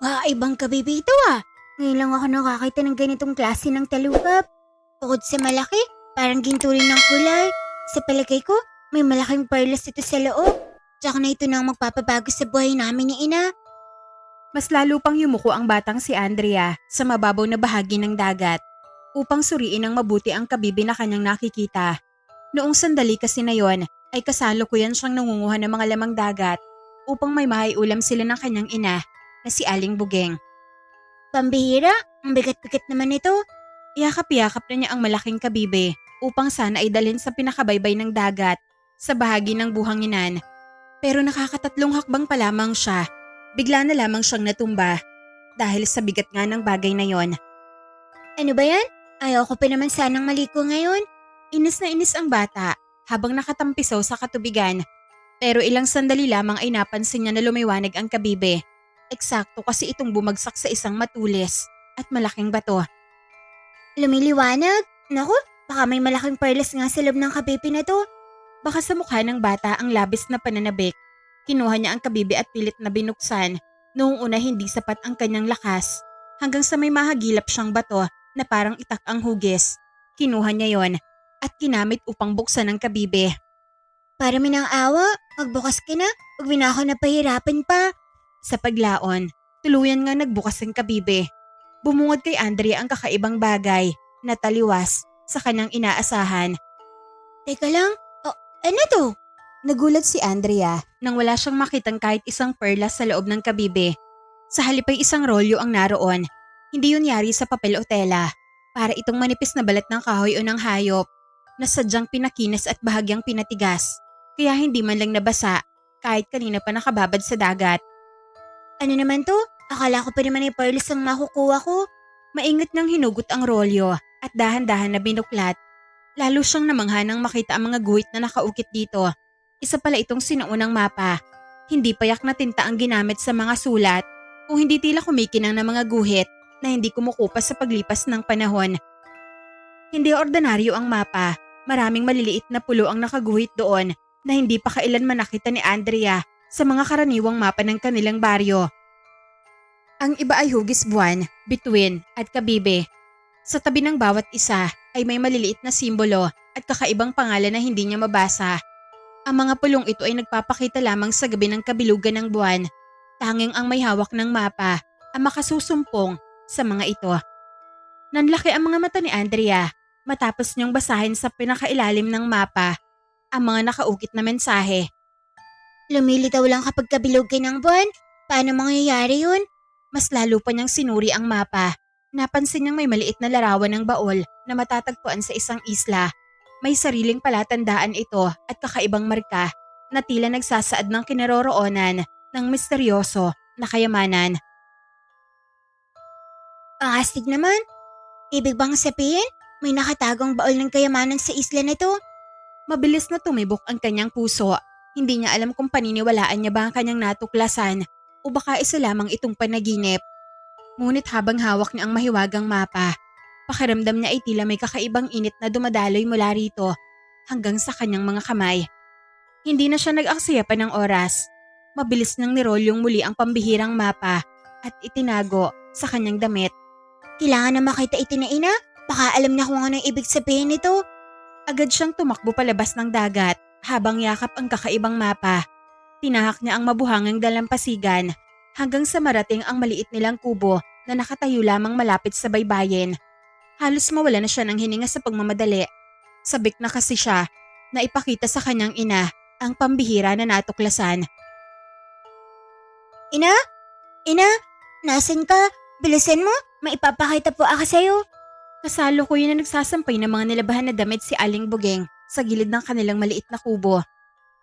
Ibang kabibi ito ah. Ngayon lang ako nakakita ng ganitong klase ng talukap. Bukod sa malaki, parang ginto rin ng kulay. Sa palagay ko, may malaking perlas ito sa loob. Tsaka na ito na ang magpapabago sa buhay namin ni Ina. Mas lalo pang yumuko ang batang si Andrea sa mababaw na bahagi ng dagat upang suriin ng mabuti ang kabibi na kanyang nakikita. Noong sandali kasi na yon ay kasalukuyan siyang nangunguha ng mga lamang dagat upang may maiulam sila ng kanyang ina na si Aling Bugeng. Pambihira, ang bigat-bigat naman ito. Yakap-yakap na niya ang malaking kabibe upang sana ay dalhin sa pinakabaybay ng dagat sa bahagi ng buhanginan. Pero nakakatatlong hakbang pa lamang siya. Bigla na lamang siyang natumba dahil sa bigat nga ng bagay na yon. Ano ba yan? Ayaw ko pa naman sanang maliko ngayon. Inis na inis ang bata habang nakatampisaw sa katubigan. Pero ilang sandali lamang ay napansin niya na lumiwanag ang kabibe. Eksakto kasi itong bumagsak sa isang matulis at malaking bato. Lumiliwanag? Naku, baka may malaking perlas nga sa loob ng kabibi na to. Baka sa mukha ng bata ang labis na pananabik. Kinuha niya ang kabibe at pilit na binuksan. Noong una hindi sapat ang kanyang lakas. Hanggang sa may mahagilap siyang bato na parang itak ang hugis. Kinuha niya yon at kinamit upang buksan ang kabibe. Para minang awa, magbukas ka na. Huwag mo na ako napahirapan pa. Sa paglaon, tuluyan nga nagbukas ang kabibe. Bumungad kay Andrea ang kakaibang bagay na taliwas sa kanyang inaasahan. Teka lang, ano to? Nagulat si Andrea nang wala siyang makitang kahit isang perlas sa loob ng kabibe. Sa halip ay isang rolyo ang naroon. Hindi yun yari sa papel o tela. Para itong manipis na balat ng kahoy o ng hayop na sadyang pinakinas at bahagyang pinatigas. Kaya hindi man lang nabasa kahit kanina pa nakababad sa dagat. Ano naman to? Akala ko pa naman ay perlas ang makukuha ko. Maingat nang hinugot ang rolyo at dahan-dahan na binuklat. Lalo siyang namangha nang makita ang mga guhit na nakaukit dito. Isa pala itong sinaunang mapa. Hindi payak na tinta ang ginamit sa mga sulat kung hindi tila kumikinang na mga guhit na hindi kumukupas sa paglipas ng panahon. Hindi ordinaryo ang mapa. Maraming maliliit na pulo ang nakaguhit doon na hindi pa kailanman nakita ni Andrea sa mga karaniwang mapa ng kanilang baryo. Ang iba ay hugis buwan, bituin at kabibe. Sa tabi ng bawat isa ay may maliliit na simbolo at kakaibang pangalan na hindi niya mabasa. Ang mga pulong ito ay nagpapakita lamang sa gabi ng kabilugan ng buwan. Tanging ang may hawak ng mapa ang makasusumpong sa mga ito. Nanlaki ang mga mata ni Andrea matapos niyang basahin sa pinakailalim ng mapa ang mga nakaukit na mensahe. Lumilitaw lang kapag kabilogay ng buwan? Paano mangyayari yun? Mas lalo pa niyang sinuri ang mapa. Napansin niyang may maliit na larawan ng baol na matatagpuan sa isang isla. May sariling palatandaan ito at kakaibang marka na tila nagsasaad ng kinaroroonan ng misteryoso na kayamanan. Ang astig naman. Ibig bang sabihin, may nakatagong baol ng kayamanan sa isla na to? Mabilis na tumibok ang kanyang puso. Hindi niya alam kung paniniwalaan niya ba ang kanyang natuklasan o baka isa lamang itong panaginip. Ngunit habang hawak niya ang mahiwagang mapa, pakiramdam niya ay tila may kakaibang init na dumadaloy mula rito hanggang sa kanyang mga kamay. Hindi na siya nag-aksaya pa ng oras. Mabilis niyang nirolyong muli ang pambihirang mapa at itinago sa kanyang damit. Kailangan na makita ito na Ina. Baka alam na kung anong ibig sabihin nito. Agad siyang tumakbo palabas ng dagat habang yakap ang kakaibang mapa. Tinahak niya ang mabuhangang dalampasigan hanggang sa marating ang maliit nilang kubo na nakatayo lamang malapit sa baybayin. Halos mawala na siya ng hininga sa pagmamadali. Sabik na kasi siya na ipakita sa kanyang ina ang pambihira na natuklasan. Ina? Ina? Nasaan ka? Bilisan mo, may ipapakita po ako sa'yo. Kasalukuyan na nagsasampay ng mga nilabahan na damit si Aling Bugeng sa gilid ng kanilang maliit na kubo.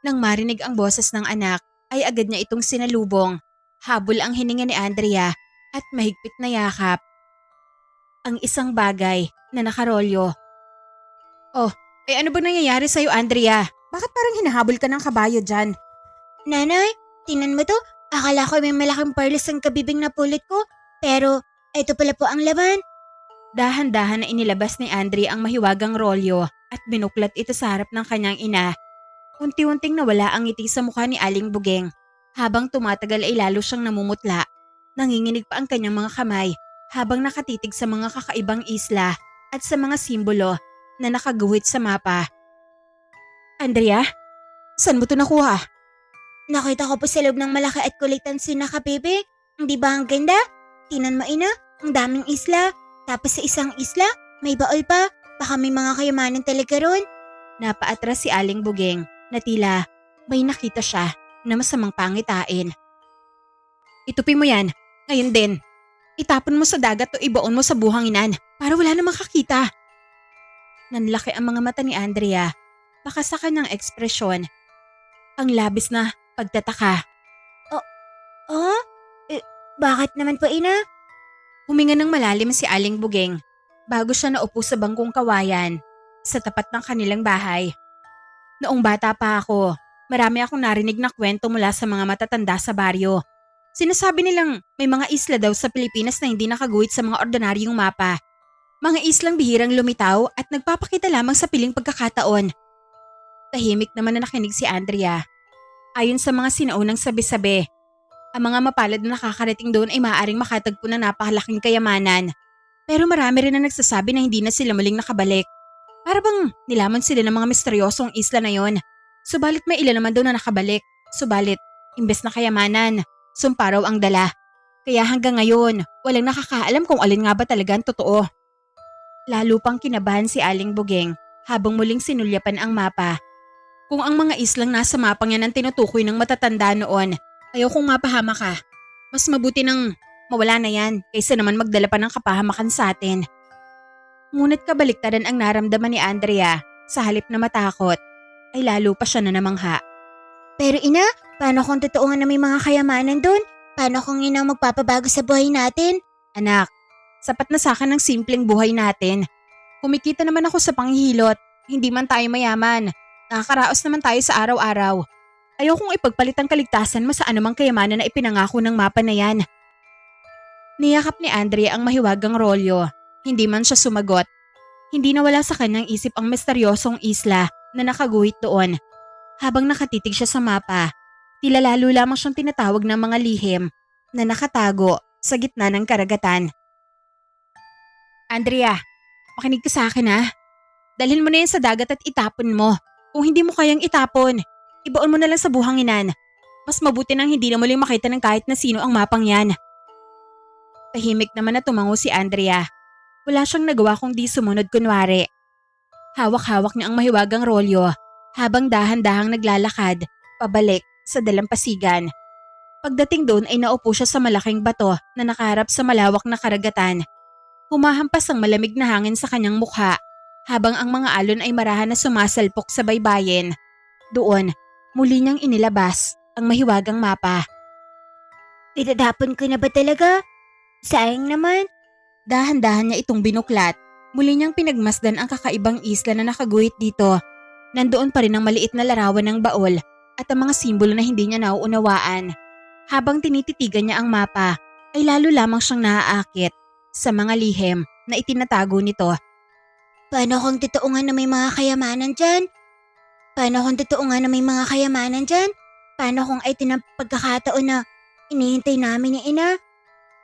Nang marinig ang boses ng anak, ay agad niya itong sinalubong. Habol ang hininga ni Andrea at mahigpit na yakap. Ang isang bagay na nakarolyo. Oh, ano ba nangyayari sa'yo, Andrea? Bakit parang hinahabol ka ng kabayo dyan? Nanay, tinan mo to. Akala ko may malaking perlas ang kabibing na pulot ko. Pero, ito pala po ang laman. Dahan-dahan na inilabas ni Andre ang mahiwagang rolyo at binuklat ito sa harap ng kanyang ina. Unti-unting nawala ang ngiti sa mukha ni Aling Bugeng. Habang tumatagal ay lalo siyang namumutla. Nanginginig pa ang kanyang mga kamay habang nakatitig sa mga kakaibang isla at sa mga simbolo na nakaguhit sa mapa. Andrea, saan mo ito nakuha? Nakita ko po sa loob ng malaki at kulitan si Nakabebe. Hindi ba ang ganda? Tinan mo ina, ang daming isla. Tapos sa isang isla, may baol pa. Baka may mga kayamanan talaga ron. Napaatras si Aling Bugeng na tila may nakita siya na masamang pangitain. Itupin mo yan, ngayon din. Itapon mo sa dagat o ibaon mo sa buhanginan para wala na makakita. Nanlaki ang mga mata ni Andrea, baka sa kanyang ekspresyon. Ang labis na pagtataka. Oh? Bakit naman po ina? Huminga ng malalim si Aling Bugeng bago siya naupo sa bangkong kawayan sa tapat ng kanilang bahay. Noong bata pa ako, marami akong narinig na kwento mula sa mga matatanda sa baryo. Sinasabi nilang may mga isla daw sa Pilipinas na hindi nakaguhit sa mga ordinaryong mapa. Mga islang bihirang lumitaw at nagpapakita lamang sa piling pagkakataon. Tahimik naman na nakinig si Andrea. Ayon sa mga sinaunang sabi-sabi, ang mga mapalad na nakakarating doon ay maaaring makatagpo ng napakalaking kayamanan. Pero marami rin na nagsasabi na hindi na sila muling nakabalik. Para bang nilamon sila ng mga misteryosong isla na yon. Subalit may ilan naman doon na nakabalik. Subalit, imbes na kayamanan, sumpa raw ang dala. Kaya hanggang ngayon, walang nakakaalam kung alin nga ba talaga ang totoo. Lalo pang kinabahan si Aling Bugeng habang muling sinulyapan ang mapa. Kung ang mga islang nasa mapang yan ang tinutukoy ng matatanda noon, ayaw kong mapahama ka. Mas mabuti nang mawala na yan kaysa naman magdala pa ng kapahamakan sa atin. Ngunit kabaliktaran ang naramdaman ni Andrea. Sa halip na matakot, ay lalo pa siya na namangha. Pero ina, paano kung totoo nga na may mga kayamanan doon? Paano kung yun ang magpapabago sa buhay natin? Anak, sapat na sa akin ang simpleng buhay natin. Kumikita naman ako sa panghihilot. Hindi man tayo mayaman. Nakakaraos naman tayo sa araw-araw. Ayaw kong ipagpalit ang kaligtasan mo sa anumang kayamanan na ipinangako ng mapa na yan. Niyakap ni Andrea ang mahiwagang rolyo. Hindi man siya sumagot. Hindi nawala sa kanyang isip ang misteryosong isla na nakaguhit doon. Habang nakatitig siya sa mapa, tila lalo lamang siyang tinatawag ng mga lihim na nakatago sa gitna ng karagatan. Andrea, makinig ka sa akin ha. Dalhin mo na yan sa dagat at itapon mo. Kung hindi mo kayang itapon, ibaon mo na lang sa buhanginan. Mas mabuti nang hindi na muling makita ng kahit na sino ang mapang yan. Tahimik naman na tumango si Andrea. Wala siyang nagawa kung di sumunod kunwari. Hawak-hawak niya ang mahiwagang rolyo habang dahan-dahang naglalakad pabalik sa dalampasigan. Pagdating doon ay naupo siya sa malaking bato na nakaharap sa malawak na karagatan. Humahampas ang malamig na hangin sa kanyang mukha habang ang mga alon ay marahan na sumasalpok sa baybayin. Doon, muli niyang inilabas ang mahiwagang mapa. Itatapon ko na ba talaga? Sayang naman. Dahan-dahan niya itong binuklat. Muli niyang pinagmasdan ang kakaibang isla na nakaguhit dito. Nandoon pa rin ang maliit na larawan ng baol at ang mga simbolo na hindi niya nauunawaan. Habang tinititigan niya ang mapa, ay lalo lamang siyang naaakit sa mga lihim na itinatago nito. Paano kung totoo nga na may mga kayamanan dyan? Paano kung totoo nga na may mga kayamanan dyan? Paano kung ay pagkakataon na inihintay namin ni ina?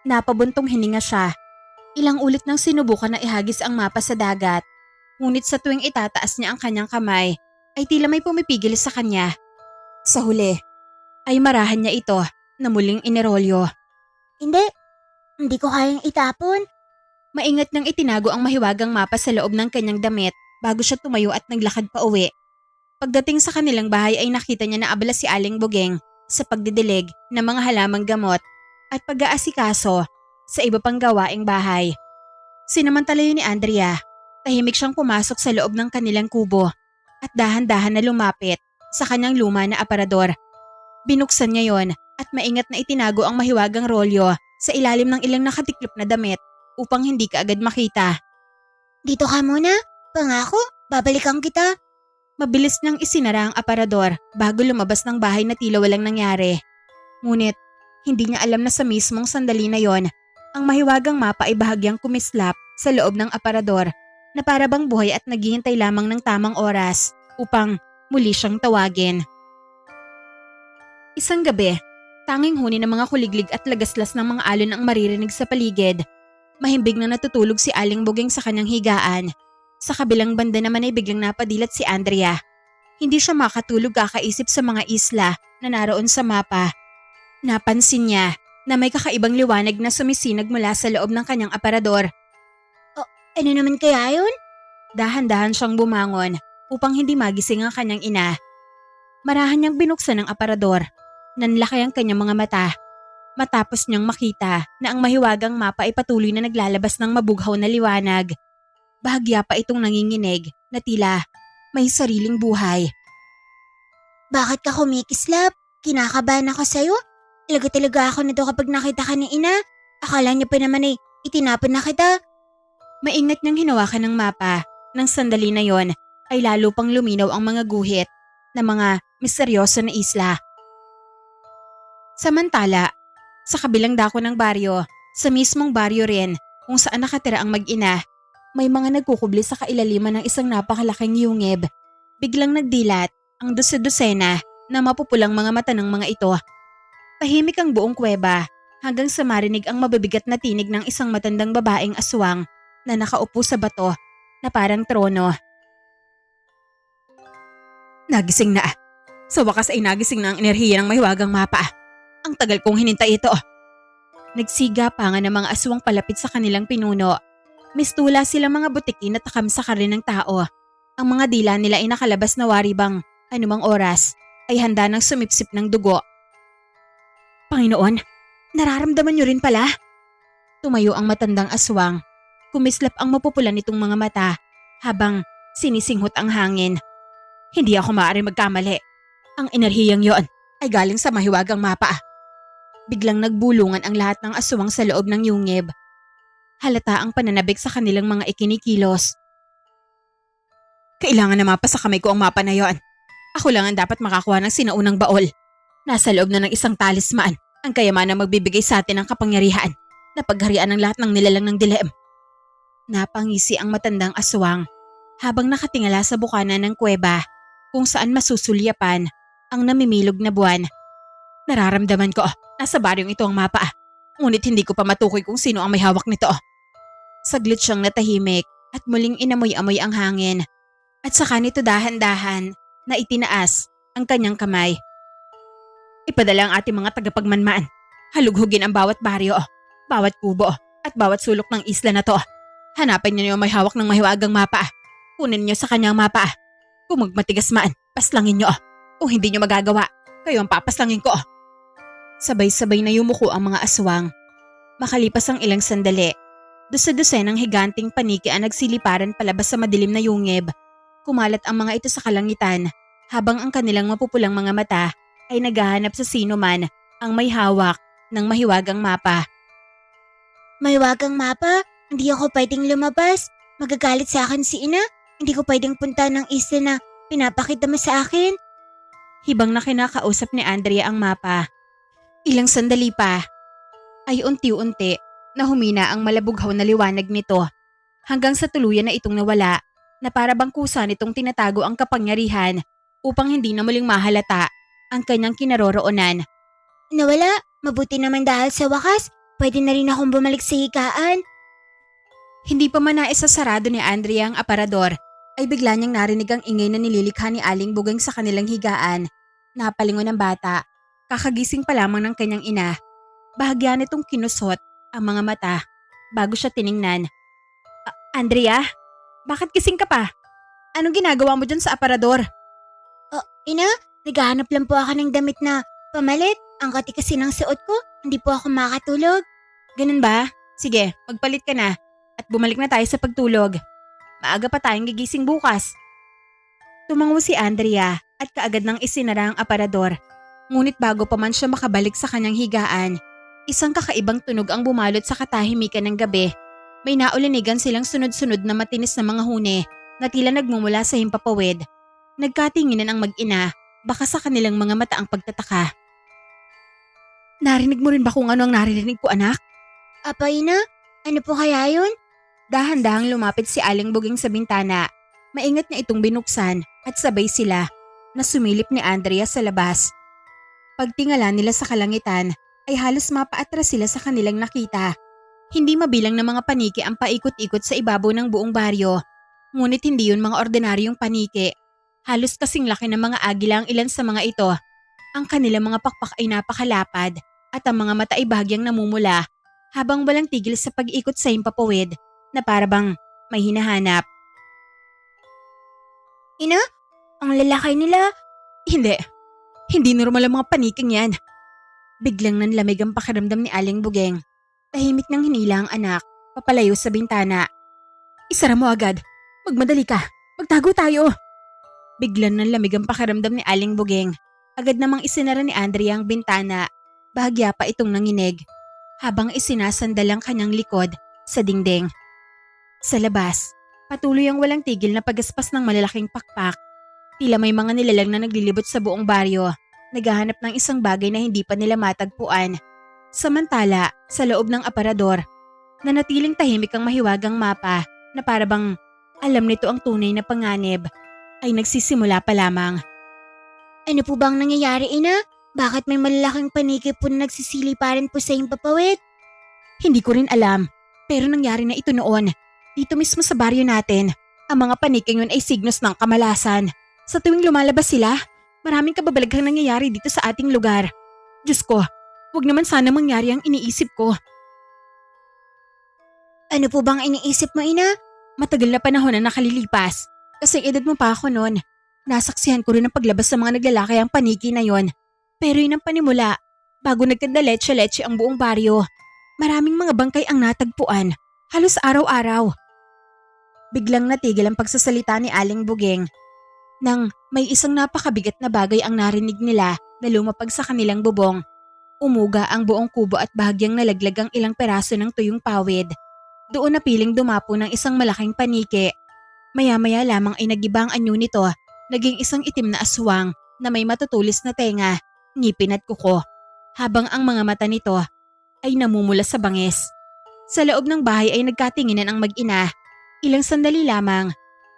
Napabuntong hininga siya. Ilang ulit nang sinubukan na ihagis ang mapa sa dagat. Ngunit sa tuwing itataas niya ang kanyang kamay, ay tila may pumipigil sa kanya. Sa huli, ay marahan niya ito na muling inirolyo. Hindi ko kayang itapon. Maingat niyang itinago ang mahiwagang mapa sa loob ng kanyang damit bago siya tumayo at naglakad pa uwi. Pagdating sa kanilang bahay ay nakita niya na abala si Aling Bugeng sa pagdidilig ng mga halamang gamot at pag-aasikaso sa iba pang gawaing bahay. Sinamantala yun ni Andrea. Tahimik siyang pumasok sa loob ng kanilang kubo at dahan-dahan na lumapit sa kanyang luma na aparador. Binuksan niya yon at maingat na itinago ang mahiwagang rolyo sa ilalim ng ilang nakatiklop na damit upang hindi ka agad makita. Dito ka muna. Pangako, babalikan kita. Mabilis niyang isinara ang aparador bago lumabas ng bahay na tila walang nangyari. Ngunit, hindi niya alam na sa mismong sandali na yon, ang mahiwagang mapa ay bahagyang kumislap sa loob ng aparador na para bang buhay at naghihintay lamang ng tamang oras upang muli siyang tawagin. Isang gabi, Tanging huni ng mga kuliglig at lagaslas ng mga alon ang maririnig sa paligid. Mahimbing na natutulog si Aling Buging sa kanyang higaan. Sa kabilang banda naman ay biglang napadilat si Andrea. Hindi siya makatulog kakaisip sa mga isla na naroon sa mapa. Napansin niya na may kakaibang liwanag na sumisinag mula sa loob ng kanyang aparador. Ano naman kaya yun? Dahan-dahan siyang bumangon upang hindi magising ang kanyang ina. Marahan niyang binuksan ang aparador. Nanlaki ang kanyang mga mata. Matapos niyang makita na ang mahiwagang mapa ay patuloy na naglalabas ng mabughaw na liwanag. Bahagya pa itong nanginginig na tila may sariling buhay. Bakit ka kumikislap? Kinakabahan ako sa'yo? Talaga ako na to kapag nakita ka ni ina. Akala niya pa naman ay itinapon na kita. Maingat niyang hinawakan ng mapa. Nang sandali na yon ay lalo pang luminaw ang mga guhit ng mga misteryoso na isla. Samantala, sa kabilang dako ng baryo, sa mismong baryo rin kung saan nakatira ang mag-ina, may mga nagkukubli sa kailaliman ng isang napakalaking yungib. Biglang nagdilat ang dose-dosena na mapupulang mga mata ng mga ito. Tahimik ang buong kuweba hanggang sa marinig ang mabibigat na tinig ng isang matandang babaeng aswang na nakaupo sa bato na parang trono. Nagising na. Sa wakas ay nagising na ang enerhiya ng mahiwagang mapa. Ang tagal kong hinintay ito. Nagsiga pa nga ng mga aswang palapit sa kanilang pinuno. Mistula silang mga butikin na takam sa karin ng tao. Ang mga dila nila ay nakalabas na waribang anumang oras ay handa ng sumipsip ng dugo. Panginoon, nararamdaman niyo rin pala? Tumayo ang matandang aswang. Kumislap ang mapupula nitong mga mata habang sinisinghot ang hangin. Hindi ako maaaring magkamali. Ang enerhiyang yon ay galing sa mahiwagang mapa. Biglang nagbulungan ang lahat ng aswang sa loob ng yungib. Halata ang pananabik sa kanilang mga ikinikilos. Kailangan na mapa sa kamay ko ang mapa na yon. Ako lang ang dapat makakuha ng sinaunang baol. Nasa loob na ng isang talisman ang kayamanang magbibigay sa atin ng kapangyarihan na pagharian ng lahat ng nilalang ng dilim. Napangisi ang matandang aswang habang nakatingala sa bukana ng kuweba kung saan masusulyapan ang namimilog na buwan. Nararamdaman ko, nasa baryong ito ang mapa. Ngunit hindi ko pa matukoy kung sino ang may hawak nito. Saglit siyang natahimik at muling inamoy-amoy ang hangin. At saka nito dahan-dahan na itinaas ang kanyang kamay. Ipadala ang ating mga tagapagmanmaan. Halughugin ang bawat baryo, bawat kubo at bawat sulok ng isla na to. Hanapin niyo yung may hawak ng mahiwagang mapa. Kunin niyo sa kanyang mapa. Kung magmatigas man, paslangin niyo. Kung hindi niyo magagawa, kayo ang papaslangin ko. Sabay-sabay na yumuko ang mga aswang. Makalipas ang ilang sandali, dosa-dosenang higanting paniki ang nagsiliparan palabas sa madilim na yungib. Kumalat ang mga ito sa kalangitan habang ang kanilang mapupulang mga mata ay naghahanap sa sino man ang may hawak ng mahiwagang mapa. Mahiwagang mapa? Hindi ako pwedeng lumabas. Magagalit sa akin si ina. Hindi ko pwedeng punta ng isla na pinapakita mo sa akin. Hibang na kinakausap ni Andrea ang mapa. Ilang sandali pa ay unti-unti na humina ang malabughaw na liwanag nito hanggang sa tuluyan na itong nawala na para bang kusa nitong tinatago ang kapangyarihan upang hindi na muling mahalata ang kanyang kinaroroonan. Nawala? Mabuti naman dahil sa wakas, pwede na rin akong bumalik sa higaan. Hindi pa man naisasarado ni Andrea ang aparador ay bigla niyang narinig ang ingay na nililikha ni Aling Buging sa kanilang higaan. Napalingon ang bata. Kakagising pa lamang ng kanyang ina. Bahagya nitong kinusot ang mga mata bago siya tiningnan. Andrea, bakit gising ka pa? Anong ginagawa mo dyan sa aparador? Ina, naghahanap lang po ako ng damit na pamalit. Ang kati kasi ng suot ko, hindi po ako makatulog. Ganun ba? Sige, magpalit ka na at bumalik na tayo sa pagtulog. Maaga pa tayong gigising bukas. Tumango si Andrea at kaagad nang isinara ang aparador. Ngunit bago pa man siya makabalik sa kanyang higaan, isang kakaibang tunog ang bumalot sa katahimikan ng gabi. May naulinigan silang sunod-sunod na matinis na mga huni na tila nagmumula sa himpapawid. Nagkatinginan ang mag-ina, baka sa kanilang mga mata ang pagtataka. Narinig mo rin ba kung ano ang naririnig ko, anak? Apa, ina? Ano po kaya yun? Dahan-dahang lumapit si Aling Buging sa bintana. Maingat niya itong binuksan at sabay sila na sumilip ni Andrea sa labas. Pagtingala nila sa kalangitan ay halos mapaatras sila sa kanilang nakita. Hindi mabilang na mga paniki ang paikot-ikot sa ibabaw ng buong baryo. Ngunit hindi yun mga ordinaryong paniki. Halos kasing laki ng mga agila ang ilan sa mga ito. Ang kanilang mga pakpak ay napakalapad at ang mga mata ay bahagyang namumula habang walang tigil sa pag-ikot sa himpapawid na parabang may hinahanap. Ina, ang lalaki nila. Hindi. Hindi normal ang mga paniking yan. Biglang nanlamig ang pakiramdam ni Aling Bugeng. Tahimik nang hinila ang anak, papalayo sa bintana. Isara mo agad. Magmadali ka. Magtago tayo. Biglang nanlamig ang pakiramdam ni Aling Bugeng. Agad namang isinara ni Andrea ang bintana. Bahagya pa itong nanginig. Habang isinasandal ang kanyang likod sa dingding. Sa labas, patuloy ang walang tigil na pagaspas ng malalaking pakpak. Tila may mga nilalang na naglilibot sa buong baryo. Naghahanap ng isang bagay na hindi pa nila matagpuan. Samantala, sa loob ng aparador, nanatiling tahimik ang mahiwagang mapa na parabang alam nito ang tunay na panganib ay nagsisimula pa lamang. Ano po bang nangyayari, Ina? Bakit may malalaking paniki po na nagsisiliparan po sa himpapawid? Hindi ko rin alam, pero nangyari na ito noon. Dito mismo sa baryo natin, ang mga paniking yun ay signos ng kamalasan. Sa tuwing lumalabas sila, maraming kababalaghang nangyayari dito sa ating lugar. Diyos ko, huwag naman sana mangyari ang iniisip ko. Ano po bang iniisip mo, Ina? Matagal na panahon na nakalilipas. Kasi edad mo pa ako noon. Nasaksihan ko rin ang paglabas sa mga naglalaki ang paniki na yon. Pero yun ang panimula, bago nagkandaletse-letse ang buong baryo. Maraming mga bangkay ang natagpuan, halos araw-araw. Biglang natigil ang pagsasalita ni Aling Bugeng. Nang may isang napakabigat na bagay ang narinig nila na lumapag sa kanilang bubong. Umuga ang buong kubo at bahagyang nalaglag ang ilang peraso ng tuyong pawid. Doon napiling dumapo ng isang malaking paniki. Maya-maya lamang ay nag-iba ang anyo nito, naging isang itim na aswang na may matutulis na tenga, ngipin at kuko, habang ang mga mata nito ay namumula sa bangis. Sa loob ng bahay ay nagkatinginan ang mag-ina. Ilang sandali lamang,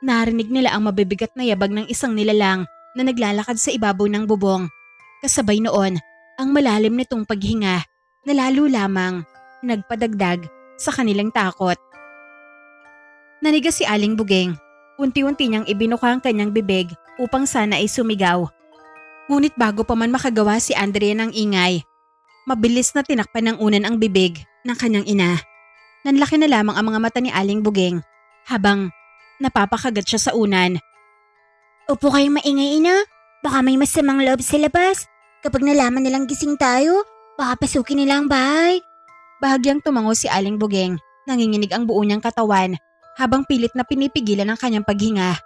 narinig nila ang mabibigat na yabag ng isang nilalang na naglalakad sa ibabaw ng bubong. Kasabay noon, ang malalim nitong paghinga na lalo lamang nagpadagdag sa kanilang takot. Nanigas si Aling Bugeng. Unti-unti niyang ibinuka ang kanyang bibig upang sana ay sumigaw. Ngunit bago pa man makagawa si Andrea ng ingay, mabilis na tinakpan ng unan ang bibig ng kanyang ina. Nanlaki na lamang ang mga mata ni Aling Bugeng habang napapakagat siya sa unan. Upo kayong maingay, Ina. Baka may masamang loob sa labas. Kapag nalaman nilang gising tayo, baka pasukin nila ang bahay. Bahagyang tumango si Aling Bugeng. Nanginginig ang buo niyang katawan habang pilit na pinipigilan ang kanyang paghinga.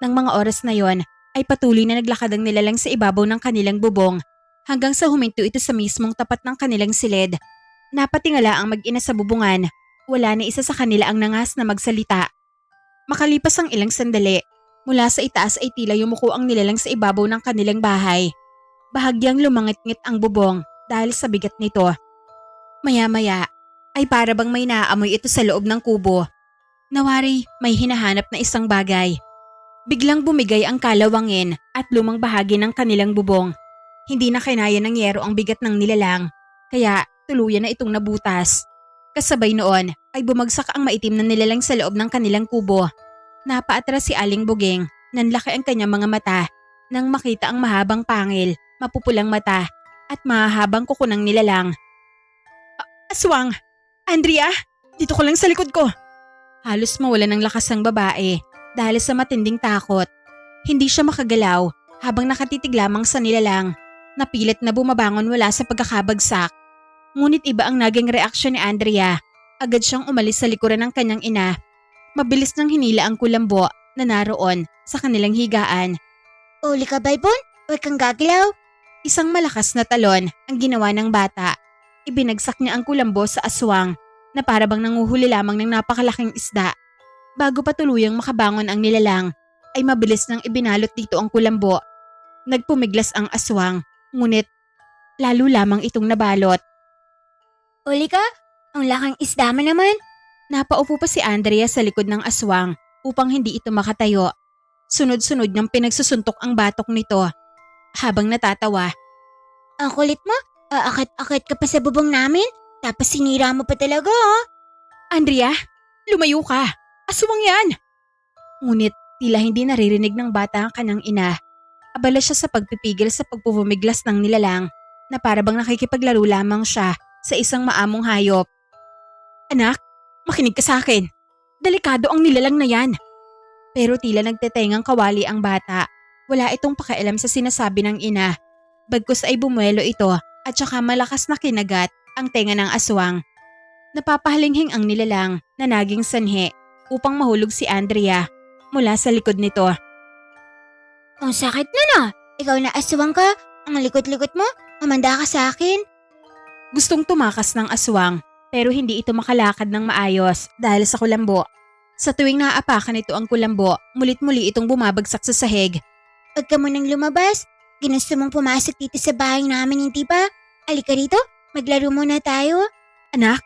Nang mga oras na yon ay patuloy na naglakad ang nilalang sa ibabaw ng kanilang bubong hanggang sa huminto ito sa mismong tapat ng kanilang silid. Napatingala ang mag-ina sa bubungan. Wala na isa sa kanila ang nangas na magsalita. Makalipas ang ilang sandali, mula sa itaas ay tila yumuko ang nilalang sa ibabaw ng kanilang bahay. Bahagyang lumangit-ngit ang bubong dahil sa bigat nito. Maya-maya ay para bang may naaamoy ito sa loob ng kubo. Nawari may hinahanap na isang bagay. Biglang bumigay ang kalawangin at lumang bahagi ng kanilang bubong. Hindi na kinaya ng yero ang bigat ng nilalang, kaya tuluyan na itong nabutas. Kasabay noon ay bumagsak ang maitim na nilalang sa loob ng kanilang kubo. Napaatras si Aling Bugeng, nanlaki ang kanyang mga mata nang makita ang mahabang pangil, mapupulang mata at mahahabang kuko ng nilalang. Aswang! Andrea! Dito ko lang sa likod ko! Halos mawala ng lakas ang babae dahil sa matinding takot. Hindi siya makagalaw habang nakatitig lamang sa nilalang. Napilit na bumabangon mula sa pagkakabagsak. Ngunit iba ang naging reaksyon ni Andrea. Agad siyang umalis sa likuran ng kanyang ina. Mabilis nang hinila ang kulambo na naroon sa kanilang higaan. Uli ka, Baybon? Huwag kang gagalaw. Isang malakas na talon ang ginawa ng bata. Ibinagsak niya ang kulambo sa aswang na parabang nanguhuli lamang ng napakalaking isda. Bago pa tuluyang makabangon ang nilalang, ay mabilis nang ibinalot dito ang kulambo. Nagpumiglas ang aswang, ngunit lalo lamang itong nabalot. Uli ka? Ang laking isda mo naman. Napaupo pa si Andrea sa likod ng aswang upang hindi ito makatayo. Sunod-sunod niyang pinagsusuntok ang batok nito. Habang natatawa. Ang kulit mo, aakit-akit ka pa sa bubong namin, tapos sinira mo pa talaga oh. Andrea, lumayo ka. Aswang yan. Ngunit tila hindi naririnig ng bata ang kanyang ina. Abala siya sa pagpipigil sa pagpupumiglas ng nilalang na para bang nakikipaglaro lamang siya sa isang maamong hayop. Anak, makinig ka sa akin. Delikado ang nilalang na yan. Pero tila nagtetengang kawali ang bata. Wala itong pakialam sa sinasabi ng ina. Bagkus ay bumuelo ito at saka malakas na kinagat ang tenga ng aswang. Napapahalinghing ang nilalang na naging sanhi upang mahulog si Andrea mula sa likod nito. Ang sakit na na. Ikaw na aswang ka. Ang likot-likot mo. Mamanda ka sa akin. Gustong tumakas ng aswang pero hindi ito makalakad ng maayos dahil sa kulambo. Sa tuwing naaapakan ito ang kulambo, mulit-muli itong bumabagsak sa sahig. Huwag ka munang lumabas. Ginusto mong pumasok dito sa bahay namin, hindi ba? Halika rito. Maglaro muna tayo. Anak,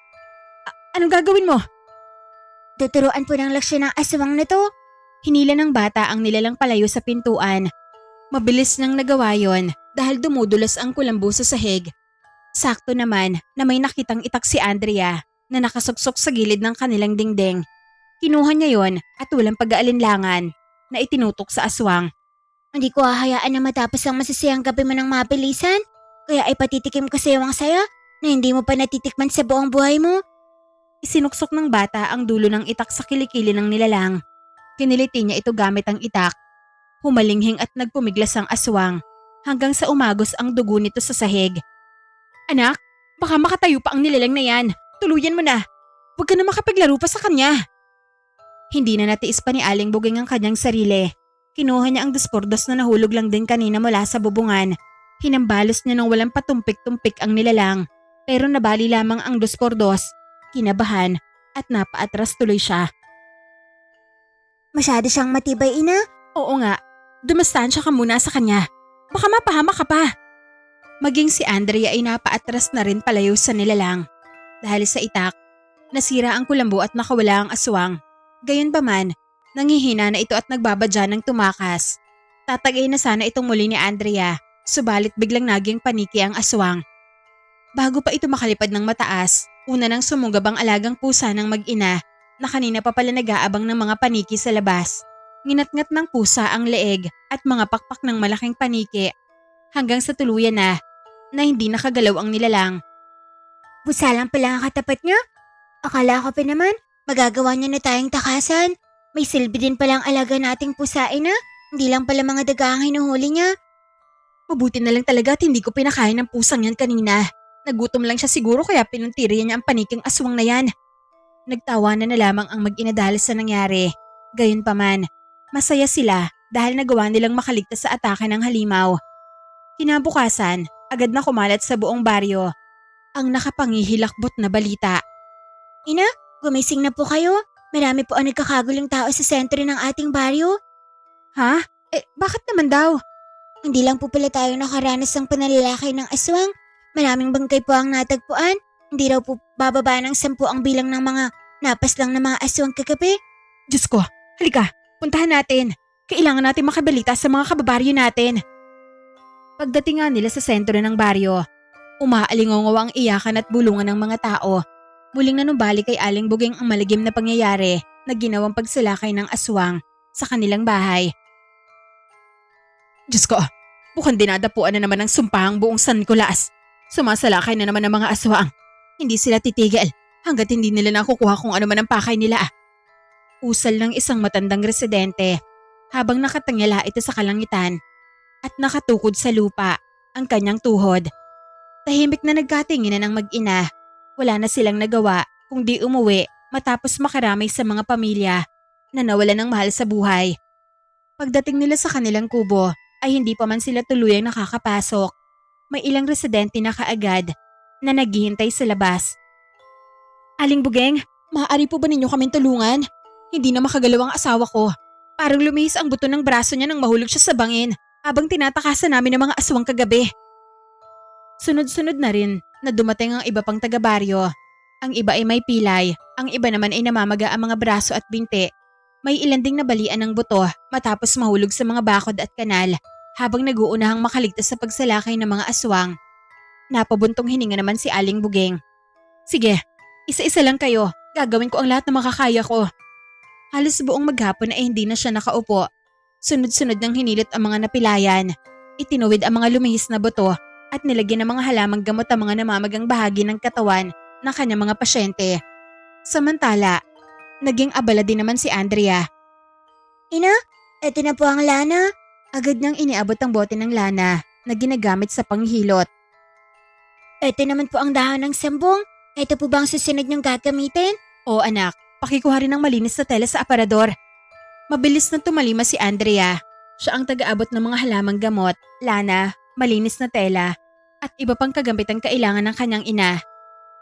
anong gagawin mo? Tuturuan po ng leksyon ng aswang na to. Hinila ng bata ang nilalang palayo sa pintuan. Mabilis niyang nagawa yon dahil dumudulas ang kulambo sa sahig. Sakto naman na may nakitang itak si Andrea na nakasuksok sa gilid ng kanilang dingding. Kinuha niya yon at walang pag-aalinlangan na itinutok sa aswang. Hindi ko hahayaan na matapos ang masasayang gabi mo ng mabilisan. Kaya ay patitikim ko sa iyo ang saya na hindi mo pa natitikman sa buong buhay mo. Isinuksok ng bata ang dulo ng itak sa kilikili ng nilalang. Kiniliti niya ito gamit ang itak. Humalinghing at nagpumiglas ang aswang hanggang sa umagos ang dugo nito sa sahig. Anak, baka makatayo pa ang nilalang na yan. Tuluyan mo na. Huwag ka na makapaglaro pa sa kanya. Hindi na natiis pa ni Aling Buging ang kanyang sarili. Kinuha niya ang dos-por-dos na nahulog lang din kanina mula sa bubungan. Hinambalos niya ng walang patumpik-tumpik ang nilalang. Pero nabali lamang ang dos-por-dos. Kinabahan at napaatras tuloy siya. Masyado siyang matibay, ina. Oo nga, dumastansya ka muna sa kanya. Baka mapahamak ka pa. Maging si Andrea ay napaatras na rin palayo sa nilalang. Dahil sa itak, nasira ang kulambo at nakawala ang aswang. Gayunpaman, nangihina na ito at nagbabadya ng tumakas. Tatagay na sana itong muli ni Andrea, subalit biglang naging paniki ang aswang. Bago pa ito makalipad ng mataas, una nang sumugab ang alagang pusa ng mag-ina na kanina pa pala nag-aabang ng mga paniki sa labas. Nginatngat ng pusa ang leeg at mga pakpak ng malaking paniki hanggang sa tuluyan na hindi nakagalaw ang nilalang. Pusa lang pala ang katapat niya. Akala ko pa naman, magagawa niya na tayong takasan. May silbi din palang alaga nating pusa, ina. Hindi lang pala mga daga ang hinuhuli niya. Mabuti na lang talaga at hindi ko pinakain ng pusang yan kanina. Nagutom lang siya siguro kaya pinuntiriya niya ang paniking aswang na yan. Nagtawanan na lamang ang mag-ina dahil sa nangyari. Gayunpaman, masaya sila dahil nagawa nilang makaligtas sa atake ng halimaw. Kinabukasan, agad na kumalat sa buong baryo ang nakapangihilakbot na balita. Ina, gumising na po kayo. Marami po ang nagkakagulong tao sa sentro ng ating baryo. Ha? Bakit naman daw? Hindi lang po pala tayo nakaranas ng panalalaki ng aswang. Maraming bangkay po ang natagpuan. Hindi raw po bababa ng 10 ang bilang ng mga napas lang ng mga aswang kagabi. Diyos ko, halika, puntahan natin. Kailangan natin makabalita sa mga kababaryo natin. Pagdating nga nila sa sentro ng baryo, umaalingongaw ang iyakan at bulungan ng mga tao. Muling nanumbalik kay Aling Buging ang malagim na pangyayari na ginawang pagsalakay ng aswang sa kanilang bahay. Diyos ko, mukhang dinadapuan na naman ng sumpahang buong San Nicolas. Sumasalakay na naman ng mga aswang. Hindi sila titigil hanggat hindi nila nakukuha kung ano man ang pakay nila. Usal ng isang matandang residente habang nakatangala ito sa kalangitan at nakatukod sa lupa ang kanyang tuhod. Tahimik na nagkatinginan ng mag-ina. Wala na silang nagawa kundi umuwi matapos makaramay sa mga pamilya na nawalan ng mahal sa buhay. Pagdating nila sa kanilang kubo ay hindi pa man sila tuluyang nakakapasok. May ilang residente na kaagad na naghihintay sa labas. Aling Bugeng, maaari po ba ninyo kaming tulungan? Hindi na makagalaw ang asawa ko. Parang lumihis ang buto ng braso niya nang mahulog siya sa bangin habang tinatakasan namin ng mga aswang kagabi. Sunod-sunod na rin na dumating ang iba pang taga-baryo. Ang iba ay may pilay, ang iba naman ay namamaga ang mga braso at binti. May ilan ding nabalian ng buto matapos mahulog sa mga bakod at kanal habang nag-uunahang makaligtas sa pagsalakay ng mga aswang. Napabuntong hininga naman si Aling Bugeng. Sige, isa-isa lang kayo. Gagawin ko ang lahat na makakaya ko. Halos buong maghapon ay hindi na siya nakaupo. Sunod-sunod nang hinilit ang mga napilayan. Itinuwid ang mga lumihis na buto at nilagyan ng mga halamang gamot ang mga namamagang bahagi ng katawan ng kanyang mga pasyente. Samantala, naging abala din naman si Andrea. Ina, eto na po ang lana. Agad niyang iniabot ang bote ng lana na ginagamit sa panghilot. Eto naman po ang dahon ng sambong. Eto po ba ang susunod niyong gagamitin? O anak, pakikuha rin ng malinis na tela sa aparador. Mabilis na tumalima si Andrea. Siya ang taga-abot ng mga halamang gamot, lana, malinis na tela, at iba pang kagamitan kailangan ng kanyang ina.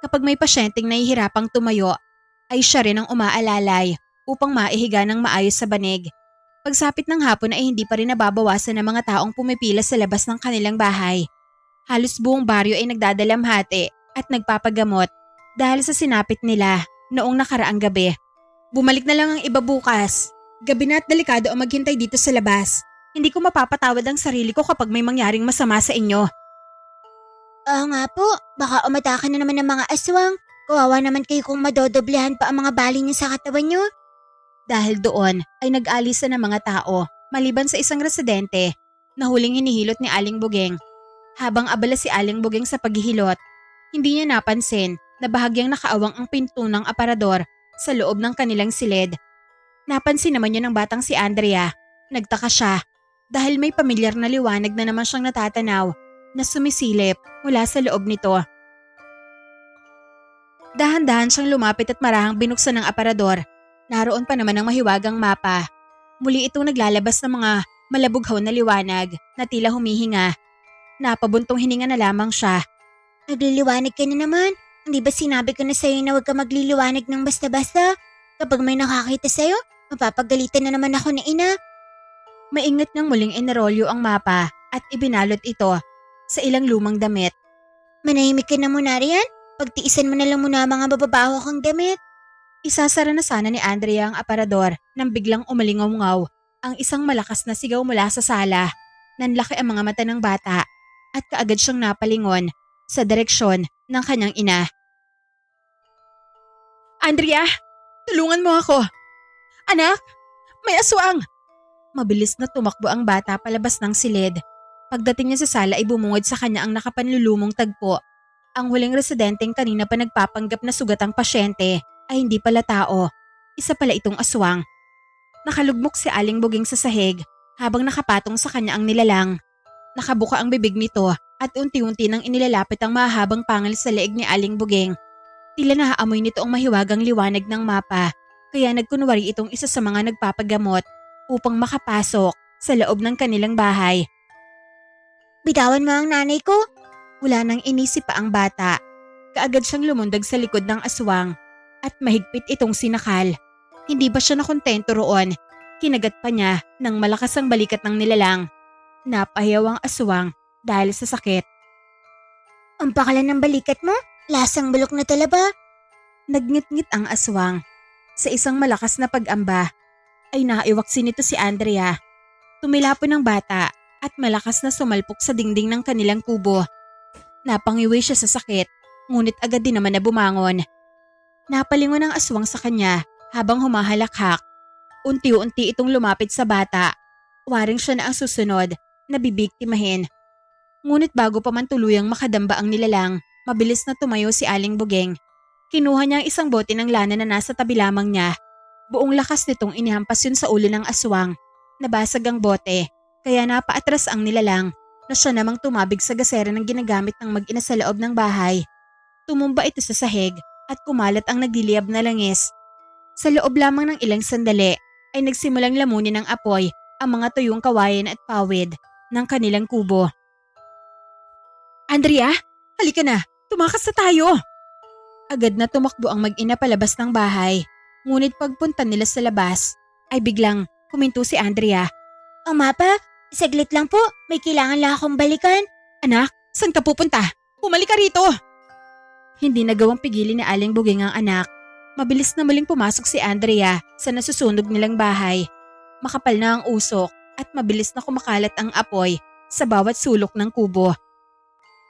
Kapag may pasyenteng nahihirapang tumayo, ay siya rin ang umaalalay upang maihiga ng maayos sa banig. Pagsapit ng hapon ay hindi pa rin nababawasan ng mga taong pumipila sa labas ng kanilang bahay. Halos buong baryo ay nagdadalamhati at nagpapagamot dahil sa sinapit nila noong nakaraang gabi. Bumalik na lang ang iba bukas. Gabi na at delikado ang maghintay dito sa labas. Hindi ko mapapatawad ang sarili ko kapag may mangyaring masama sa inyo. Oo nga po, baka umatake na naman ng mga aswang. Kawawa naman kayo kung madodoblehan pa ang mga bali niyo sa katawan niyo. Dahil doon ay nag-alisa ng mga tao maliban sa isang residente na huling hinihilot ni Aling Bugeng. Habang abala si Aling Bugeng sa paghihilot, hindi niya napansin na bahagyang nakaawang ang pinto ng aparador sa loob ng kanilang silid. Napansin naman niya ng batang si Andrea. Nagtaka siya dahil may pamilyar na liwanag na naman siyang natatanaw na sumisilip mula sa loob nito. Dahan-dahan siyang lumapit at marahang binuksan ng aparador. Naroon pa naman ang mahiwagang mapa. Muli itong naglalabas ng mga malabughaw na liwanag na tila humihinga. Napabuntong hininga na lamang siya. Nagliliwanag ka na naman. Hindi ba sinabi ko na sa'yo na huwag ka magliliwanag ng basta-basta? Kapag may nakakita sa'yo, mapapagalitan na naman ako ni ina. Maingat niyang muling inarolyo ang mapa at ibinalot ito sa ilang lumang damit. Manahimik ka na muna riyan. Pagtiisan mo na lang muna ang mga bababaho kang damit. Isasara na sana ni Andrea ang aparador nang biglang umalingaw-ngaw ang isang malakas na sigaw mula sa sala. Nanlaki ang mga mata ng bata at kaagad siyang napalingon sa direksyon ng kanyang ina. Andrea, tulungan mo ako! Anak, may aswang! Mabilis na tumakbo ang bata palabas ng silid. Pagdating niya sa sala ay bumungod sa kanya ang nakapanlulumong tagpo. Ang huling residenteng kanina pa nagpapanggap na sugatang pasyente ay hindi pala tao. Isa pala itong aswang. Nakalugmok si Aling Bugeng sa sahig habang nakapatong sa kanya ang nilalang. Nakabuka ang bibig nito at unti-unti nang inilalapit ang mahabang pangil sa leeg ni Aling Bugeng. Tila naaamoy nito ang mahiwagang liwanag ng mapa kaya nagkunwari itong isa sa mga nagpapagamot upang makapasok sa loob ng kanilang bahay. Bitawan mo ang nanay ko. Wala nang inisip pa ang bata. Kaagad siyang lumundag sa likod ng aswang at mahigpit itong sinakal. Hindi ba siya nakontento roon? Kinagat pa niya ng malakas ang balikat ng nilalang. Napahiyaw ang aswang dahil sa sakit. Ang pakalan ng balikat mo? Lasang bulok na talaba. Nagngit-ngit ang aswang. Sa isang malakas na pag-amba ay naiwaksin nito si Andrea. Tumilapon ng bata at malakas na sumalpok sa dingding ng kanilang kubo. Napangiwi siya sa sakit, ngunit agad din naman na bumangon. Napalingon ang aswang sa kanya habang humahalakhak. Unti-unti itong lumapit sa bata. Waring siya na ang susunod na bibiktimahin. Ngunit bago pa man tuluyang makadamba ang nilalang, mabilis na tumayo si Aling Bugeng. Kinuha niya ang isang bote ng lana na nasa tabi lamang niya. Buong lakas nitong inihampas yun sa ulo ng aswang. Nabasag ang bote, kaya napaatras ang nilalang na siya namang tumabig sa gasera ng ginagamit ng mag-ina sa loob ng bahay. Tumumba ito sa sahig at kumalat ang nagliliyab na langis. Sa loob lamang ng ilang sandali ay nagsimulang lamunin ng apoy ang mga tuyong kawayan at pawid ng kanilang kubo. Andrea, halika na, tumakas na tayo! Agad na tumakbo ang mag-ina palabas ng bahay. Ngunit pagpunta nila sa labas ay biglang huminto si Andrea. O mapa, saglit lang po. May kailangan lang akong balikan. Anak, saan ka pupunta? Bumalik ka rito! Hindi nagawang pigilin ni Aling Bugeng ang anak. Mabilis na muling pumasok si Andrea sa nasusunog nilang bahay. Makapal na ang usok at mabilis na kumakalat ang apoy sa bawat sulok ng kubo.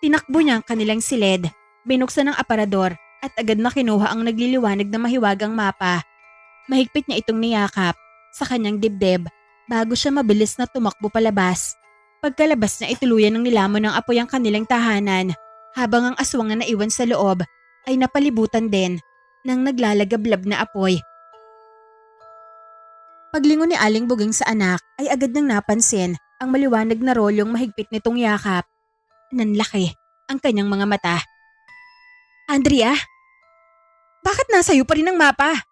Tinakbo niya ang kanilang silid, binuksan ang aparador at agad na kinuha ang nagliliwanag na mahiwagang mapa. Mahigpit niya itong niyakap sa kanyang dibdib bago siya mabilis na tumakbo palabas. Pagkalabas niya ituluyan ng nilamon ng apoy ang kanilang tahanan habang ang aswang na naiwan sa loob ay napalibutan din ng naglalagablab na apoy. Paglingon ni Aling Buging sa anak ay agad nang napansin ang maliwanag na rolyong mahigpit nitong yakap. Nanlaki ang kanyang mga mata. Andrea? Bakit nasa iyo pa rin ang mapa?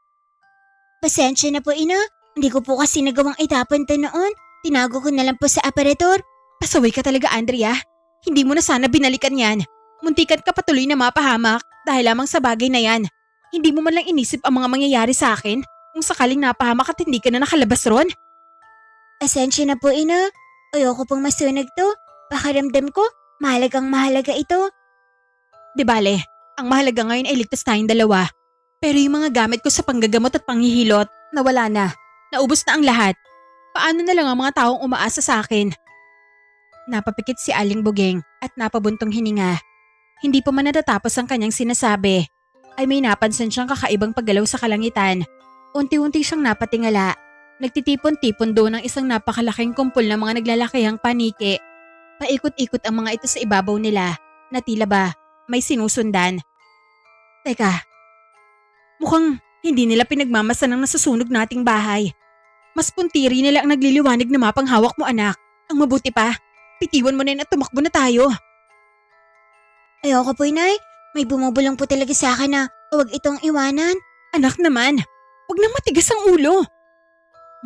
Pasensya na po, ina. Hindi ko po kasi nagawang itapon to noon. Tinago ko na lang po sa aparador. Pasaway ka talaga, Andrea. Hindi mo na sana binalikan yan. Muntikan ka patuloy na mapahamak dahil lamang sa bagay na yan. Hindi mo man lang inisip ang mga mangyayari sa akin kung sakaling napahamak at hindi ka na nakalabas ron. Pasensya na po, ina. Ayoko pong masunog to. Pakiramdam ko, mahalaga ito. Di bale, ang mahalaga ngayon ay ligtas tayong dalawa. Pero yung mga gamit ko sa panggagamot at panghihilot, nawala na. Naubos na ang lahat. Paano na lang ang mga taong umaasa sa akin? Napapikit si Aling Buging at napabuntong hininga. Hindi pa man natatapos ang kanyang sinasabi, ay may napansin siyang kakaibang paggalaw sa kalangitan. Unti-unti siyang napatingala. Nagtitipon-tipon doon ng isang napakalaking kumpol ng mga naglalakihang paniki. Paikot-ikot ang mga ito sa ibabaw nila na tila ba may sinusundan. Teka, mukhang hindi nila pinagmamasan ang nasusunog nating bahay. Mas puntiri nila ang nagliliwanag na mapang hawak mo, anak. Ang mabuti pa, pitiwan mo na yun at tumakbo na tayo. Ayoko po, inay. May bumubulong po talaga sa akin na huwag itong iwanan. Anak naman, huwag nang matigas ang ulo.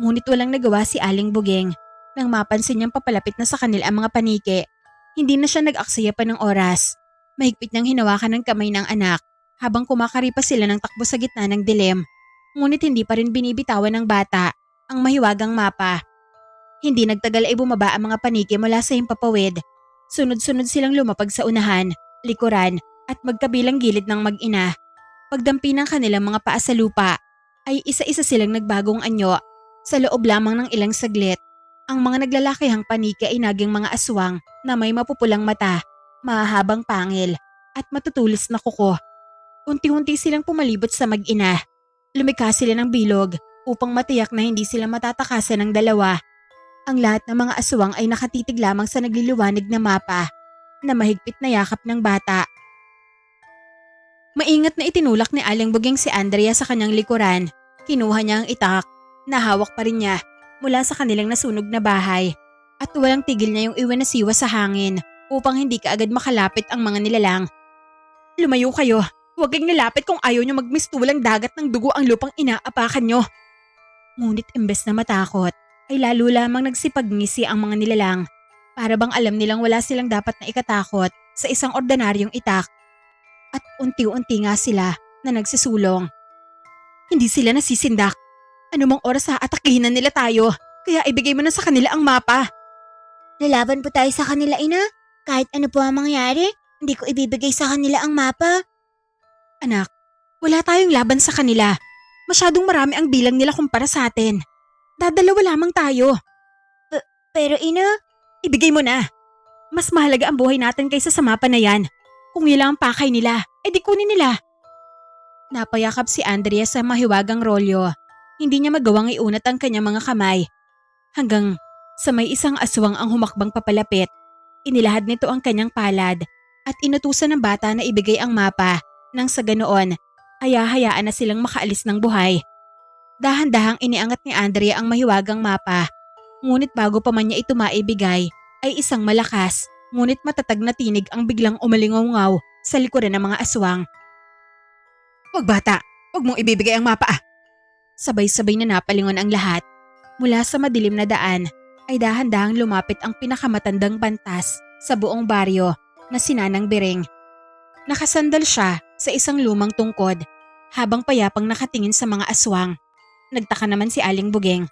Ngunit walang nagawa si Aling Buging nang mapansin niyang papalapit na sa kanila ang mga paniki. Hindi na siya nag-aksaya pa ng oras. Mahigpit niyang hinawakan ng kamay ng anak habang kumakaripas sila ng takbo sa gitna ng dilim. Ngunit hindi pa rin binibitawan ng bata ang mahiwagang mapa. Hindi nagtagal ay bumaba ang mga paniki mula sa himpapawid. Sunod-sunod silang lumapag sa unahan, likuran at magkabilang gilid ng mag-ina. Pagdampi ng kanilang mga paa sa lupa ay isa-isa silang nagbagong anyo. Sa loob lamang ng ilang saglit, ang mga naglalakihang paniki ay naging mga aswang na may mapupulang mata, mahahabang pangil at matutulis na kuko. Unti-unti silang pumalibot sa mag-ina. Lumikha sila ng bilog upang matiyak na hindi sila matatakasan ng dalawa. Ang lahat ng mga aswang ay nakatitig lamang sa nagliliwanag na mapa na mahigpit na yakap ng bata. Maingat na itinulak ni Aling Buging si Andrea sa kanyang likuran. Kinuha niya ang itak na hawak pa rin niya mula sa kanilang nasunog na bahay at walang tigil niya yung iwanasiwa sa hangin upang hindi kaagad makalapit ang mga nilalang. Lumayo kayo. Huwag kayong nilapit kung ayaw niyo magmistulang dagat ng dugo ang lupang inaapakan niyo. Ngunit imbes na matakot, ay lalo lamang nagsipagngisi ang mga nilalang. Para bang alam nilang wala silang dapat na ikatakot sa isang ordinaryong itak. At unti-unti nga sila na nagsisulong. Hindi sila nasisindak. Anumang oras atakihin na nila tayo, kaya ibigay mo na sa kanila ang mapa. Lalaban po tayo sa kanila, ina. Kahit ano po ang mangyari, hindi ko ibibigay sa kanila ang mapa. Anak, wala tayong laban sa kanila. Masyadong marami ang bilang nila kumpara sa atin. Dadalawa lamang tayo. Pero ina, ibigay mo na. Mas mahalaga ang buhay natin kaysa sa mapa na yan. Kung yun lang ang pakay nila, di kunin nila. Napayakap si Andrea sa mahiwagang rolyo. Hindi niya magawang iunat ang kanyang mga kamay. Hanggang sa may isang aswang ang humakbang papalapit. Inilahad nito ang kanyang palad at inutusan ng bata na ibigay ang mapa nang sa ganoon ay hahayaan na silang makaalis ng buhay. Dahan-dahang iniangat ni Andrea ang mahiwagang mapa. Ngunit bago pa man niya ito maibigay ay isang malakas ngunit matatag na tinig ang biglang umalingaw sa likuran ng mga aswang. Wag bata, wag mong ibibigay ang mapa. Sabay-sabay na napalingon ang lahat. Mula sa madilim na daan ay dahan-dahang lumapit ang pinakamatandang bantas sa buong baryo na si Nanang Biring. Nakasandal siya sa isang lumang tungkod habang payapang nakatingin sa mga aswang. Nagtaka naman si Aling Buging.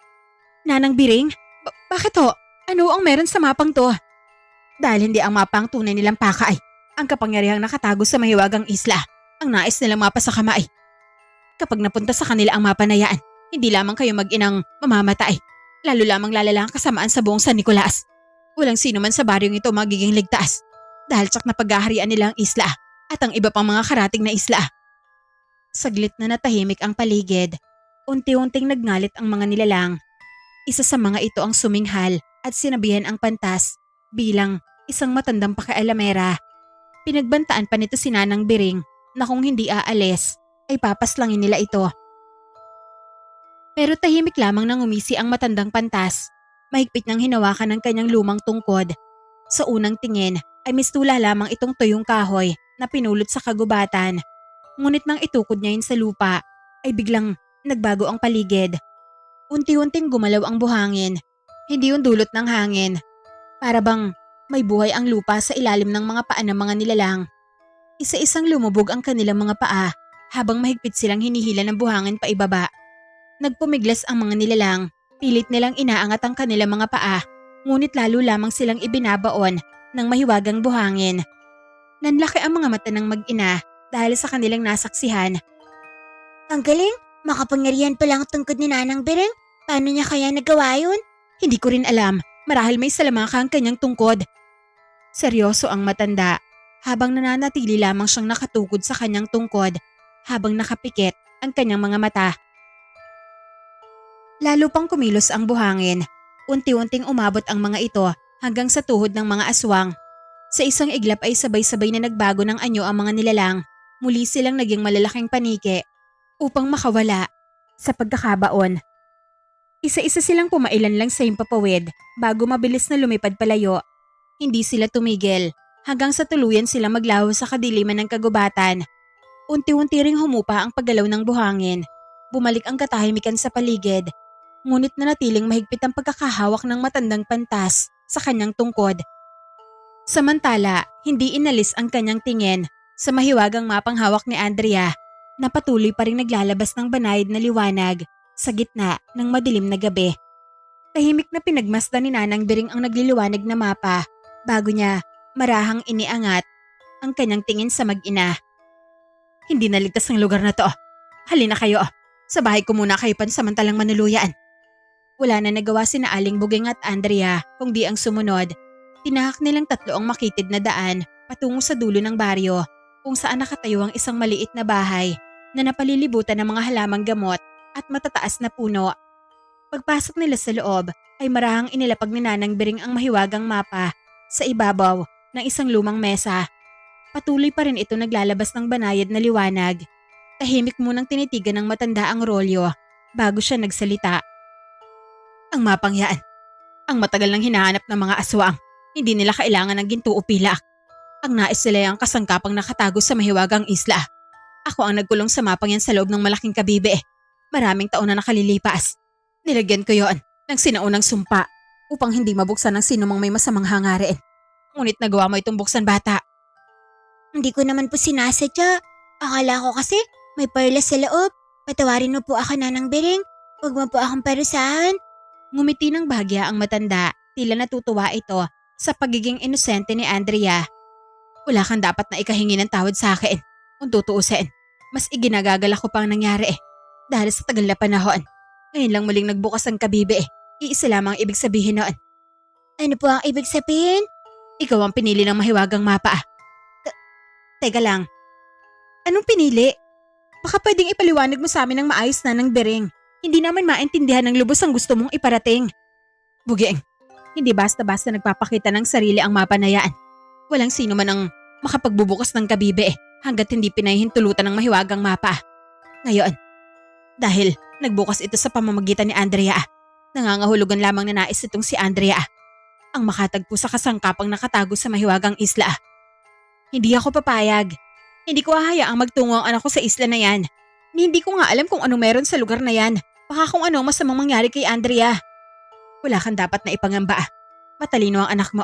Nanang Biring? Bakit ho? Ano ang meron sa mapang to? Dahil hindi ang mapa ang tunay nilang pakay. Ang kapangyarihang nakatago sa mahiwagang isla. Ang nais nilang mapa sa kamay. Kapag napunta sa kanila ang mapa na yan, hindi lamang kayo mag-inang mamamatay. Lalo lamang lalala ang kasamaan sa buong San Nicolas. Walang sino man sa baryong ito magiging ligtas. Dahil tsak na paghaharian nila ang isla at ang iba pang mga karating na isla. Saglit na natahimik ang paligid. Unti-unting nagngalit ang mga nilalang. Isa sa mga ito ang suminghal at sinabihan ang pantas bilang isang matandang pakialamera. Pinagbantaan pa nito si Nanang Biring na kung hindi aalis ay papaslangin nila ito. Pero tahimik lamang nang umisi ang matandang pantas. Mahigpit niyang hinawakan ng kanyang lumang tungkod. Sa unang tingin ay mistula lamang itong tuyong kahoy na pinulot sa kagubatan. Ngunit nang itukod niya yun sa lupa ay biglang nagbago ang paligid. Unti-unting gumalaw ang buhangin. Hindi yung dulot ng hangin. Para bang may buhay ang lupa sa ilalim ng mga paa ng mga nilalang. Isa-isang lumubog ang kanilang mga paa habang mahigpit silang hinihila ng buhangin pa ibaba. Nagpumiglas ang mga nilalang. Pilit nilang inaangat ang kanilang mga paa. Ngunit lalo lamang silang ibinabaon ng mahiwagang buhangin. Nanlaki ang mga mata ng mag-ina dahil sa kanilang nasaksihan. Ang galing, makapangyarihan pala ang tungkod ni Nanang Biring. Paano niya kaya nagawa yun? Hindi ko rin alam, marahil may salamaka ang kanyang tungkod. Seryoso ang matanda habang nananatili lamang siyang nakatukod sa kanyang tungkod habang nakapikit ang kanyang mga mata. Lalo pang kumilos ang buhangin. Unti-unting umabot ang mga ito hanggang sa tuhod ng mga aswang. Sa isang iglap ay sabay-sabay na nagbago ng anyo ang mga nilalang. Muli silang naging malalaking paniki upang makawala sa pagkakabaon. Isa-isa silang pumailan lang sa himpapawid bago mabilis na lumipad palayo. Hindi sila tumigil hanggang sa tuluyan sila maglaho sa kadiliman ng kagubatan. Unti-unti ring humupa ang paggalaw ng buhangin. Bumalik ang katahimikan sa paligid. Ngunit nanatiling mahigpit ang pagkakahawak ng matandang pantas sa kanyang tungkod. Samantala, hindi inalis ang kanyang tingin sa mahiwagang mapang hawak ni Andrea na patuloy pa rin naglalabas ng banayad na liwanag sa gitna ng madilim na gabi. Tahimik na pinagmasdan ni Nanang Biring ang nagliliwanag na mapa bago niya marahang iniangat ang kanyang tingin sa mag-ina. Hindi naligtas ang lugar na to. Halina kayo. Sa bahay ko muna kayo pansamantalang manuluyan. Wala na nagawa sina Aling Buging at Andrea kung di ang sumunod. Tinahak nilang tatlo ang makitid na daan patungo sa dulo ng baryo kung saan nakatayo ang isang maliit na bahay na napalilibutan ng mga halamang gamot at matataas na puno. Pagpasok nila sa loob ay marahang inilapag ni Nanang Biring ang mahiwagang mapa sa ibabaw ng isang lumang mesa. Patuloy pa rin ito naglalabas ng banayad na liwanag. Tahimik munang tinitigan ng matanda ang rolyo bago siya nagsalita. Ang mapang yan. Ang matagal nang hinahanap ng mga aswang. Hindi nila kailangan ng ginto o pilak. Ang nais sila ay ang kasangkapang nakatago sa mahiwagang isla. Ako ang nagkulong sa mapang yan sa loob ng malaking kabibe. Maraming taon na nakalilipas. Nilagyan ko yon ng sinaunang sumpa upang hindi mabuksan ng sinumang may masamang hangarin. Ngunit nagawa mo itong buksan, bata. Hindi ko naman po sinasadya. Akala ko kasi may perlas sa loob. Patawarin mo po ako, Nanang Biring. Huwag mo po akong parusahan. Ngumiti ng bahagya ang matanda, tila natutuwa ito sa pagiging inosente ni Andrea. Wala kang dapat na ikahingi ng tawad sa akin. Kung tutuusin, mas iginagagalak ko pang nangyari dahil sa tagal na panahon. Ngayon lang muling nagbukas ang kabibe. Iisa lamang ibig sabihin noon. Ano po ang ibig sabihin? Ikaw ang pinili ng mahiwagang mapa. Teka lang. Anong pinili? Baka pwedeng ipaliwanag mo sa amin ng maayos, Nanang Biring. Hindi naman maintindihan ng lubos ang gusto mong iparating. Buging, hindi basta-basta nagpapakita ng sarili ang mapa na yan. Walang sino man ang makapagbubukas ng kabibe hanggat hindi pinahihintulutan ng mahiwagang mapa. Ngayon, dahil nagbukas ito sa pamamagitan ni Andrea, nangangahulugan lamang na nais itong si Andrea ang makatagpo sa kasangkapang nakatago sa mahiwagang isla. Hindi ako papayag. Hindi ko hahayaang magtungo ang anak ko sa isla na yan. Hindi ko nga alam kung anong meron sa lugar na yan. Baka kung ano masamang mangyari kay Andrea. Wala kang dapat na ipangamba. Matalino ang anak mo.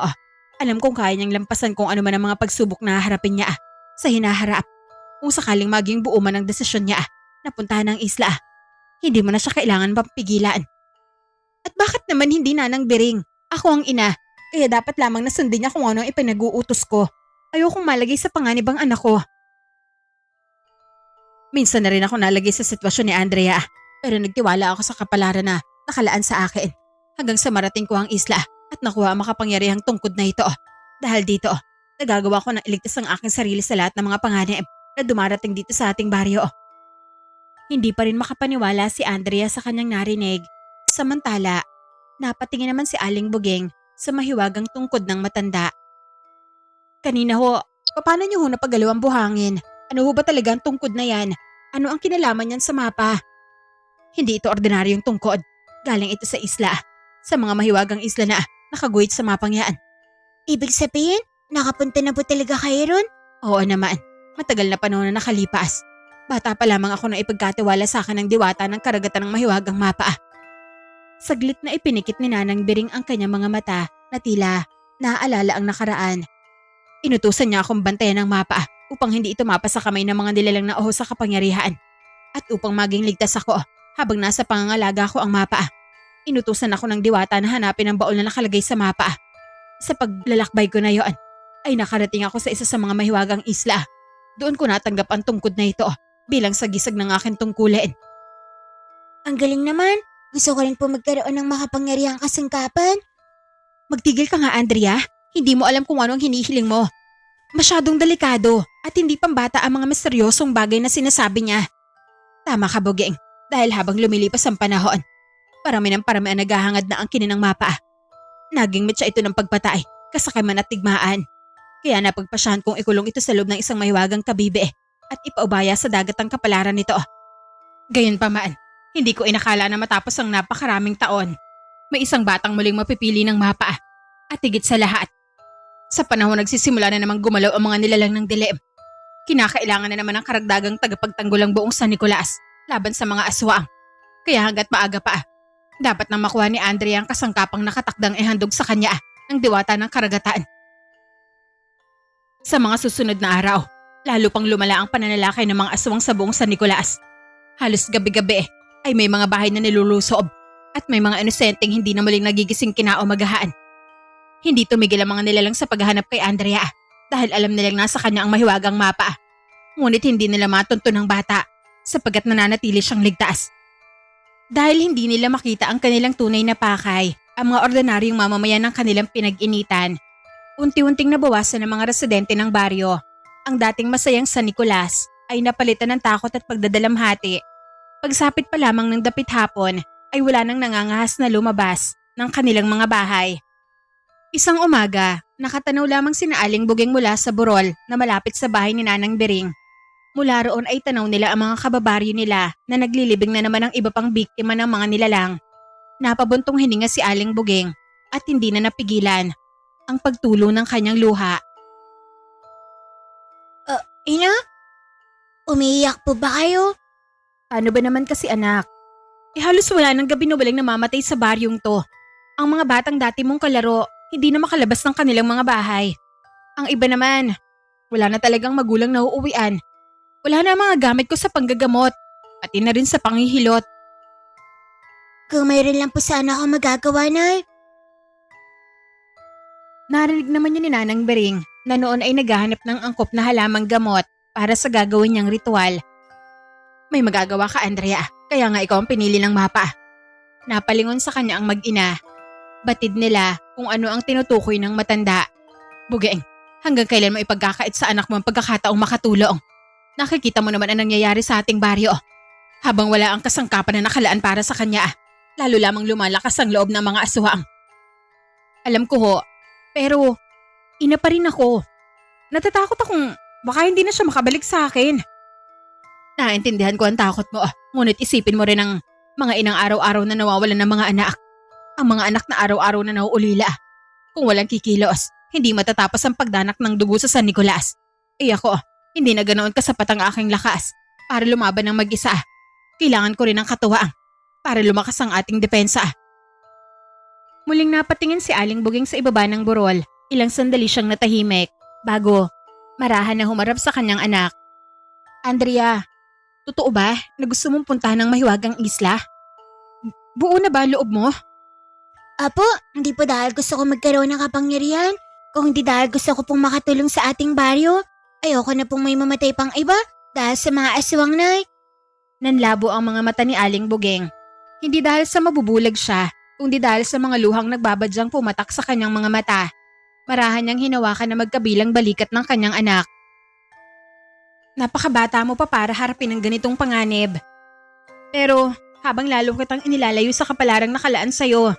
Alam kong kaya niyang lampasan kung ano man ang mga pagsubok na harapin niya sa hinaharap. Kung sakaling maging buo man ang desisyon niya na puntahan ang isla, hindi mo na siya kailangan papigilan. At bakit naman hindi Nanang Biring? Ako ang ina, kaya dapat lamang nasundin niya kung ano ang ipinag-uutos ko. Ayokong malagay sa panganib ang anak ko. Minsan na rin ako nalagay sa sitwasyon ni Andrea, pero nagtiwala ako sa kapalaran na nakalaan sa akin hanggang sa marating ko ang isla at nakuha ang makapangyarihang tungkod na ito. Dahil dito, Nagagawa ko na iligtas ang aking sarili sa lahat ng mga panganib na dumarating dito sa ating baryo. Hindi pa rin makapaniwala si Andrea sa kanyang narinig. Samantala, napatingin naman si Aling Buging sa mahiwagang tungkod ng matanda. Kanina ho, paano niyo ho napagalaw ang buhangin? Ano ho ba talaga ang tungkod na yan? Ano ang kinalaman niyan sa mapa? Hindi ito ordinaryong tungkod. Galing ito sa isla. Sa mga mahiwagang isla na nakaguhit sa mapang yan. Ibig sabihin, nakapunta na po talaga kayo ron? Oo naman, matagal na panahon na nakalipas. Bata pa lamang ako nang ipagkatiwala sa akin ng diwata ng karagatan ng mahiwagang mapa. Saglit na ipinikit ni Nanang Biring ang kanyang mga mata na tila naaalala ang nakaraan. Inutusan niya akong bantayan ng mapa upang hindi ito mapa sa kamay ng mga nilalang na oho sa kapangyarihan. At upang maging ligtas ako habang nasa pangangalaga ko ang mapa. Inutusan ako ng diwata na hanapin ang baol na nakalagay sa mapa. Sa paglalakbay ko na yon, ay nakarating ako sa isa sa mga mahiwagang isla. Doon ko natanggap ang tungkod na ito bilang sagisag ng aking tungkulin. Ang galing naman. Gusto ko rin po magkaroon ng makapangyarihang kasangkapan. Magtigil ka nga, Andrea. Hindi mo alam kung ano ang hinihiling mo. Masyadong delikado at hindi pambata ang mga misteryosong bagay na sinasabi niya. Tama ka, Buging. Dahil habang lumilipas ang panahon, parami ang naghahangad na ang kininang mapa. Naging mitya ito ng pagpatay, kasakay man at tigmaan. Kaya napagpasyahan kong ikulong ito sa loob ng isang mahiwagang kabibe at ipaubaya sa dagat ang kapalaran nito. Gayunpaman, hindi ko inakala na matapos ang napakaraming taon, may isang batang muling mapipili ng mapa. At higit sa lahat, sa panahon nagsisimula na namang gumalaw ang mga nilalang ng dilim. Kinakailangan na naman ng karagdagang tagapagtanggol ang buong San Nicolas laban sa mga aswang. Kaya hanggat maaga pa, dapat nang makuha ni Andrea ang kasangkapang nakatakdang ihandog sa kanya ng diwata ng karagatan. Sa mga susunod na araw, lalo pang lumala ang pananalakay ng mga aswang sa buong San Nicolas. Halos gabi-gabi ay may mga bahay na nilulusob at may mga inosenteng hindi na muling nagigising kinaumagahan. Hindi tumigil ang mga nilalang sa paghahanap kay Andrea dahil alam nilang nasa kanya ang mahiwagang mapa. Ngunit hindi nila matunton ang bata sapagkat nananatili siyang ligtas. Dahil hindi nila makita ang kanilang tunay na pakay, ang mga ordinaryong mamamayan ng kanilang pinag-initan, unti-unting nabawasan ng mga residente ng baryo. Ang dating masayang San Nicolas ay napalitan ng takot at pagdadalamhati. Pagsapit pa lamang ng dapit hapon ay wala nang nangangahas na lumabas ng kanilang mga bahay. Isang umaga, nakatanaw lamang sina Aling Buging mula sa burol na malapit sa bahay ni Nanang Biring. Mula roon ay tanaw nila ang mga kababaryo nila na naglilibing na naman ang iba pang biktima ng mga nilalang. Napabuntong hininga si Aling Buging at hindi na napigilan ang pagtulo ng kanyang luha. Ina? Umiiyak po ba kayo? Paano ba naman kasi anak? Halos wala ng gabi na walang namamatay sa baryong to. Ang mga batang dati mong kalaro, hindi na makalabas ng kanilang mga bahay. Ang iba naman, wala na talagang magulang na uuwian. Wala na ang mga gamit ko sa panggagamot, pati na rin sa panghihilot. Kung mayroon lang po sana ako magagawa, Nay. Narinig naman yun ni Nanang Bering na noon ay naghahanap ng angkop na halamang gamot para sa gagawin niyang ritual. May magagawa ka, Andrea, kaya nga ikaw ang pinili ng mapa. Napalingon sa kanya ang mag-ina. Batid nila kung ano ang tinutukoy ng matanda. Buging, hanggang kailan mo ipagkakait sa anak mo ang pagkakataong makatulong? Nakikita mo naman ang nangyayari sa ating baryo. Habang wala ang kasangkapan na nakalaan para sa kanya, lalo lamang lumalakas ang loob ng mga aswang. Alam ko ho, pero ina pa rin ako. Natatakot akong baka hindi na siya makabalik sa akin. Naintindihan ko ang takot mo, ngunit isipin mo rin ang mga inang araw-araw na nawawalan ng mga anak. Ang mga anak na araw-araw na nauulila. Kung walang kikilos, hindi matatapos ang pagdanak ng dugo sa San Nicolas. Ako, hindi na ganoon kasapat ang aking lakas para lumaban ng mag-isa. Kailangan ko rin ng katuwang para lumakas ang ating depensa. Muling napatingin si Aling Buging sa ibaba ng burol. Ilang sandali siyang natahimik bago marahan na humarap sa kanyang anak. Andrea, totoo ba na gusto mong puntahan ng mahiwagang isla? Buo na ba ang loob mo? Apo, hindi po dahil gusto ko magkaroon ng kapangyarihan. Kung hindi dahil gusto ko pong makatulong sa ating baryo, ayoko na pong may mamatay pang iba dahil sa mga aswang, Nay. Nanlabo ang mga mata ni Aling Buging. Hindi dahil sa mabubulag siya, kundi dahil sa mga luhang nagbabadyang pumatak sa kanyang mga mata. Marahan niyang hinawakan na magkabilang balikat ng kanyang anak. Napakabata mo pa para harapin ang ganitong panganib. Pero habang lalo kitang inilalayo sa kapalarang nakalaan sa'yo,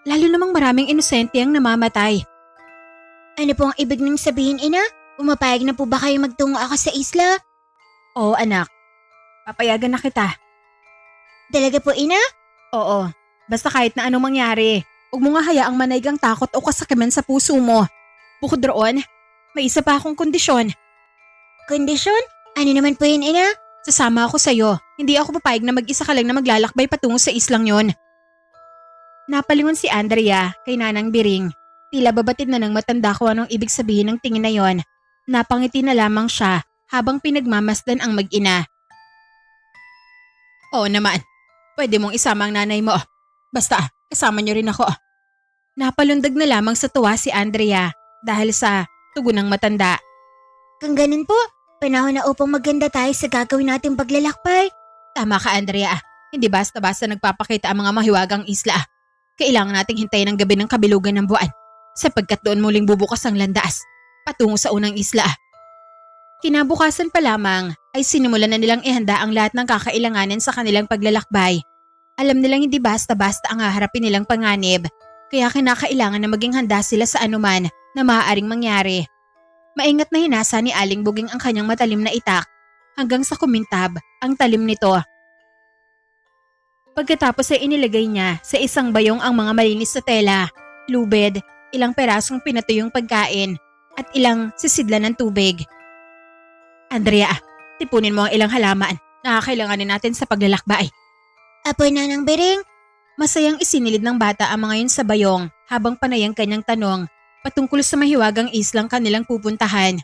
lalo namang maraming inosente ang namamatay. Ano po ang ibig niyong sabihin, ina? Pumapayag na po ba kayo magtungo ako sa isla? Oo anak, papayagan na kita. Talaga po, ina? Oo, basta kahit na anong mangyari, huwag mo nga hayaang manaygang takot o kasakiman sa puso mo. Bukod roon, may isa pa akong kondisyon. Kondisyon? Ano naman po yun, ina? Sasama ako sa'yo. Hindi ako papayag na mag-isa ka lang na maglalakbay patungo sa islang yon. Napalingon si Andrea kay Nanang Biring. Tila babatid na ng matanda ko anong ibig sabihin ng tingin na yon. Napangiti na lamang siya habang pinagmamasdan ang mag-ina. Oo naman, pwede mong isama ang nanay mo. Basta, kasama niyo rin ako. Napalundag na lamang sa tuwa si Andrea dahil sa tugon ng matanda. Kung ganun po, panahon na upang maganda tayo sa gagawin nating paglalakbay. Tama ka Andrea, hindi basta-basta nagpapakita ang mga mahiwagang isla. Kailangan nating hintayin ang gabi ng kabilugan ng buwan sapagkat doon muling bubukas ang landas patungo sa unang isla. Kinabukasan pa lamang ay sinimulan na nilang ihanda ang lahat ng kakailanganin sa kanilang paglalakbay. Alam nilang hindi basta-basta ang haharapin nilang panganib, kaya kinakailangan na maging handa sila sa anuman na maaaring mangyari. Maingat na hinasa ni Aling Buging ang kanyang matalim na itak hanggang sa kumintab ang talim nito. Pagkatapos ay inilagay niya sa isang bayong ang mga malinis na tela, lubid, ilang perasong pinatuyong pagkain at ilang sisidlan ng tubig. Andrea, tipunin mo ang ilang halaman na kakailanganin natin sa paglalakbay. Apo, Nanang Biring? Masayang isinilid ng bata ang mga yun sa bayong habang panay ang kanyang tanong patungkol sa mahiwagang islang kanilang pupuntahan.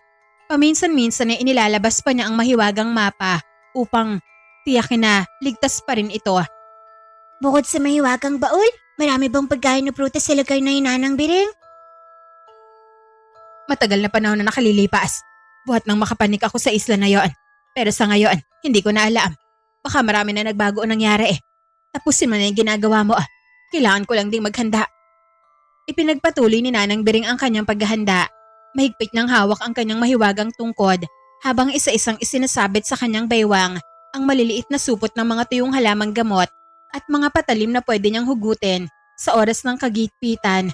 Paminsan-minsan ay inilalabas pa niya ang mahiwagang mapa upang tiyakin na ligtas pa rin ito. Bukod sa mahiwagang baul, marami bang pagkain na prutas sa lugar na yun, Nanang Biring? Matagal na panahon na nakalilipas. Buhat nang makapanik ako sa isla na yon. Pero sa ngayon, hindi ko na alam. Baka marami na nagbago o nangyari eh. Tapusin mo na yung ginagawa mo. Kailangan ko lang ding maghanda. Ipinagpatuloy ni Nanang Biring ang kanyang paghahanda. Mahigpit niyang hawak ang kanyang mahiwagang tungkod habang isa-isang isinasabit sa kanyang baywang ang maliliit na supot ng mga tuyong halamang gamot at mga patalim na pwede niyang hugutin sa oras ng kagitpitan.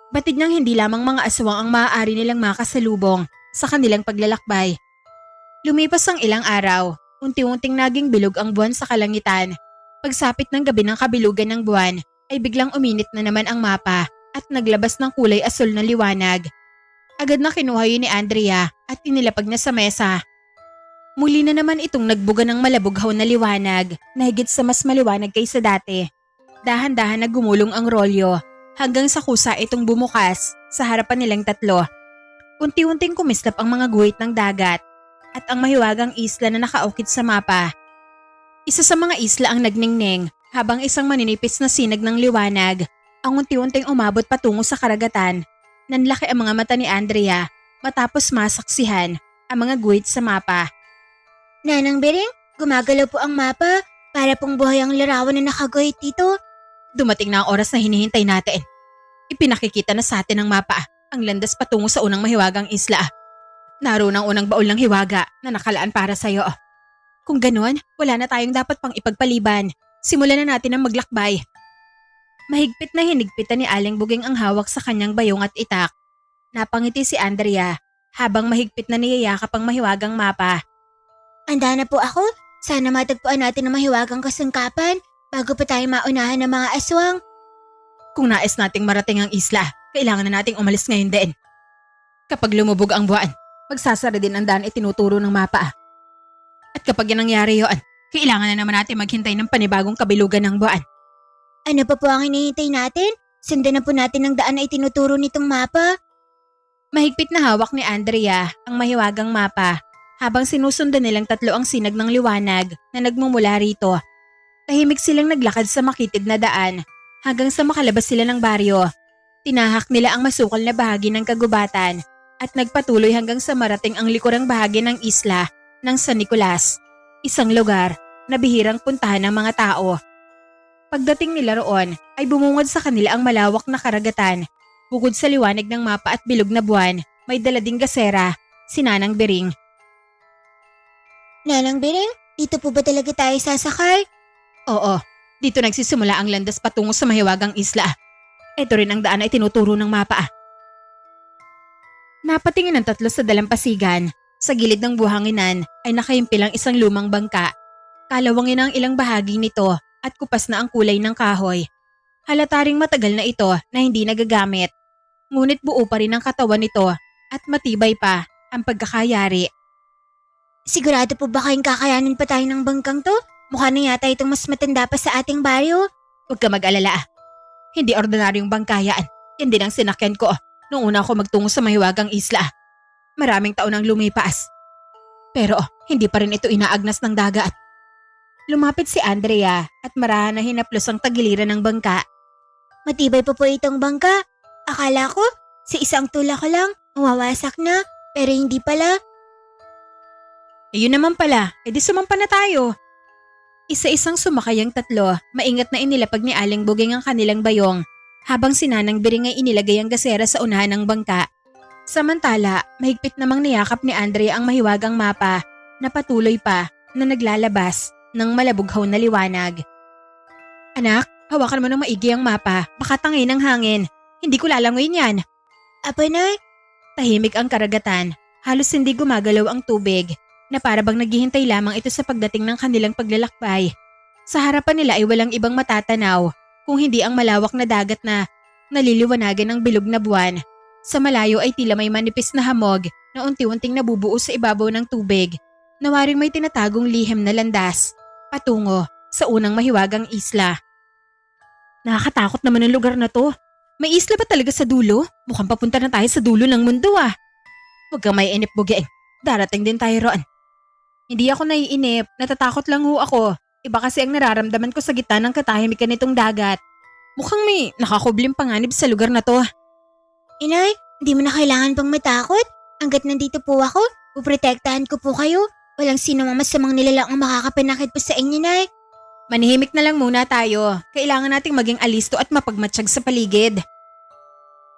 Batid niyang hindi lamang mga aswang ang maaari nilang makasalubong sa kanilang paglalakbay. Lumipas ang ilang araw, unti-unting naging bilog ang buwan sa kalangitan. Pagsapit ng gabi ng kabilugan ng buwan ay biglang uminit na naman ang mapa at naglabas ng kulay asul na liwanag. Agad na kinuha yun ni Andrea at inilapag na sa mesa. Muli na naman itong nagbuga ng malabughaw na liwanag na higit sa mas maliwanag kaysa dati. Dahan-dahan na gumulong ang rolyo hanggang sa kusa itong bumukas sa harapan nilang tatlo. Unti-unting kumislap ang mga guhit ng dagat at ang mahiwagang isla na nakaukit sa mapa. Isa sa mga isla ang nagningning habang isang maninipis na sinag ng liwanag ang unti-unting umabot patungo sa karagatan. Nanlaki ang mga mata ni Andrea matapos masaksihan ang mga guhit sa mapa. Nanang Biring, gumagalaw po ang mapa para pong buhay ang larawan na nakaguhit dito. Dumating na ang oras na hinihintay natin. Ipinakikita na sa atin ng mapa ang landas patungo sa unang mahiwagang isla. Naroon ang unang baul ng hiwaga na nakalaan para sa'yo. Kung ganoon, wala na tayong dapat pang ipagpaliban. Simulan na natin ang maglakbay. Mahigpit na hinigpitan ni Aling Buging ang hawak sa kanyang bayong at itak. Napangiti si Andrea habang mahigpit na niyayakap ang mahiwagang mapa. Anda na po ako. Sana matagpuan natin ang mahiwagang kasangkapan bago pa tayo maunahan ng mga aswang. Kung nais nating marating ang isla, kailangan na nating umalis ngayon din. Kapag lumubog ang buwan, magsasara din ang daan itinuturo ng mapa. At kapag yan nangyari yun, kailangan na naman natin maghintay ng panibagong kabilugan ng buwan. Ano pa po ang hinihintay natin? Sundan na po natin ang daan na itinuturo nitong mapa. Mahigpit na hawak ni Andrea ang mahiwagang mapa habang sinusundan nilang tatlo ang sinag ng liwanag na nagmumula rito. Tahimik silang naglakad sa makitid na daan hanggang sa makalabas sila ng baryo. Tinahak nila ang masukal na bahagi ng kagubatan at nagpatuloy hanggang sa marating ang likurang bahagi ng isla ng San Nicolas, isang lugar na bihirang puntahan ng mga tao. Pagdating nila roon ay bumungad sa kanila ang malawak na karagatan Bukod sa liwanag ng mapa at bilog na buwan, may dala ding gasera, si Nanang Bering. Nanang Bering, dito po ba talaga tayo sasakay? Oo, dito nagsisimula ang landas patungo sa mahiwagang isla. Ito rin ang daan na itinuturo ng mapa. Napatingin ang tatlo sa dalampasigan. Sa gilid ng buhanginan ay nakahimpilang isang lumang bangka. Kalawangin ang ilang bahagi nito at kupas na ang kulay ng kahoy. Halata ring matagal na ito na hindi nagagamit. Ngunit buo pa rin ang katawan nito at matibay pa ang pagkakayari. Sigurado po ba kayong kakayanin pa tayo ng bangkang to? Mukha na yata itong mas matanda pa sa ating baryo. Huwag ka mag-alala. Hindi ordinaryong bangka yan. Yan din ang sinakyan ko noong una ako magtungo sa mahiwagang isla. Maraming taon ang lumipas. Pero hindi pa rin ito inaagnas ng dagat. Lumapit si Andrea at marahan na hinaplos ang tagiliran ng bangka. Matibay pa po itong bangka. Akala ko, sa isang tulak ko lang, mawawasak na, pero hindi pala. Yun naman pala, edi sumampa na tayo. Isa-isang sumakay ang tatlo, maingat na inilapag ni Aling Buging ang kanilang bayong, habang si Nanang Bering ay inilagay ang gasera sa unahan ng bangka. Samantala, mahigpit namang niyakap ni Andrea ang mahiwagang mapa na patuloy pa na naglalabas ng malabughaw na liwanag. Anak, hawakan mo ng maigi ang mapa, baka tangin ng hangin. Hindi ko lalangoyin yan. Apa na? Tahimik ang karagatan, halos hindi gumagalaw ang tubig, na para bang naghihintay lamang ito sa pagdating ng kanilang paglalakbay. Sa harapan nila ay walang ibang matatanaw, kung hindi ang malawak na dagat na naliliwanagan ng bilog na buwan. Sa malayo ay tila may manipis na hamog na unti-unting nabubuo sa ibabaw ng tubig, na waring may tinatagong lihim na landas, patungo sa unang mahiwagang isla. Nakakatakot naman ang lugar na to. May isla ba talaga sa dulo? Mukhang papunta na tayo sa dulo ng mundo ah. Huwag kang may inip, Buging. Darating din tayo roon. Hindi ako naiinip, natatakot lang ho ako. Iba kasi ang nararamdaman ko sa gitna ng katahimikan nitong dagat. Mukhang may nakakublim panganib sa lugar na to. Inay, hindi mo na kailangan pang matakot. Hanggat nandito po ako, puprotektahan ko po kayo. Walang sino mang masamang nilalang ang makakapanakit po sa inyo, Nay. Manahimik na lang muna tayo. Kailangan nating maging alisto at mapagmatsyag sa paligid.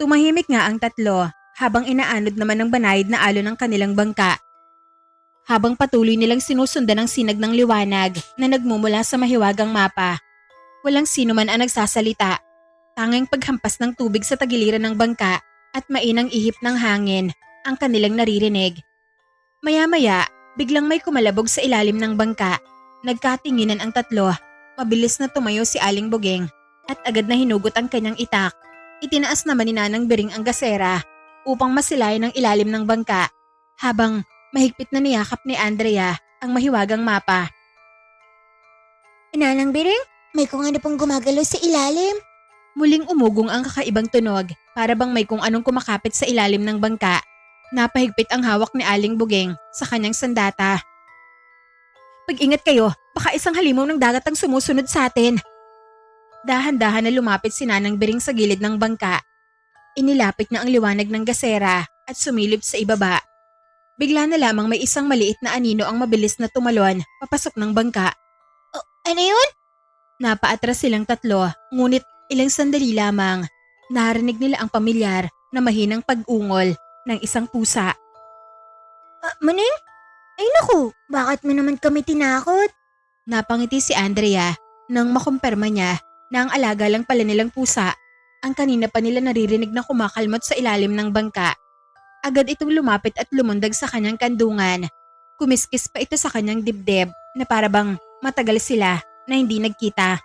Tumahimik nga ang tatlo habang inaanod naman ng banayad na alon ng kanilang bangka. Habang patuloy nilang sinusundan ang sinag ng liwanag na nagmumula sa mahiwagang mapa. Walang sino man ang nagsasalita. Tanging paghampas ng tubig sa tagiliran ng bangka at mainang ihip ng hangin ang kanilang naririnig. Maya-maya, biglang may kumalabog sa ilalim ng bangka. Nagkatinginan ang tatlo. Mabilis na tumayo si Aling Buging at agad na hinugot ang kanyang itak. Itinaas naman ni Nanang Bering ang gasera upang masilayan ang ilalim ng bangka habang mahigpit na niyakap ni Andrea ang mahiwagang mapa. Nanang Bering, may kung ano pong gumagalaw sa ilalim. Muling umugong ang kakaibang tunog para bang may kung anong kumakapit sa ilalim ng bangka. Napahigpit ang hawak ni Aling Buging sa kanyang sandata. Pag-ingat kayo, baka isang halimaw ng dagat ang sumusunod sa atin. Dahan-dahan na lumapit si Nanang Bering sa gilid ng bangka. Inilapit na ang liwanag ng gasera at sumilip sa ibaba. Bigla na lamang may isang maliit na anino ang mabilis na tumalon papasok ng bangka. Ano yun? Napaatras silang tatlo, ngunit ilang sandali lamang. Narinig nila ang pamilyar na mahinang pag-ungol ng isang pusa. Maning? Ay naku, bakit mo naman kami tinakot? Napangiti si Andrea nang makumpirma niya na ang alaga lang pala nilang pusa ang kanina pa nila naririnig na kumakalmot sa ilalim ng bangka. Agad itong lumapit at lumundag sa kanyang kandungan. Kumiskis pa ito sa kanyang dibdib na para bang matagal sila na hindi nagkita.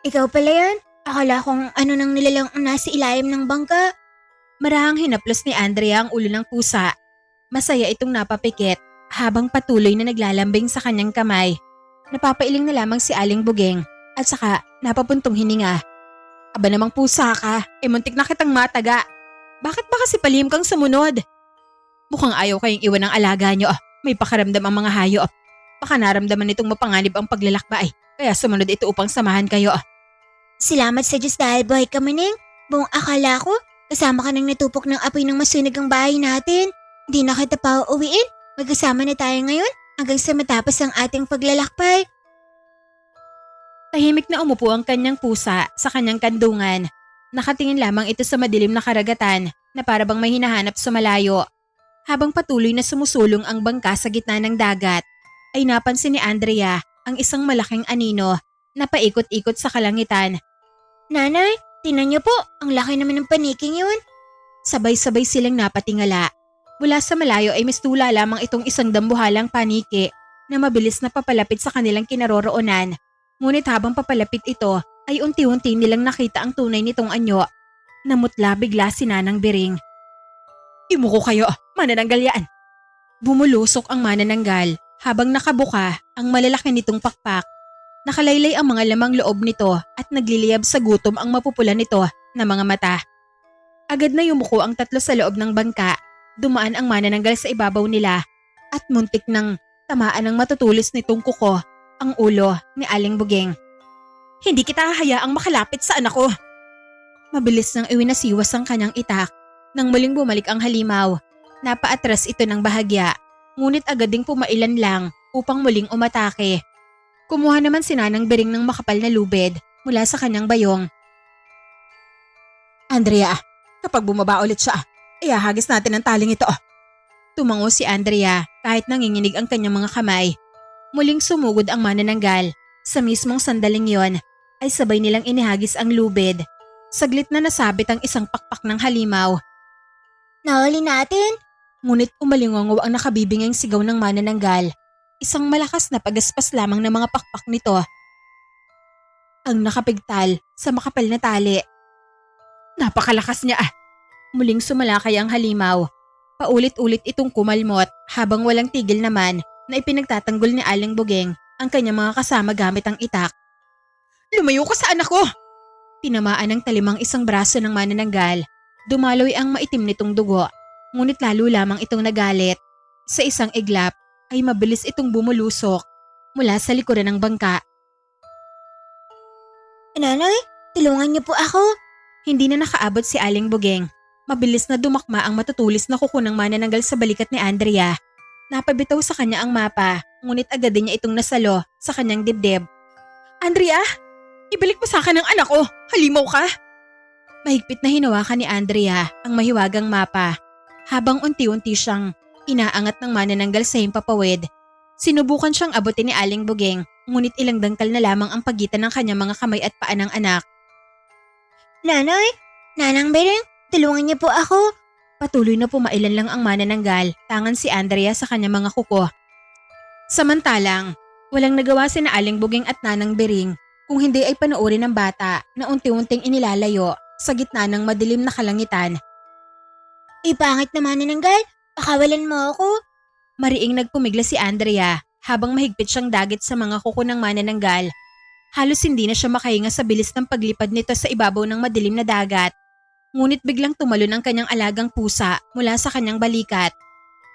Ikaw pala yan? Akala kong ano nang nilalang ang nasa ilalim ng bangka. Marahang hinaplos ni Andrea ang ulo ng pusa. Masaya itong napapikit habang patuloy na naglalambing sa kanyang kamay. Napapailing na lamang si Aling Buging at saka napapuntong hininga. Aba namang pusa ka, muntik na kitang mataga. Bakit ba kasi palihim kang sumunod? Mukhang ayaw kayong iwan ng alaga nyo. May pakaramdam ang mga hayop. Baka naramdaman nitong mapanganib ang paglalakbay, kaya sumunod ito upang samahan kayo. Salamat sa Diyos dahil buhay ka, Maning. Buong akala ko, kasama ka nang natupok ng apoy ng masunog ang bahay natin. Hindi na kita pa uuwiin. Magkasama na tayo ngayon hanggang sa matapos ang ating paglalakbay. Tahimik na umupo ang kanyang pusa sa kanyang kandungan. Nakatingin lamang ito sa madilim na karagatan na para bang may hinahanap sa malayo. Habang patuloy na sumusulong ang bangka sa gitna ng dagat, ay napansin ni Andrea ang isang malaking anino na paikot-ikot sa kalangitan. Nanay, tinan niyo po, ang laki naman ng paniking yun. Sabay-sabay silang napatingala. Mula sa malayo ay mistula lamang itong isang dambuhalang paniki na mabilis na papalapit sa kanilang kinaroroonan. Ngunit habang papalapit ito ay unti-unti nilang nakita ang tunay nitong anyo. Namutla bigla si Nanang Bering. Imuko kayo, manananggal yan. Bumulusok ang manananggal habang nakabuka ang malalaki nitong pakpak. Nakalaylay ang mga lamang loob nito at nagliliyab sa gutom ang mapupula nito na mga mata. Agad na yumuko ang tatlo sa loob ng bangka. Dumaan ang manananggal sa ibabaw nila at muntik nang tamaan ng matutulis nitong kuko ang ulo ni Aling Bugeng. Hindi kita hahayaang makalapit sa anak ko. Mabilis nang iwinasiwas ang kanyang itak nang muling bumalik ang halimaw. Napaatras ito ng bahagya, ngunit agad ding pumailan lang upang muling umatake. Kumuha naman si Nanang Bering ng makapal na lubid mula sa kanyang bayong. Andrea, kapag bumaba ulit siya, ihahagis natin ang taling ito. Tumango si Andrea kahit nanginginig ang kanyang mga kamay. Muling sumugod ang manananggal. Sa mismong sandaling yon ay sabay nilang inihagis ang lubid. Saglit na nasabit ang isang pakpak ng halimaw. Nahuli natin? Ngunit umalingongaw ang nakabibinging sigaw ng manananggal. Isang malakas na pagaspas lamang ng mga pakpak nito. Ang nakapigtal sa makapal na tali. Napakalakas niya. Muling sumalakay ang halimaw. Paulit-ulit itong kumalmot habang walang tigil naman na ipinagtatanggol ni Aling Bugeng ang kanyang mga kasama gamit ang itak. Lumayo ka sa anak ko! Tinamaan ng talimang isang braso ng manananggal. Dumaloy ang maitim nitong dugo, ngunit lalo lamang itong nagalit. Sa isang iglap ay mabilis itong bumulusok mula sa likuran ng bangka. Nanay, tulungan niyo po ako. Hindi na nakaabot si Aling Bugeng. Mabilis na dumakma ang matutulis na kuko ng manananggal sa balikat ni Andrea. Napabitaw sa kanya ang mapa, ngunit agad din niya itong nasalo sa kanyang dibdib. Andrea, ibalik mo sa akin ang anak ko! Halimaw ka! Mahigpit na hinawakan ni Andrea ang mahiwagang mapa habang unti-unti siyang inaangat ng manananggal sa himpapawid. Sinubukan siyang abutin ni Aling Bugeng, ngunit ilang dangkal na lamang ang pagitan ng kanyang mga kamay at paa ng anak. Nanay, Nanang Bering, tulungan niyo po ako. Patuloy na pumailan lang ang manananggal, tangan si Andrea sa kanyang mga kuko. Samantalang, walang nagawa si Aling Bugeng at Nanang Bering kung hindi ay panoorin ng bata na unti-unting inilalayo sa gitna ng madilim na kalangitan. Ipangit na manananggal, pakawalan mo ako. Mariing nagpumigla si Andrea habang mahigpit siyang dagit sa mga kuko ng manananggal. Halos hindi na siya makahinga sa bilis ng paglipad nito sa ibabaw ng madilim na dagat. Ngunit biglang tumalon ang kanyang alagang pusa mula sa kanyang balikat.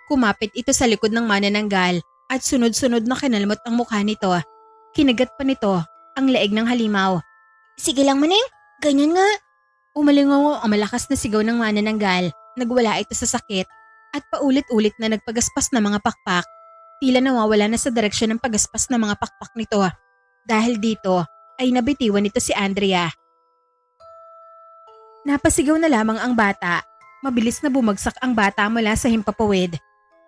Kumapit ito sa likod ng manananggal at sunod-sunod na kinalmot ang mukha nito. Kinagat pa nito ang leeg ng halimaw. Sige lang Maneng, ganyan nga. Umalingaw ang malakas na sigaw ng manananggal. Nagwala ito sa sakit at paulit-ulit na nagpagaspas ng mga pakpak. Tila nawawala na sa direksyon ng pagaspas ng mga pakpak nito. Dahil dito ay nabitiwan nito si Andrea. Napasigaw na lamang ang bata. Mabilis na bumagsak ang bata mula sa himpapawid.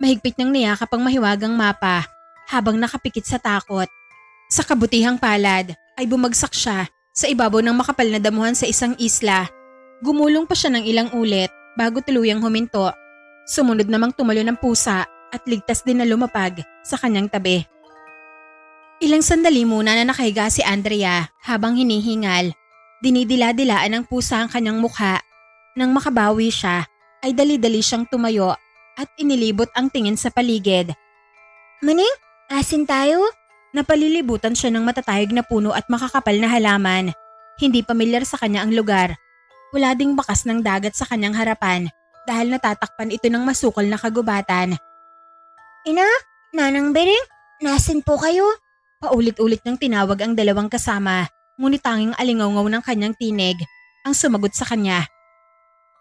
Mahigpit niyang niyakap ang mahiwagang mapa habang nakapikit sa takot. Sa kabutihang palad ay bumagsak siya sa ibabaw ng makapal na damuhan sa isang isla. Gumulong pa siya ng ilang ulit bago tuluyang huminto. Sumunod namang tumalo ng pusa at ligtas din na lumapag sa kanyang tabi. Ilang sandali muna na nakahiga si Andrea habang hinihingal. Dinidila-dilaan ng pusa ang kanyang mukha. Nang makabawi siya, ay dali-dali siyang tumayo at inilibot ang tingin sa paligid. Maneng, asin tayo? Napalilibutan siya ng matatayog na puno at makakapal na halaman. Hindi pamilyar sa kanya ang lugar. Wala ding bakas ng dagat sa kanyang harapan dahil natatakpan ito ng masukal na kagubatan. Ina, Nanang Bering, nasan po kayo? Paulit-ulit niyang tinawag ang dalawang kasama, ngunit tanging alingaw-ngaw ng kanyang tinig ang sumagot sa kanya.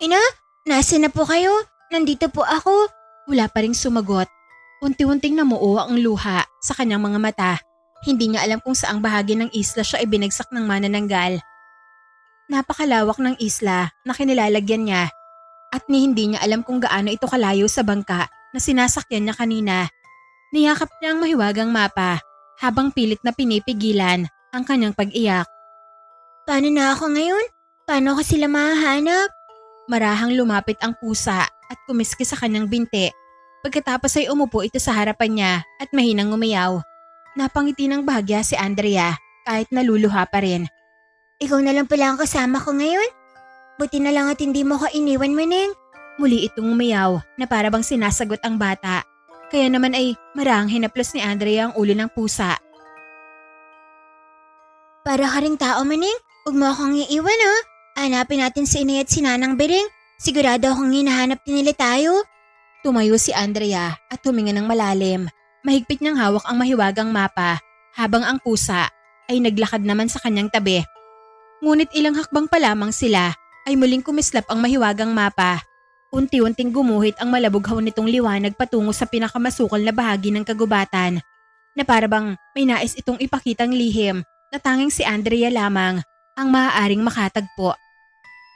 Ina, nasan na po kayo? Nandito po ako. Wala pa ring sumagot. Unti-unting namuo ang luha sa kanyang mga mata. Hindi niya alam kung saang bahagi ng isla siya ibinagsak ng manananggal. Napakalawak ng isla na kinilalagyan niya at hindi niya alam kung gaano ito kalayo sa bangka na sinasakyan niya kanina. Niyakap niya ang mahiwagang mapa habang pilit na pinipigilan ang kanyang pag-iyak. Paano na ako ngayon? Paano ko sila mahahanap? Marahang lumapit ang pusa at kumiski sa kanyang binti. Pagkatapos ay umupo ito sa harapan niya at mahinang umiyaw. Napangiti ng bahagya si Andrea kahit naluluha pa rin. Ikaw na lang pala ang kasama ko ngayon? Buti na lang at hindi mo ko iniwan, Maneng. Muli itong umiyaw na para bang sinasagot ang bata. Kaya naman ay marahang hinaplos ni Andrea ang ulo ng pusa. Para ka ring tao, Maneng. Huwag mo akong iiwan, ha? Hanapin natin si Inay at si Nanang Bering. Sigurado akong hinahanap din nila tayo. Tumayo si Andrea at huminga ng malalim. Mahigpit niyang hawak ang mahiwagang mapa habang ang pusa ay naglakad naman sa kanyang tabi. Ngunit ilang hakbang pa lamang sila ay muling kumislap ang mahiwagang mapa. Unti-unting gumuhit ang malabughaw nitong liwanag patungo sa pinakamasukal na bahagi ng kagubatan na parabang may nais itong ipakitang lihim na tanging si Andrea lamang ang maaaring makatagpo.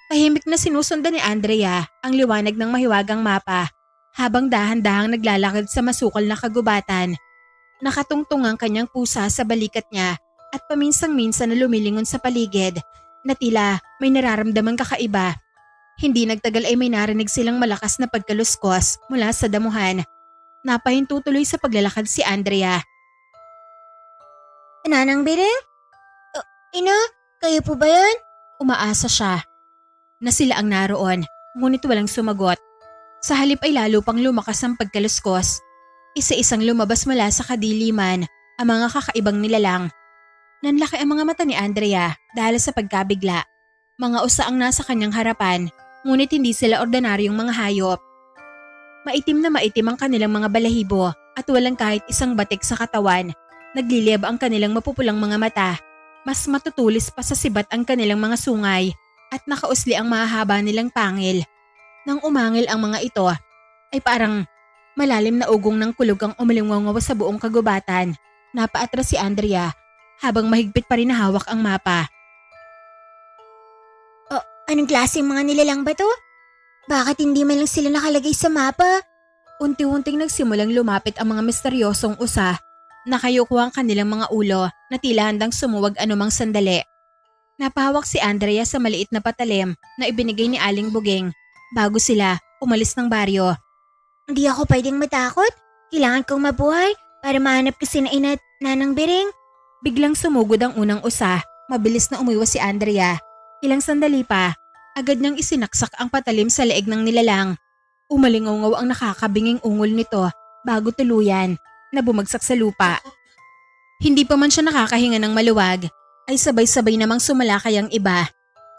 Tahimik na sinusundan ni Andrea ang liwanag ng mahiwagang mapa habang dahan-dahang naglalakad sa masukal na kagubatan. Nakatungtong ang kanyang pusa sa balikat niya at paminsang-minsan na lumilingon sa paligid na tila may nararamdamang kakaiba. Hindi nagtagal ay may narinig silang malakas na pagkaluskos mula sa damuhan. Napahinto tuloy sa paglalakad si Andrea. Nanang Bering? Ina, kayo po ba yan? Umaasa siya na sila ang naroon, ngunit walang sumagot. Sa halip ay lalo pang lumakas ang pagkaluskos. Isa-isang lumabas mula sa kadiliman ang mga kakaibang nilalang. Nanlaki ang mga mata ni Andrea dahil sa pagkabigla. Mga usa ang nasa kanyang harapan, ngunit hindi sila ordinaryong mga hayop. Maitim na maitim ang kanilang mga balahibo at walang kahit isang batik sa katawan. Nagliliyab ang kanilang mapupulang mga mata. Mas matutulis pa sa sibat ang kanilang mga sungay at nakausli ang mahahaba nilang pangil. Nang umangil ang mga ito, ay parang malalim na ugong ng kulog ang umalingaw sa buong kagubatan. Napaatras si Andrea habang mahigpit pa rin na hawak ang mapa. Anong klaseng mga nilalang ba to? Bakit hindi man lang sila nakalagay sa mapa? Unti-unting nagsimulang lumapit ang mga misteryosong usa. Nakayuko ang kanilang mga ulo na tila handang sumuwag anumang sandali. Napahawak si Andrea sa maliit na patalim na ibinigay ni Aling Buging bago sila umalis ng baryo. Hindi ako pwedeng matakot. Kailangan kong mabuhay para mahanap kasi na Ina at Nanang Bering. Biglang sumugod ang unang usa. Mabilis na umiwas si Andrea. Ilang sandali pa, agad niyang isinaksak ang patalim sa leeg ng nilalang. Umalingaw ang nakakabinging ungol nito bago tuluyan na bumagsak sa lupa. Hindi pa man siya nakakahinga ng maluwag, ay sabay-sabay namang sumalakay ang iba.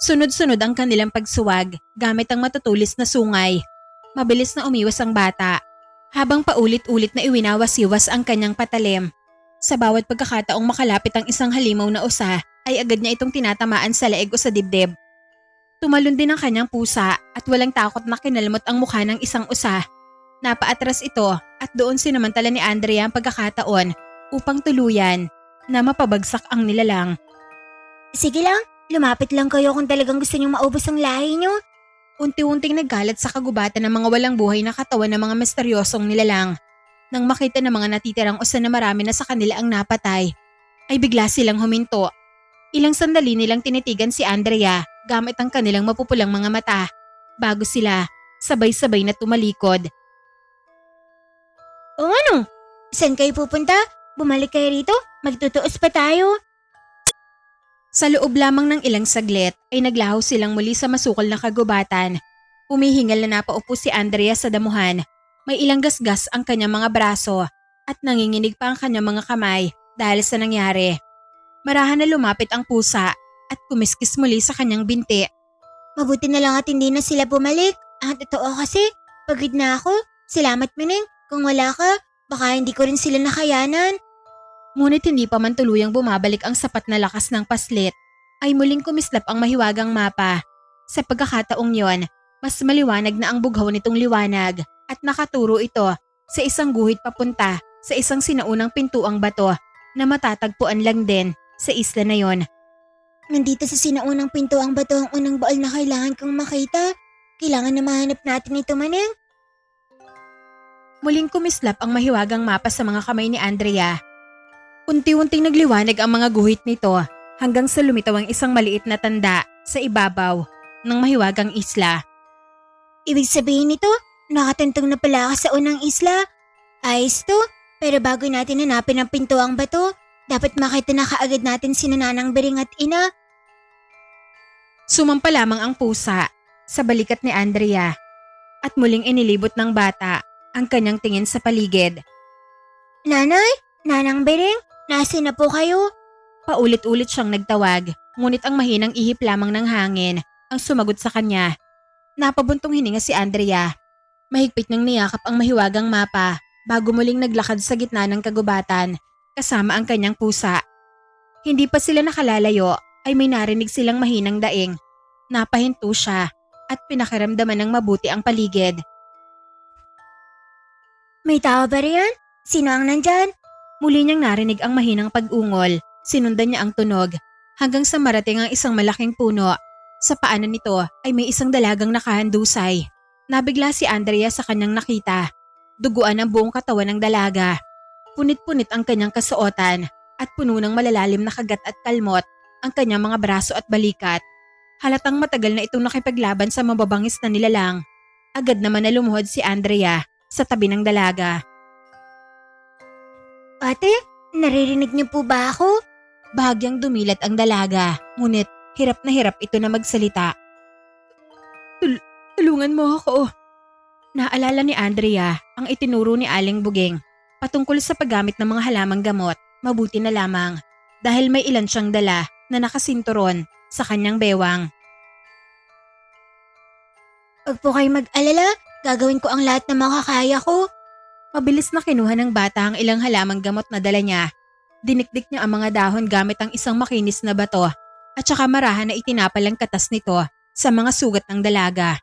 Sunod-sunod ang kanilang pagsuwag gamit ang matutulis na sungay. Mabilis na umiwas ang bata, habang paulit-ulit na iwinawas-iwas ang kanyang patalim. Sa bawat pagkakataong makalapit ang isang halimaw na usa, ay agad niya itong tinatamaan sa leeg o sa dibdib. Tumalon din ang kanyang pusa at walang takot na kinalmot ang mukha ng isang usa. Napaatras ito at doon sinamantala ni Andrea ang pagkakataon upang tuluyan na mapabagsak ang nilalang. Sige lang, lumapit lang kayo kung talagang gusto niyong maubos ang lahi niyo. Unti-unting nagkalat sa kagubatan ng mga walang buhay na katawan ng mga misteryosong nilalang. Nang makita ng mga natitirang usa na marami na sa kanila ang napatay, ay bigla silang huminto. Ilang sandali nilang tinitigan si Andrea gamit ang kanilang mapupulang mga mata bago sila sabay-sabay na tumalikod. O ano? Saan kayo pupunta? Bumalik kayo rito? Magtutuos pa tayo? Sa loob lamang ng ilang saglit ay naglaho silang muli sa masukal na kagubatan. Humihingal na napaupo si Andrea sa damuhan. May ilang gasgas ang kanyang mga braso at nanginginig pa ang kanyang mga kamay dahil sa nangyari. Marahan na lumapit ang pusa at kumiskis muli sa kanyang binti. Mabuti na lang at hindi na sila bumalik. Ang totoo kasi, pagod na ako. Salamat, Maneng. Kung wala ka, baka hindi ko rin sila nakayanan. Ngunit hindi pa man tuluyang bumabalik ang sapat na lakas ng paslit, ay muling kumislap ang mahiwagang mapa. Sa pagkakataong yon, mas maliwanag na ang bughaw nitong liwanag at nakaturo ito sa isang guhit papunta sa isang sinaunang pintuang bato na matatagpuan lang din sa isla na yon. Nandito sa sinaunang pinto ang bato ang unang baol na kailangan kong makita. Kailangan na mahanap natin ito, Manang. Muling kumislap ang mahiwagang mapa sa mga kamay ni Andrea. Unti-unting nagliwanag ang mga guhit nito hanggang sa lumitaw ang isang maliit na tanda sa ibabaw ng mahiwagang isla. Ibig sabihin nito, nakatantong na pala ako sa unang isla. Ayos to, pero bago natin hanapin ang pinto ang bato, dapat makita na kaagad natin si Nanang Bering at Ina. Sumampa lamang ang pusa sa balikat ni Andrea at muling inilibot ng bata ang kanyang tingin sa paligid. Nanay, Nanang Bering, nasaan na po kayo? Paulit-ulit siyang nagtawag, ngunit ang mahinang ihip lamang ng hangin ang sumagot sa kanya. Napabuntong hininga si Andrea. Mahigpit niyang niyakap ang mahiwagang mapa bago muling naglakad sa gitna ng kagubatan kasama ang kanyang pusa. Hindi pa sila nakalalayo ay may narinig silang mahinang daing. Napahinto siya at pinakiramdaman ng mabuti ang paligid. May tao ba riyan? Sino ang nandyan? Muli niyang narinig ang mahinang pag-ungol. Sinundan niya ang tunog hanggang sa marating ang isang malaking puno. Sa paanan nito ay may isang dalagang nakahandusay. Nabigla si Andrea sa kanyang nakita. Duguan ang buong katawan ng dalaga. Punit-punit ang kanyang kasuotan at puno ng malalalim na kagat at kalmot ang kanyang mga braso at balikat. Halatang matagal na itong nakipaglaban sa mababangis na nilalang. Agad naman na lumuhod si Andrea sa tabi ng dalaga. Ate, naririnig niyo po ba ako? Bahagyang dumilat ang dalaga, ngunit hirap na hirap ito na magsalita. Tulungan mo ako. Naalala ni Andrea ang itinuro ni Aling Buging patungkol sa paggamit ng mga halamang gamot. Mabuti na lamang dahil may ilan siyang dala na nakasinturon sa kanyang bewang. Huwag po kayo mag-alala, gagawin ko ang lahat na makakaya ko. Mabilis na kinuha ng bata ang ilang halamang gamot na dala niya. Dinikdik niya ang mga dahon gamit ang isang makinis na bato at saka marahan na itinapal ang katas nito sa mga sugat ng dalaga.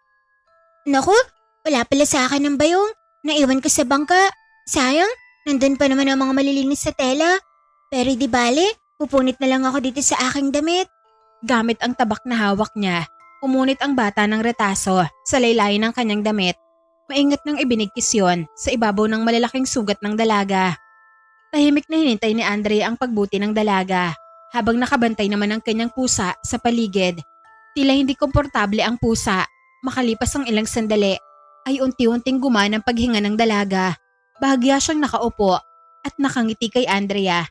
Naku, wala pala sa akin ng bayong. Naiwan ko sa bangka. Sayang, nandun pa naman ang mga malilinis sa tela. Pero di bale, pupunit na lang ako dito sa aking damit. Gamit ang tabak na hawak niya, umunit ang bata ng retaso sa laylayan ng kanyang damit. Maingat nang ibinigkis yon sa ibabaw ng malalaking sugat ng dalaga. Tahimik na hinintay ni Andrea ang pagbuti ng dalaga habang nakabantay naman ang kanyang pusa sa paligid. Tila hindi komportable ang pusa. Makalipas ang ilang sandali ay unti-unting gumana ang paghinga ng dalaga. Bahagya siyang nakaupo at nakangiti kay Andrea.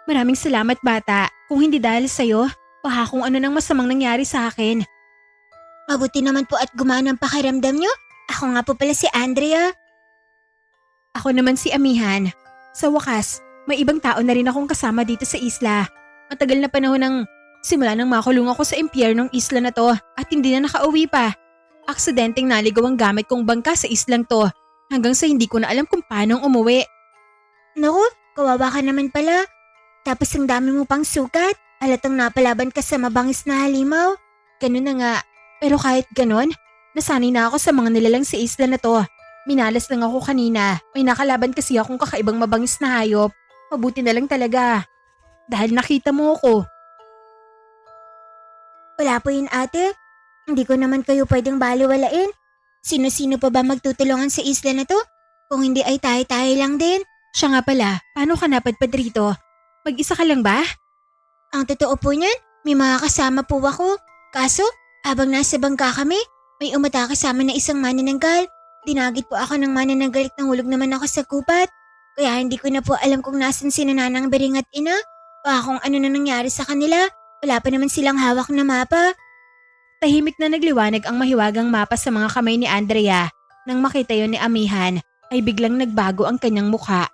Maraming salamat bata. Kung hindi dahil sa'yo, baka kung ano nang masamang nangyari sa akin. Mabuti naman po at gumana ang pakiramdam nyo. Ako nga po pala si Andrea. Ako naman si Amihan. Sa wakas, may ibang tao na rin akong kasama dito sa isla. Matagal na panahon ng simula nang makulong ako sa impyernong isla na to at hindi na nakauwi pa. Aksidenteng naligaw ang gamit kong bangka sa islang to hanggang sa hindi ko na alam kung paano umuwi. Naku, kawawa ka naman pala. Tapos ang dami mo pang sugat. Halatang napalaban ka sa mabangis na halimaw. Ganun na nga. Pero kahit ganun, nasanay na ako sa mga nilalang sa isla na to. Minalas lang ako kanina. May nakalaban kasi akong kakaibang mabangis na hayop. Mabuti na lang talaga. Dahil nakita mo ako. Wala po yun ate. Hindi ko naman kayo pwedeng baliwalain. Sino-sino pa ba magtutulungan sa isla na to? Kung hindi ay tayo-tayo lang din. Siya nga pala, paano ka napadpad rito? Mag-isa ka lang ba? Ang totoo po niyan, may mga kasama po ako. Kaso, habang nasa bangka kami, may umatake sa amin na isang manananggal. Dinagit po ako ng manananggal at nahulog naman ako sa kupat. Kaya hindi ko na po alam kung nasan si Nanang Bering at Ina. O kung ano na nangyari sa kanila. Wala pa naman silang hawak na mapa. Tahimik na nagliwanag ang mahiwagang mapa sa mga kamay ni Andrea. Nang makita yon ni Amihan, ay biglang nagbago ang kanyang mukha.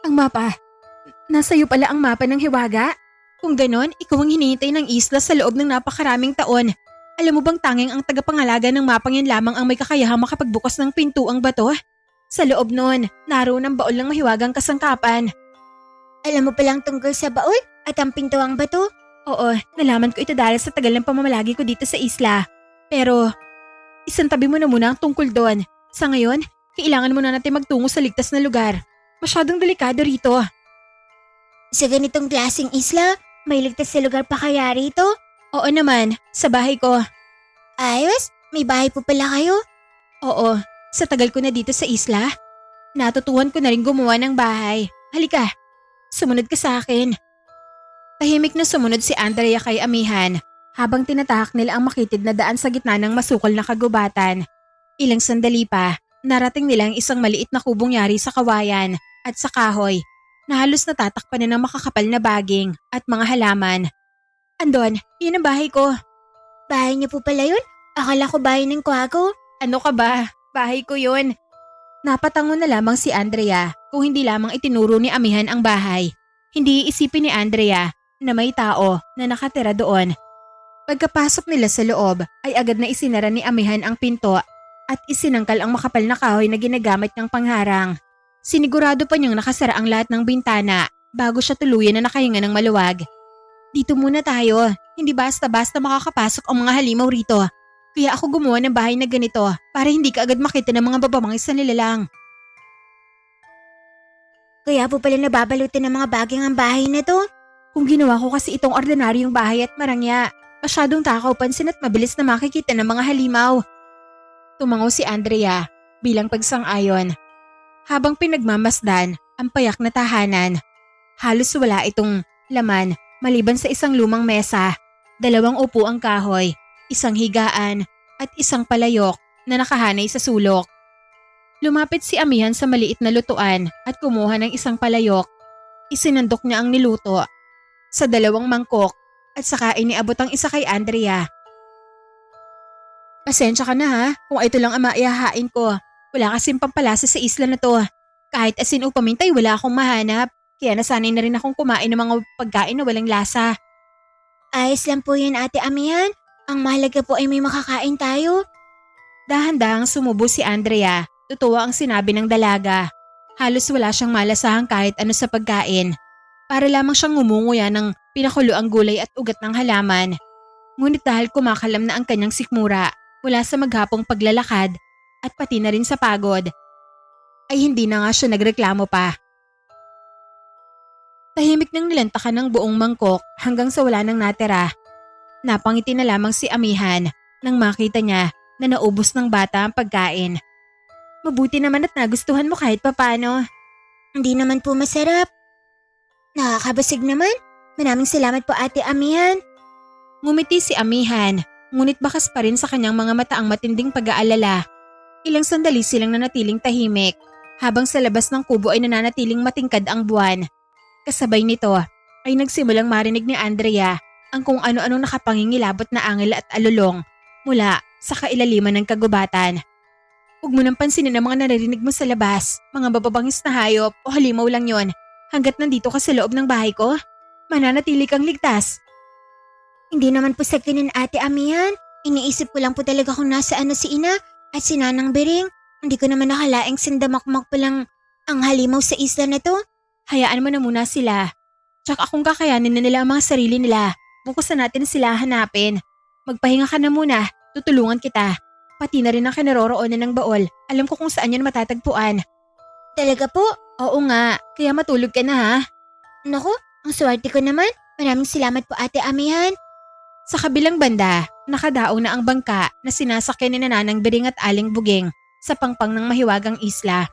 Ang mapa? Nasa iyo pala ang mapa ng hiwaga? Kung ganon, ikaw ang hinihintay ng isla sa loob ng napakaraming taon. Alam mo bang tanging ang tagapangalaga ng mapang yan lamang ang may kakayahang makapagbukas ng pintuang bato? Sa loob noon, naroon ang baol ng mahiwagang kasangkapan. Alam mo palang tungkol sa baol at ang pintuang bato? Oo, nalaman ko ito dahil sa tagal ng pamamalagi ko dito sa isla. Pero, isang tabi mo na muna ang tungkol doon. Sa ngayon, kailangan mo na natin magtungo sa ligtas na lugar. Masyadong delikado rito. Sa ganitong klaseng isla, may ligtas sa lugar pa kaya rito? Oo naman, sa bahay ko. Ayos, may bahay po pala kayo. Oo, sa tagal ko na dito sa isla, natutuhan ko na rin gumawa ng bahay. Halika, sumunod ka sa akin. Tahimik na sumunod si Andrea kay Amihan habang tinatahak nila ang makitid na daan sa gitna ng masukol na kagubatan. Ilang sandali pa, narating nila ang isang maliit na kubong yari sa kawayan at sa kahoy na halos natatakpan na ng makakapal na baging at mga halaman. Andon, yun ang bahay ko. Bahay niyo po pala yun? Akala ko bahay ng kwago. Ano ka ba? Bahay ko yun. Napatango na lamang si Andrea kung hindi lamang itinuro ni Amihan ang bahay. Hindi iisipin ni Andrea na may tao na nakatira doon. Pagkapasok nila sa loob ay agad na isinara ni Amihan ang pinto at isinangkal ang makapal na kahoy na ginagamit niyang pangharang. Sinigurado pa niyang nakasara ang lahat ng bintana bago siya tuluyan na nakahinga ng maluwag. Dito muna tayo, hindi basta-basta makakapasok ang mga halimaw rito. Kaya ako gumawa ng bahay na ganito para hindi ka agad makita ng mga babamangis na nilalang. Kaya po pala nababalutin ng mga baging ang bahay na to? Kung ginawa ko kasi itong ordinaryong bahay at marangya, masyadong takaw pansin at mabilis na makikita ng mga halimaw. Tumango si Andrea bilang pagsang-ayon. Habang pinagmamasdan ang payak na tahanan, halos wala itong laman maliban sa isang lumang mesa, 2 upuang kahoy, isang higaan at isang palayok na nakahanay sa sulok. Lumapit si Amihan sa maliit na lutuan at kumuha ng isang palayok. Isinandok niya ang niluto sa 2 mangkok at saka iniabot ang isa kay Andrea. Pasensya ka na ha kung ito lang ang maihahain ko. Wala kasing pampalasa sa isla na to. Kahit asin o pamintay wala akong mahanap. Kaya nasanay na rin akong kumain ng mga pagkain na walang lasa. Ayos lang po yan, Ate Amihan. Ang mahalaga po ay may makakain tayo. Dahan-dahang sumubo si Andrea. Totoo ang sinabi ng dalaga. Halos wala siyang malasahan kahit ano sa pagkain. Para lamang siyang ngumunguya ng pinakulo ang gulay at ugat ng halaman. Ngunit dahil kumakalam na ang kanyang sikmura mula sa maghapong paglalakad at pati na rin sa pagod, ay hindi na nga siya nagreklamo pa. Tahimik nang nilantakan ng buong mangkok hanggang sa wala nang natira. Napangiti na lamang si Amihan nang makita niya na naubos ng bata ang pagkain. Mabuti naman at nagustuhan mo kahit papano. Hindi naman po masarap. Nakakabasig naman. Maraming salamat po, Ate Amihan. Ngumiti si Amihan, ngunit bakas pa rin sa kanyang mga mata ang matinding pag-aalala. Ilang sandali silang nanatiling tahimik, habang sa labas ng kubo ay nananatiling matingkad ang buwan. Kasabay nito ay nagsimulang marinig ni Andrea ang kung ano-anong nakapangingilabot na angel at alulong mula sa kailaliman ng kagubatan. Huwag mo nang pansinin ang mga naririnig mo sa labas, mga bababangis na hayop o halimaw lang yon. Hanggat nandito ka sa loob ng bahay ko, mananatili kang ligtas. Hindi naman po sa ganun, Ate Amihan. Iniisip ko lang po talaga kung nasaan na si Ina at si Nanang Bering. Hindi ko naman nakalaing sindamakmak pa lang ang halimaw sa isla na to. Hayaan mo na muna sila. Tsaka kung kakayanin na nila ang mga sarili nila, bukas na natin sila hanapin. Magpahinga ka na muna, tutulungan kita. Pati na rin ang kinaroroonan ng baol. Alam ko kung saan yan matatagpuan. Talaga po? Oo nga, kaya matulog ka na ha. Naku, ang swerte ko naman. Maraming salamat po, Ate Amihan. Sa kabilang banda, nakadaong na ang bangka na sinasakyan ni Nanang Bering at Aling Buging sa pangpang ng mahiwagang isla.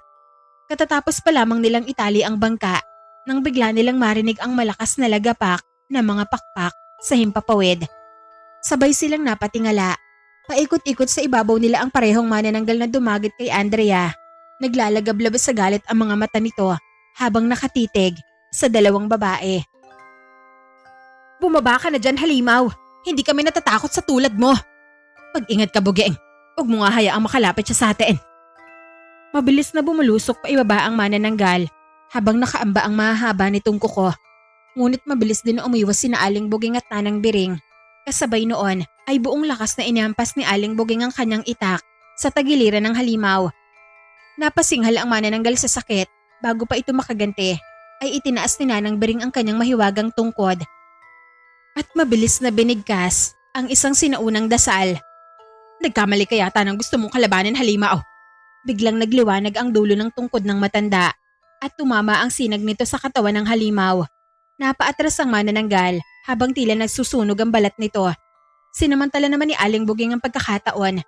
Katatapos pa lamang nilang itali ang bangka nang bigla nilang marinig ang malakas na lagapak na mga pakpak sa himpapawid. Sabay silang napatingala. Paikot-ikot sa ibabaw nila ang parehong manananggal na dumagit kay Andrea. Naglalagablabas sa galit ang mga mata nito habang nakatitig sa 2 babae. Bumaba ka na dyan, halimaw! Hindi kami natatakot sa tulad mo! Pag-ingat ka, Buging! Huwag mo nga hayaang makalapit siya sa atin! Mabilis na bumulusok pa ibaba ang manananggal habang nakaamba ang mahaba nitong kuko. Ngunit mabilis din na umiwas sina Aling Buging at Nanang Bering. Kasabay noon ay buong lakas na inampas ni Aling Buging ang kanyang itak sa tagiliran ng halimaw. Napasinghal ang manananggal sa sakit bago pa ito makaganti ay itinaas ni Nanang Bering ang kanyang mahiwagang tungkod. At mabilis na binigkas ang isang sinaunang dasal. Nagkamali ka yata ng gusto mong kalabanin, halimaw. Biglang nagliwanag ang dulo ng tungkod ng matanda at tumama ang sinag nito sa katawan ng halimaw. Napaatras ang manananggal habang tila nagsusunog ang balat nito. Sinamantala naman ni Aling Buging ang pagkakataon.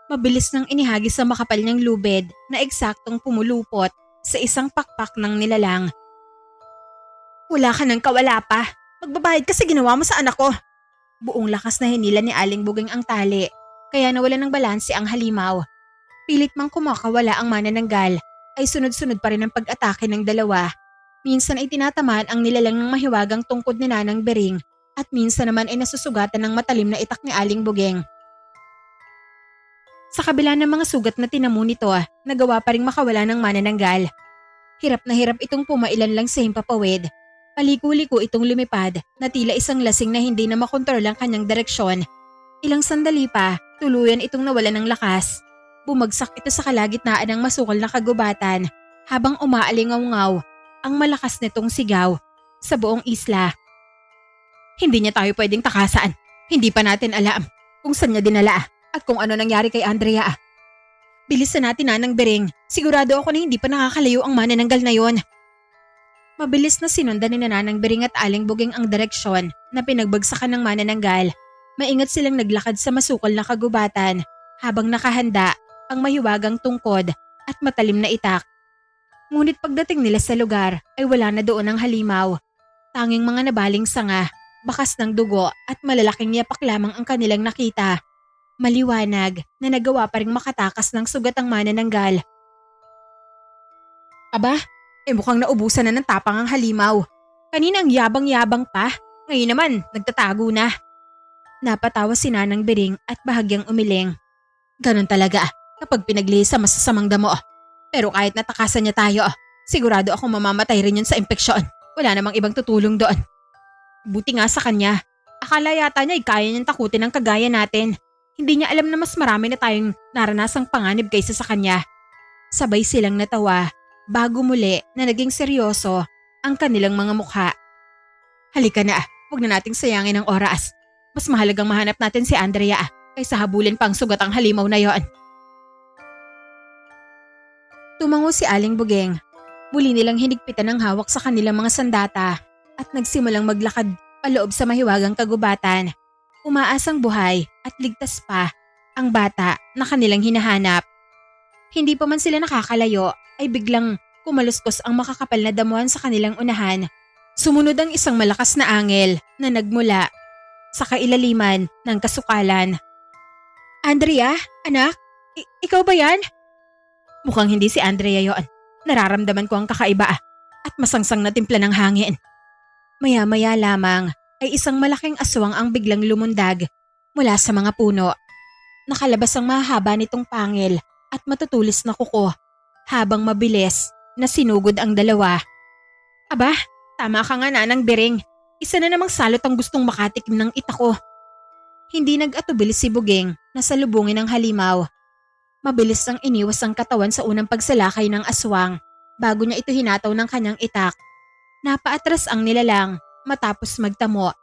Mabilis nang inihagis ang makapal niyang lubid na eksaktong pumulupot sa isang pakpak ng nilalang. Wala ka nang kawala pa. Magbabayad ka sa ginawa mo sa anak ko. Buong lakas na hinila ni Aling Buging ang tali, kaya nawala ng balanse ang halimaw. Pilit mang kumakawala ang manananggal, ay sunod-sunod pa rin ang pag-atake ng dalawa. Minsan ay tinatamaan ang nilalang ng mahiwagang tungkod ni Nanang Bering at minsan naman ay nasusugatan ng matalim na itak ni Aling Buging. Sa kabila ng mga sugat na tinamo nito, nagawa pa ring makawala ng manananggal. Hirap na hirap itong pumailan lang sa himpapawid. Paliko-liko itong lumipad na tila isang lasing na hindi na makontrol ang kanyang direksyon. Ilang sandali pa, tuluyan itong nawala ng lakas. Bumagsak ito sa kalagitnaan ng masukal na kagubatan habang umaalingaw-ngaw ang malakas nitong sigaw sa buong isla. Hindi niya tayo pwedeng takasan. Hindi pa natin alam kung saan niya dinala at kung ano nangyari kay Andrea. Bilisan natin Nanang Bering. Sigurado ako na hindi pa nakakalayo ang manananggal na yon. Mabilis na sinundan ni Nanang Bering at Aling Buging ang direksyon na pinagbagsakan ng manananggal. Maingat silang naglakad sa masukal na kagubatan habang nakahanda ang mahiwagang tungkod at matalim na itak. Ngunit pagdating nila sa lugar ay wala na doon ang halimaw. Tanging mga nabaling sanga, bakas ng dugo at malalaking yapak lamang ang kanilang nakita. Maliwanag na nagawa pa ring makatakas ng sugat ang manananggal. Aba, mukhang naubusan na ng tapang ang halimaw. Kanina ang yabang-yabang pa, ngayon naman nagtatago na. Napatawa si Nanang Bering at bahagyang umiling. Ganon talaga kapag pinaglihis sa masasamang damo. Pero kahit natakasan niya tayo, sigurado akong mamamatay rin yun sa impeksyon. Wala namang ibang tutulong doon. Buti nga sa kanya. Akala yata niya ay kaya niyang takutin ang kagaya natin. Hindi niya alam na mas marami na tayong naranasang panganib kaysa sa kanya. Sabay silang natawa bago muli na naging seryoso ang kanilang mga mukha. Halika na, huwag na nating sayangin ang oras. Mas mahalagang mahanap natin si Andrea kaysa habulin pang sugat ang halimaw na yon. Tumango si Aling Buging. Muli nilang hinigpitan ang hawak sa kanilang mga sandata at nagsimulang maglakad paloob sa mahiwagang kagubatan. Umaasang buhay at ligtas pa ang bata na kanilang hinahanap. Hindi pa man sila nakakalayo ay biglang kumaluskos ang makakapal na damuhan sa kanilang unahan. Sumunod ang isang malakas na angel na nagmula sa kailaliman ng kasukalan. Andrea, anak, ikaw ba yan? Mukhang hindi si Andrea yon. Nararamdaman ko ang kakaiba at masangsang na timpla ng hangin. Maya-maya lamang ay isang malaking aswang ang biglang lumundag mula sa mga puno. Nakalabas ang mahaba nitong pangil at matutulis na kuko habang mabilis na sinugod ang dalawa. Aba, tama ka nga Nanang Bering. Isa na namang salot ang gustong makatikim ng itako. Hindi nag-atubili si Buging na salubungin ng halimaw. Mabilis ang iniwas ang katawan sa unang pagsalakay ng aswang bago niya ito hinataw ng kanyang itak. Napaatras ang nilalang matapos magtamo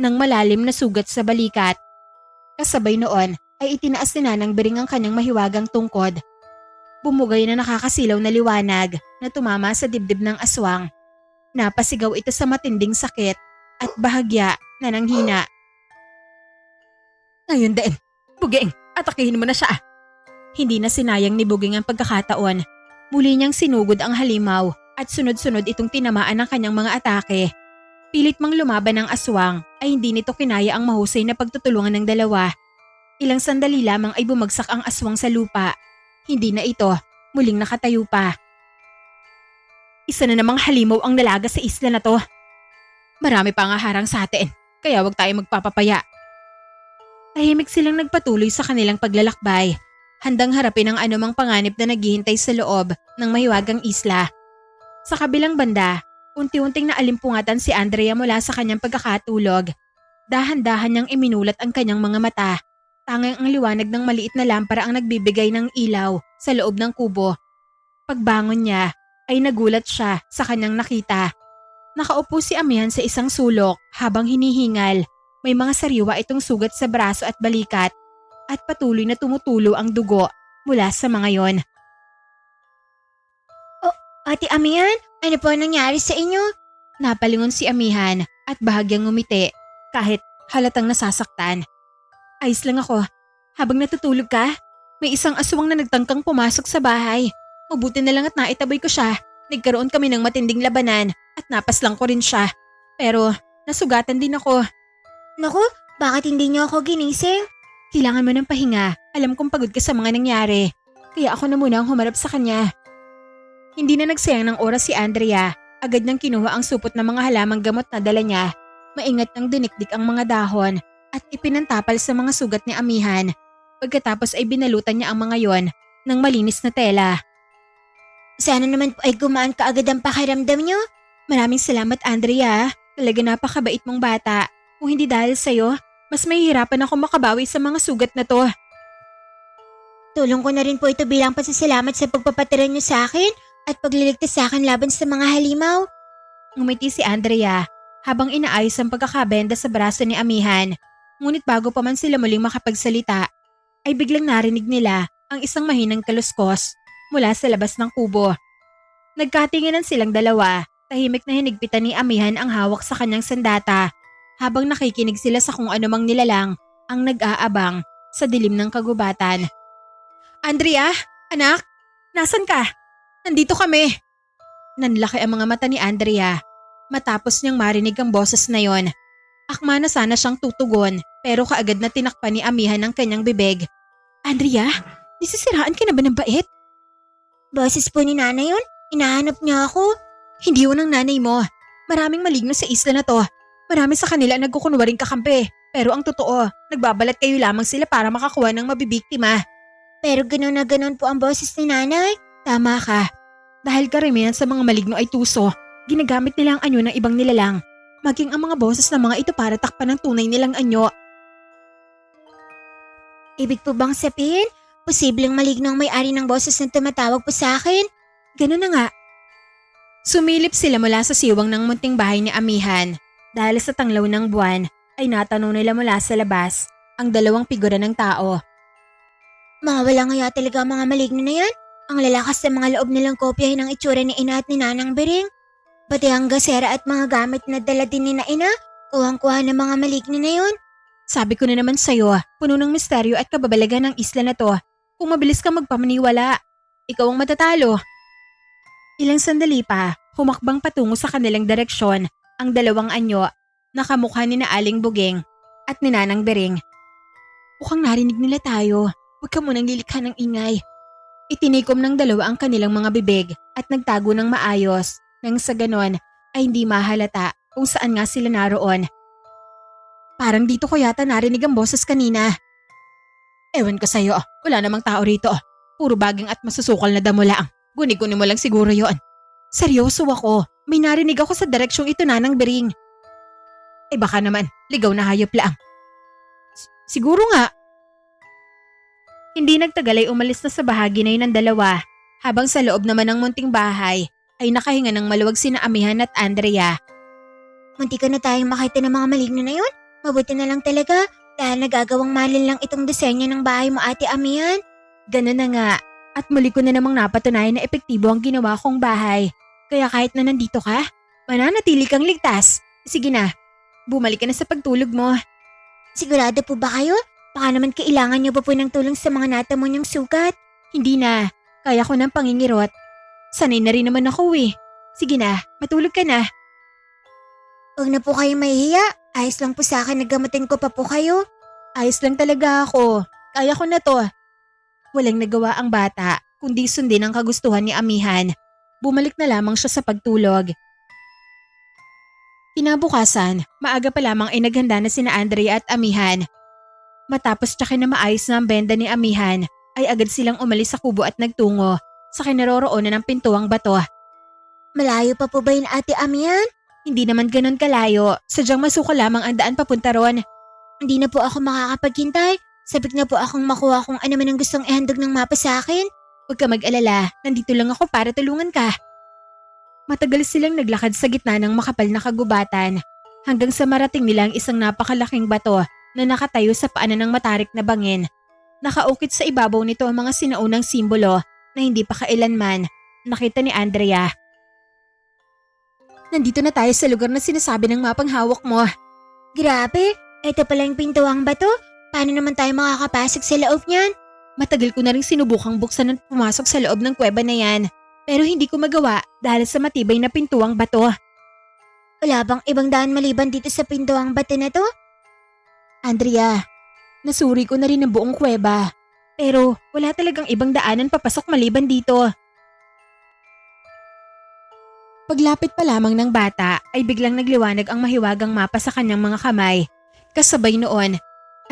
ng malalim na sugat sa balikat. Kasabay noon ay itinaas ni Nanang Bering ang kanyang mahiwagang tungkod. Bumugay na nakakasilaw na liwanag na tumama sa dibdib ng aswang. Napasigaw ito sa matinding sakit at bahagya na nanghina. Ngayon din, Buging, atakihin mo na siya. Hindi na sinayang ni Buging ang pagkakataon. Muli niyang sinugod ang halimaw at sunod-sunod itong tinamaan ng kanyang mga atake. Pilit mang lumaban ng aswang ay hindi nito kinaya ang mahusay na pagtutulungan ng dalawa. Ilang sandali lamang ay bumagsak ang aswang sa lupa. Hindi na ito, muling nakatayo pa. Isa na namang halimaw ang nalaga sa isla na to. Marami pa nga harang sa atin, kaya wag tayo magpapapaya. Tahimik silang nagpatuloy sa kanilang paglalakbay. Handang harapin ang anumang panganib na naghihintay sa loob ng mahiwagang isla. Sa kabilang banda, unti-unting naalimpungatan si Andrea mula sa kanyang pagkakatulog. Dahan-dahan niyang iminulat ang kanyang mga mata. Tanging ang liwanag ng maliit na lampara ang nagbibigay ng ilaw sa loob ng kubo. Pagbangon niya ay nagulat siya sa kanyang nakita. Nakaupo si Amihan sa isang sulok habang hinihingal. May mga sariwa itong sugat sa braso at balikat. At patuloy na tumutulo ang dugo mula sa mga yon. Oh, Ate Amihan, ano po nangyari sa inyo? Napalingon si amihan at bahagyang ngumiti kahit halatang nasasaktan. Ayos lang ako. Habang natutulog ka, may isang aswang na nagtangkang pumasok sa bahay. Mabuti na lang at naitaboy ko siya. Nagkaroon kami ng matinding labanan at napaslang ko rin siya. Pero nasugatan din ako. Naku, bakit hindi niyo ako ginising? Kailangan mo ng pahinga. Alam kong pagod ka sa mga nangyari. Kaya ako na muna ang humarap sa kanya. Hindi na nagsayang ng oras si Andrea. Agad nang kinuha ang supot ng mga halamang gamot na dala niya. Maingat nang dinikdik ang mga dahon at ipinantapal sa mga sugat ni amihan. Pagkatapos ay binalutan niya ang mga yon ng malinis na tela. Sana naman po ay gumaan kaagad ang pakiramdam niyo. Maraming salamat, Andrea. Talaga napakabait mong bata. Kung hindi dahil sa'yo, mas mahihirapan ako makabawi sa mga sugat na to. Tulong ko na rin po ito bilang pasasalamat sa pagpapatira niyo sa akin at pagliligtas sa akin laban sa mga halimaw. Ngumiti si Andrea habang inaayos ang pagkakabenda sa braso ni amihan. Ngunit bago pa man sila muling makapagsalita, ay biglang narinig nila ang isang mahinang kaluskos mula sa labas ng kubo. Nagkatinginan silang dalawa, tahimik na hinigpitan ni amihan ang hawak sa kanyang sandata habang nakikinig sila sa kung anumang nilalang ang nag-aabang sa dilim ng kagubatan. Andrea, anak, nasan ka? Nandito kami. Nanlaki ang mga mata ni Andrea matapos niyang marinig ang boses na yon. Akma na sana siyang tutugon pero kaagad na tinakpan ni amihan ang kanyang bibig. Andrea, nisisiraan ka na ba ng bait? Boses po ni nanay yun? Hinahanap niya ako? Hindi yun ang nanay mo. Maraming maligno sa isla na to. Marami sa kanila ang nagkukunwaring kakampi. Pero ang totoo, nagbabalat kayo lamang sila para makakuha ng mabibiktima. Pero gano'n na gano'n po ang boses ni nanay? Tama ka. Dahil karamihan sa mga maligno ay tuso, ginagamit nila ang anyo ng ibang nilalang. Maging ang mga boses ng mga ito para takpan ng tunay nilang anyo. Ibig po bang sabihin, posibleng maligno ang may-ari ng boses na tumatawag po sa akin? Ganun na nga. Sumilip sila mula sa siwang ng munting bahay ni amihan. Dahil sa tanglaw ng buwan, ay natanong nila mula sa labas ang dalawang figura ng tao. Mga walang ngaya talaga ang mga maligno na yan. Ang lalakas sa mga loob nilang kopyahin ang itsura ni ina at ni nanang Bering. Pati ang gasera at mga gamit na dala din ni na ina, kuhang-kuha ng mga maligno na yun. Sabi ko na naman sa'yo, puno ng misteryo at kababalagan ng isla na to. Kung mabilis ka magpamaniwala, ikaw ang matatalo. Ilang sandali pa, humakbang patungo sa kanilang direksyon ang dalawang anyo na kamukha ni na Aling Buging at ni Nanang Bering. Mukhang narinig nila tayo. Huwag ka munang lilikha ng ingay. Itinikom ng dalawa ang kanilang mga bibig at nagtago ng maayos nang sa ganon ay hindi mahalata kung saan nga sila naroon. Parang dito ko yata narinig ang boses kanina. Ewan ko sa'yo, wala namang tao rito. Puro baging at masusukal na damo lang. Guni-guni mo lang siguro yon. Seryoso ako, may narinig ako sa direksyong ito Nanang Bering. Eh baka naman, ligaw na hayop lang. Siguro nga. Hindi nagtagal ay umalis na sa bahagi na yun ng dalawa, habang sa loob naman ng munting bahay ay nakahinga ng maluwag sina amihan at Andrea. Munti ka na tayong makita ng mga maligno na yun. Mabuti na lang talaga dahil nagagawang malin lang itong disenyo ng bahay mo ate amihan. Ganun na nga, at muli ko na namang napatunayan na epektibo ang ginawa kong bahay. Kaya kahit na nandito ka, mananatili kang ligtas. Sige na, bumalik ka na sa pagtulog mo. Sigurado po ba kayo? Baka naman kailangan niyo pa po ng tulong sa mga natamo niyong sugat. Hindi na, kaya ko ng pangingirot. Sanay na rin naman ako eh. Sige na, matulog ka na. Huwag na po kayong mahihiya. Ayos lang po sa akin, naggamutin ko pa po kayo. Ayos lang talaga ako. Kaya ko na to. Walang nagawa ang bata, kundi sundin ang kagustuhan ni amihan. Bumalik na lamang siya sa pagtulog. Kinabukasan, maaga pa lamang ay naghanda na sina Andrea at amihan. Matapos tiyakin na maayos na ang benda ni amihan, ay agad silang umalis sa kubo at nagtungo sa kinaroroonan ng pintuang bato. Malayo pa po ba yun ate amihan? Hindi naman ganun kalayo, sadyang masuko lamang ang daan papunta ron. Hindi na po ako makakapaghintay. Sabik na po akong makuha kung ano man ang gustong ihandog ng mapa sa akin. Huwag ka mag-alala, nandito lang ako para tulungan ka. Matagal silang naglakad sa gitna ng makapal na kagubatan hanggang sa marating nila ang isang napakalaking bato na nakatayo sa paanan ng matarik na bangin. Nakaukit sa ibabaw nito ang mga sinaunang simbolo na hindi pa kailanman nakita ni Andrea. Nandito na tayo sa lugar na sinasabi ng mapang hawak mo. Grabe, ito pala yung pintuang bato. Paano naman tayo makakapasok sa loob niyan? Matagal ko na rin sinubukang buksan at pumasok sa loob ng kuweba na yan. Pero hindi ko magawa dahil sa matibay na pintuang bato. Wala bang ibang daan maliban dito sa pintuang bato na to? Andrea, nasuri ko na rin ang buong kuweba. Pero wala talagang ibang daanan papasok maliban dito. Paglapit pa lamang ng bata ay biglang nagliwanag ang mahiwagang mapa sa kanyang mga kamay. Kasabay noon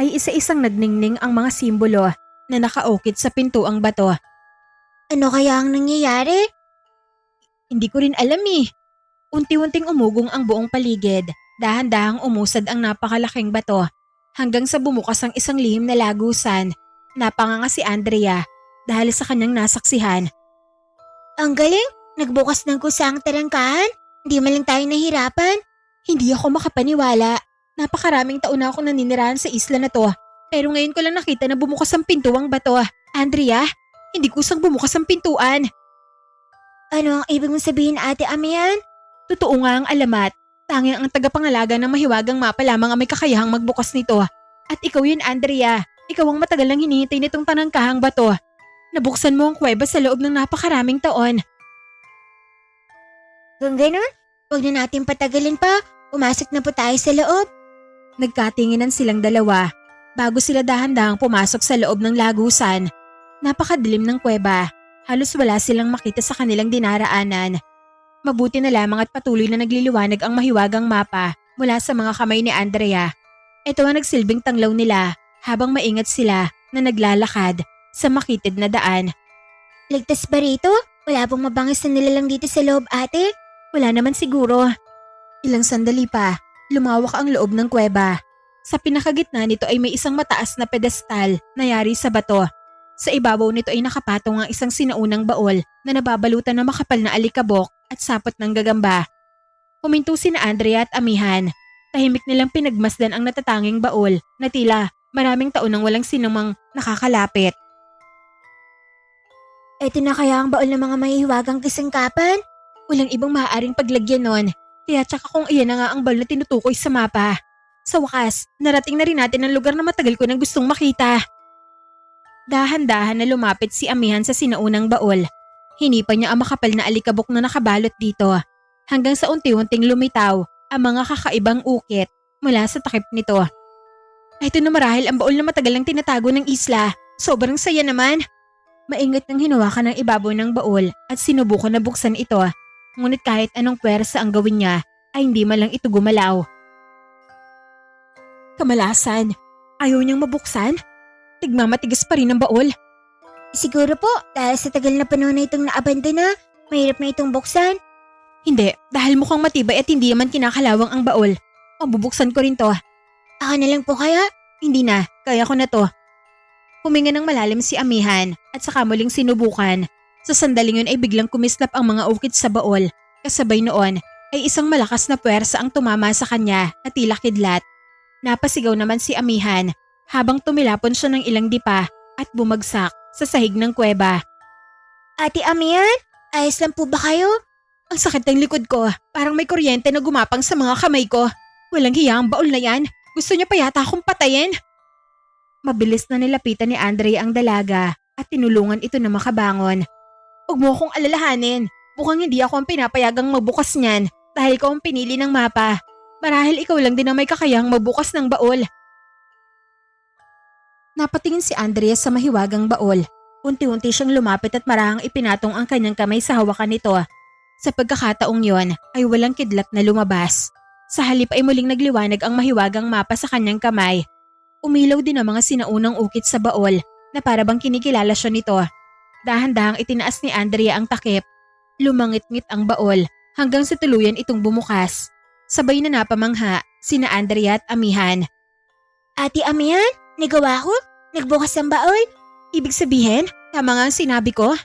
ay isa-isang nagningning ang mga simbolo na nakaukit sa pintuang bato. Ano kaya ang nangyayari? Hindi ko rin alam eh. Unti-unting umugong ang buong paligid. Dahan-dahang umusad ang napakalaking bato hanggang sa bumukas ang isang lihim na lagusan. Napanganga si Andrea dahil sa kanyang nasaksihan. Ang galing! Nagbukas ng kusang tarangkahan? Hindi man lang tayo nahirapan? Hindi ako makapaniwala. Napakaraming taon na ako naninirahan sa isla na to. Pero ngayon ko lang nakita na bumukas ang pintuang bato. Andrea, hindi kusang bumukas ang pintuan. Ano ang ibig mong sabihin, Ate Amihan? Totoo nga ang alamat. Tanging ang tagapangalaga ng mahiwagang mapa lamang ang may kakayahang magbukas nito. At ikaw yun, Andrea. Ikaw ang matagal nang hinihintay nitong tanangkahang bato. Nabuksan mo ang kuweba sa loob ng napakaraming taon. Kung ganun, huwag na natin patagalin pa. Pumasok na po tayo sa loob. Nagkatinginan silang dalawa bago sila dahan-dahang pumasok sa loob ng lagusan. Napakadilim ng kuweba. Halos wala silang makita sa kanilang dinaraanan. Mabuti na lamang at patuloy na nagliliwanag ang mahiwagang mapa mula sa mga kamay ni Andrea. Ito ang nagsilbing tanglaw nila habang maingat sila na naglalakad sa makitid na daan. Ligtas ba rito? Wala pong mabangis na nilalang dito sa loob, ate? Wala naman siguro. Ilang sandali pa, lumawak ang loob ng kuweba. Sa pinakagitna nito ay may isang mataas na pedestal na yari sa bato. Sa ibabaw nito ay nakapatong ang isang sinaunang baol na nababalutan ng makapal na alikabok at sapot ng gagamba. Huminto sina Andrea at Amihan. Tahimik nilang pinagmasdan ang natatanging baol na tila maraming taon nang walang sinumang nakakalapit. Ito na kaya ang baol ng mga mahihiwagang kasangkapan? Walang ibang maaaring paglagyan nun. Kaya tsaka kung iyan na nga ang baol na tinutukoy sa mapa. Sa wakas, narating na rin natin ang lugar na matagal ko nang gustong makita. Dahan-dahan na lumapit si Amihan sa sinaunang baol. Hinipa niya ang makapal na alikabok na nakabalot dito. Hanggang sa unti-unting lumitaw ang mga kakaibang ukit mula sa takip nito. Ito na marahil ang baol na matagal nang tinatago ng isla. Sobrang saya naman. Maingat nang hinawakan ng ibabaw ng baol at sinubukan na buksan ito. Ngunit kahit anong pwersa ang gawin niya ay hindi man lang ito gumalaw. Kamalasan, ayaw niyang mabuksan? Tigmamatigas pa rin ang baol. Siguro po, dahil sa tagal na panahon na itong naabandona, mahirap na itong buksan. Hindi, dahil mukhang matibay at hindi naman kinakalawang ang baol. Mabubuksan ko rin to. Ako na lang po kaya? Hindi na, kaya ko na to. Huminga ng malalim si Amihan at saka muling sinubukan. Sa sandaling yun ay biglang kumislap ang mga ukit sa baol. Kasabay noon ay isang malakas na puwersa ang tumama sa kanya at tila kidlat. Napasigaw naman si Amihan habang tumilapon siya ng ilang dipa at bumagsak sa sahig ng kuweba. Ate Amihan, ayos lang po ba kayo? Ang sakit ng likod ko, parang may kuryente na gumapang sa mga kamay ko. Walang hiya ang baol na yan. Gusto niya pa yata akong patayin. Mabilis na nilapitan ni Andre ang dalaga at tinulungan ito na makabangon. Huwag mo akong alalahanin. Mukhang hindi ako ang pinapayagang magbukas niyan dahil ikaw ang pinili ng mapa. Marahil ikaw lang din ang may kakayahang magbukas ng baol. Napatingin si Andrea sa mahiwagang baol. Unti-unti siyang lumapit at marahang ipinatong ang kanyang kamay sa hawakan nito. Sa pagkakataong yon ay walang kidlat na lumabas. Sa halip ay muling nagliwanag ang mahiwagang mapa sa kanyang kamay. Umilaw din ang mga sinaunang ukit sa baol na para bang kinikilala siya nito. Dahan-dahang itinaas ni Andrea ang takip. Lumangit-ngit ang baol hanggang sa tuluyan itong bumukas. Sabay na napamangha sina Andrea at Amihan. Ate Amihan, nagawa ko? Nagbukas ang baol? Ibig sabihin, tama nga ang sinabi ko.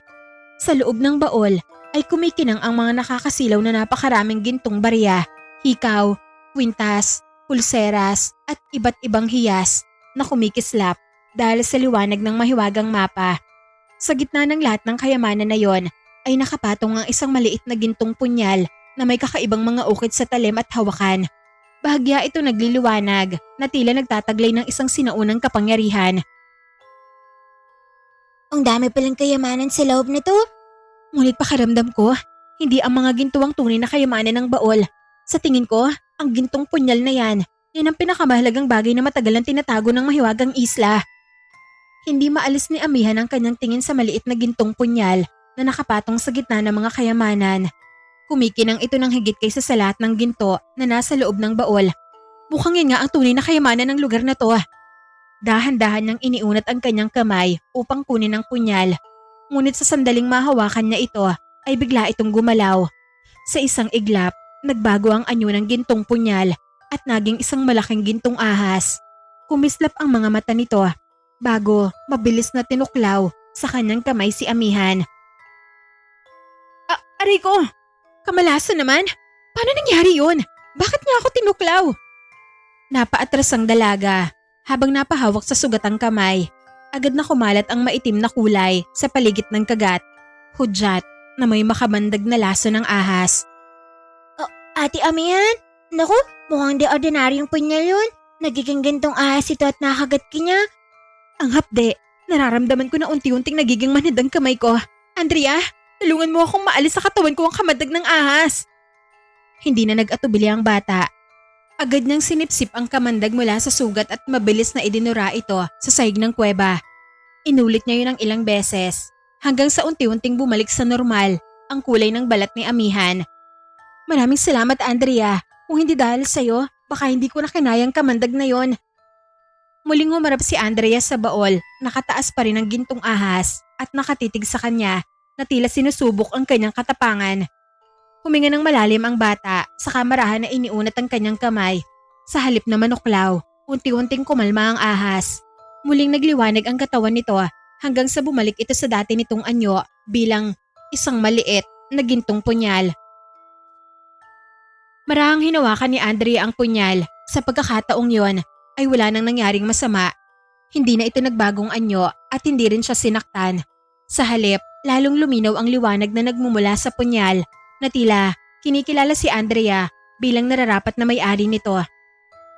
Sa loob ng baol ay kumikinang ang mga nakakasilaw na napakaraming gintong barya, hikaw, kwintas, pulseras at iba't ibang hiyas na kumikislap dahil sa liwanag ng mahiwagang mapa. Sa gitna ng lahat ng kayamanan na yon ay nakapatong ang isang maliit na gintong punyal na may kakaibang mga ukit sa talim at hawakan. Bahagya ito nagliliwanag na tila nagtataglay ng isang sinaunang kapangyarihan. Ang dami palang kayamanan sa loob nito. Ngunit pakiramdam ko, hindi ang mga ginto ang tunay na kayamanan ng baol. Sa tingin ko, ang gintong punyal na yan ang pinakamahalagang bagay na matagal nang tinatago ng mahiwagang isla. Hindi maalis ni Amihan ang kanyang tingin sa maliit na gintong punyal na nakapatong sa gitna ng mga kayamanan. Kumikinang ito ng higit kaysa sa lahat ng ginto na nasa loob ng baol. Mukhang yan nga ang tunay na kayamanan ng lugar na to. Dahan-dahan niyang iniunat ang kanyang kamay upang kunin ang punyal. Ngunit sa sandaling mahawakan niya ito ay bigla itong gumalaw. Sa isang iglap, nagbago ang anyo ng gintong punyal at naging isang malaking gintong ahas. Kumislap ang mga mata nito bago mabilis na tinuklaw sa kanyang kamay si Amihan. Aray ko! Kamalasan naman! Paano nangyari yun? Bakit niya ako tinuklaw? Napaatras ang dalaga habang napahawak sa sugatang kamay. Agad na kumalat ang maitim na kulay sa paligid ng kagat. Hudyat na may makamandag na laso ng ahas. Ate Amihan, naku, mukhang di ordinaryong punyal yun. Nagiging gintong ahas ito at nakagat ka niya. Ang hapde, nararamdaman ko na unti-unting nagiging manhid ang kamay ko. Andrea, tulungan mo akong maalis sa katawan ko ang kamadag ng ahas. Hindi na nag-atubili ang bata. Agad niyang sinipsip ang kamandag mula sa sugat at mabilis na idinura ito sa sahig ng kuweba. Inulit niya yun ng ilang beses hanggang sa unti-unting bumalik sa normal ang kulay ng balat ni Amihan. Maraming salamat, Andrea. Kung hindi dahil sa'yo, baka hindi ko na kinayang kamandag na yon. Muling humarap si Andrea sa baol, nakataas pa rin ang gintong ahas at nakatitig sa kanya na tila sinusubok ang kanyang katapangan. Huminga ng malalim ang bata sa kamarahan na iniunat ang kanyang kamay. Sa halip na manuklaw, unti-unting kumalma ang ahas. Muling nagliwanag ang katawan nito hanggang sa bumalik ito sa dati nitong anyo bilang isang maliit na gintong punyal. Marahang hinawakan ni Andrea ang punyal. Sa pagkakataong yon ay wala nang nangyaring masama. Hindi na ito nagbagong anyo at hindi rin siya sinaktan. Sa halip, lalong luminaw ang liwanag na nagmumula sa punyal na tila kinikilala si Andrea bilang nararapat na may-ari nito.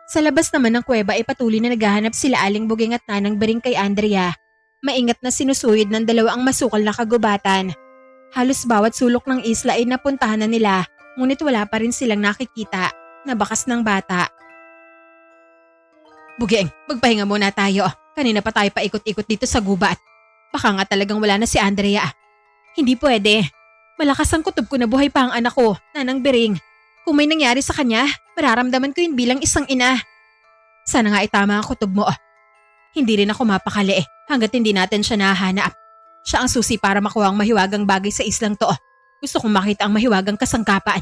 Sa labas naman ng kuweba ay patuloy na naghahanap sila Aling Buging at Nanang Bering kay Andrea. Maingat na sinusuyod ng dalawa ang masukal na kagubatan. Halos bawat sulok ng isla ay napuntahan na nila, ngunit wala pa rin silang nakikita na bakas ng bata. Buging, magpahinga muna tayo. Kanina pa tayo paikot-ikot dito sa gubat. Baka nga talagang wala na si Andrea. Hindi pwede. Malakas ang kutob ko na buhay pa ang anak ko, Nanang Bering. Kung may nangyari sa kanya, mararamdaman ko yun bilang isang ina. Sana nga itama ang kutob mo. Hindi rin ako mapakali hanggat hindi natin siya nahanap. Siya ang susi para makuha ang mahiwagang bagay sa islang to. Gusto kong makita ang mahiwagang kasangkapan.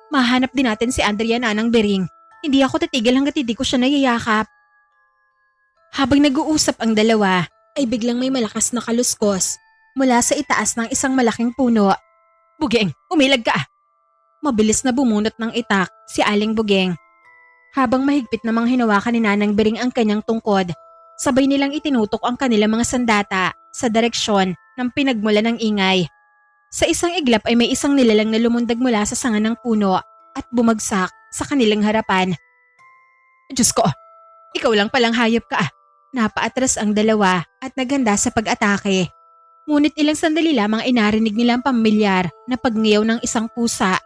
Mahanap din natin si Andrea, Nanang Bering. Hindi ako titigil hanggat hindi ko siya nayayakap. Habang nag-uusap ang dalawa, ay biglang may malakas na kaluskos mula sa itaas ng isang malaking puno. Buging, umilag ka! Mabilis na bumunot ng itak si Aling Buging. Habang mahigpit namang hinawakan ni Nanang Bering ang kanyang tungkod, sabay nilang itinutok ang kanilang mga sandata sa direksyon ng pinagmula ng ingay. Sa isang iglap ay may isang nilalang na lumundag mula sa sanga ng puno at bumagsak sa kanilang harapan. Diyos ko, ikaw lang palang hayop ka. Napaatras ang dalawa at naghanda sa pag-atake. Ngunit ilang sandali lamang ay narinig nilang pamilyar na pagngiyaw ng isang pusa.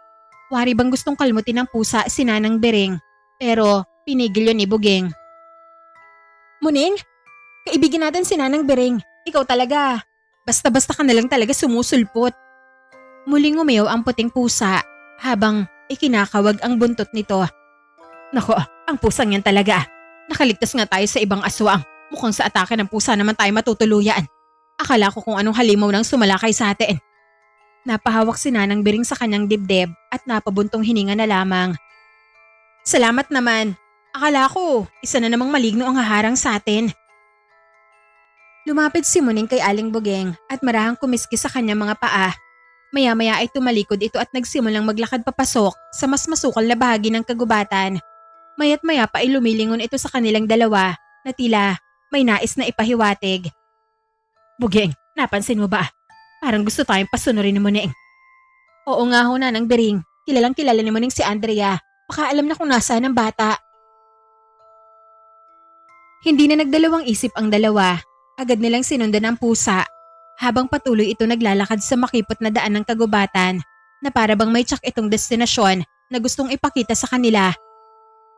Wari bang gustong kalmutin ng pusa si Nanang Bering, pero pinigil yun ni Buging. Muning, kaibigin natin si Nanang Bering. Ikaw talaga. Basta-basta ka na lang talaga sumusulpot. Muling umayaw ang puting pusa habang ikinakawag ang buntot nito. Nako, ang pusang yan talaga. Nakaligtas nga tayo sa ibang aswang. Mukhang sa atake ng pusa naman tayo matutuluyan. Akala ko kung anong halimaw nang sumalakay sa atin. Napahawak si Nanang Bering sa kanyang dibdib at napabuntong hininga na lamang. Salamat naman. Akala ko, isa na namang maligno ang haharang sa atin. Lumapit si Muning kay Aling Buging at marahang kumiskis sa kanyang mga paa. Maya-maya ay tumalikod ito at nagsimulang maglakad papasok sa mas masukal na bahagi ng kagubatan. Maya't maya pa ay lumilingon ito sa kanilang dalawa na tila may nais na ipahiwatig. Buging, napansin mo ba? Parang gusto tayong pasunurin ni Muning. Oo nga ho, Nanang Bering. Kilalang kilala ni Muning si Andrea. Baka alam na kung nasaan ang bata. Hindi na nagdalawang isip ang dalawa. Agad nilang sinundan ang pusa. Habang patuloy ito naglalakad sa makipot na daan ng kagubatan na para bang may tsak itong destinasyon na gustong ipakita sa kanila.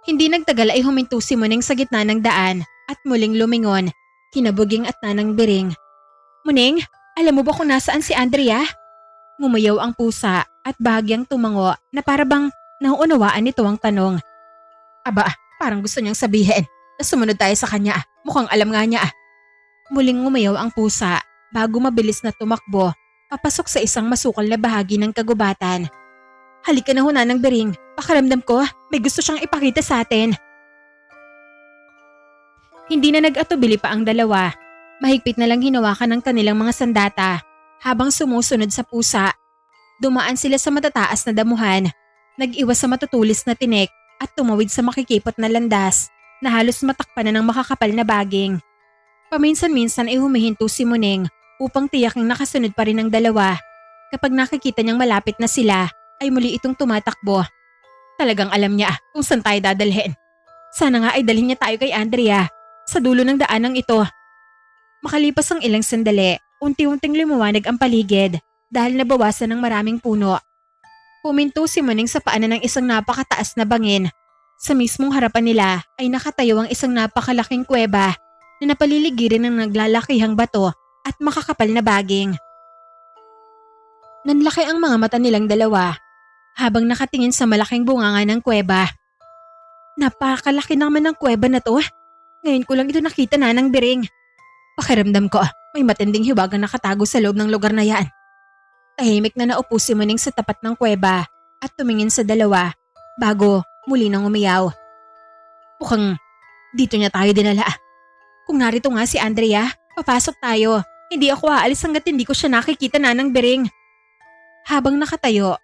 Hindi nagtagal ay huminto si Muning sa gitna ng daan at muling lumingon, kinabuging at nanang biring. Muning, alam mo ba kung nasaan si Andrea? Ngumayaw ang pusa at bahagyang tumango na para bang nauunawaan nito ang tanong. Aba, parang gusto niyang sabihin na sumunod tayo sa kanya. Mukhang alam nga niya. Muling ngumayaw ang pusa bago mabilis na tumakbo papasok sa isang masukal na bahagi ng kagubatan. Halika na ho Nanang Bering, pakiramdam ko may gusto siyang ipakita sa atin. Hindi na nag-atubili pa ang dalawa. Mahigpit na lang hinawakan ng kanilang mga sandata habang sumusunod sa pusa. Dumaan sila sa matataas na damuhan, nag-iwas sa matutulis na tinik at tumawid sa makikipot na landas na halos matakpan na ng makakapal na baging. Paminsan-minsan ay humihinto si Muning upang tiyaking nakasunod pa rin ang dalawa. Kapag nakikita niyang malapit na sila, ay muli itong tumatakbo. Talagang alam niya kung saan tayo dadalhin. Sana nga ay dalhin niya tayo kay Andrea sa dulo ng daanang ito. Makalipas ang ilang sandali, unti-unting limuwanag ang paligid dahil nabawasan ng maraming puno. Puminto si Muning sa paanan ng isang napakataas na bangin. Sa mismong harapan nila ay nakatayo ang isang napakalaking kuweba na napaliligiran ng naglalakihang bato at makakapal na baging. Nanlaki ang mga mata nilang dalawa habang nakatingin sa malaking bunganga ng kuweba. Napakalaki naman ng kuweba na to. Ngayon ko lang ito nakita Nanang Bering. Pakiramdam ko may matinding hiwagang nakatago sa loob ng lugar na yan. Tahimik na naupo si Muning sa tapat ng kuweba at tumingin sa dalawa bago muli nang umiyaw. Mukhang dito niya tayo dinala. Kung narito nga si Andrea, papasok tayo. Hindi ako aalis hanggat hindi ko siya nakikita Nanang Bering. Habang nakatayo,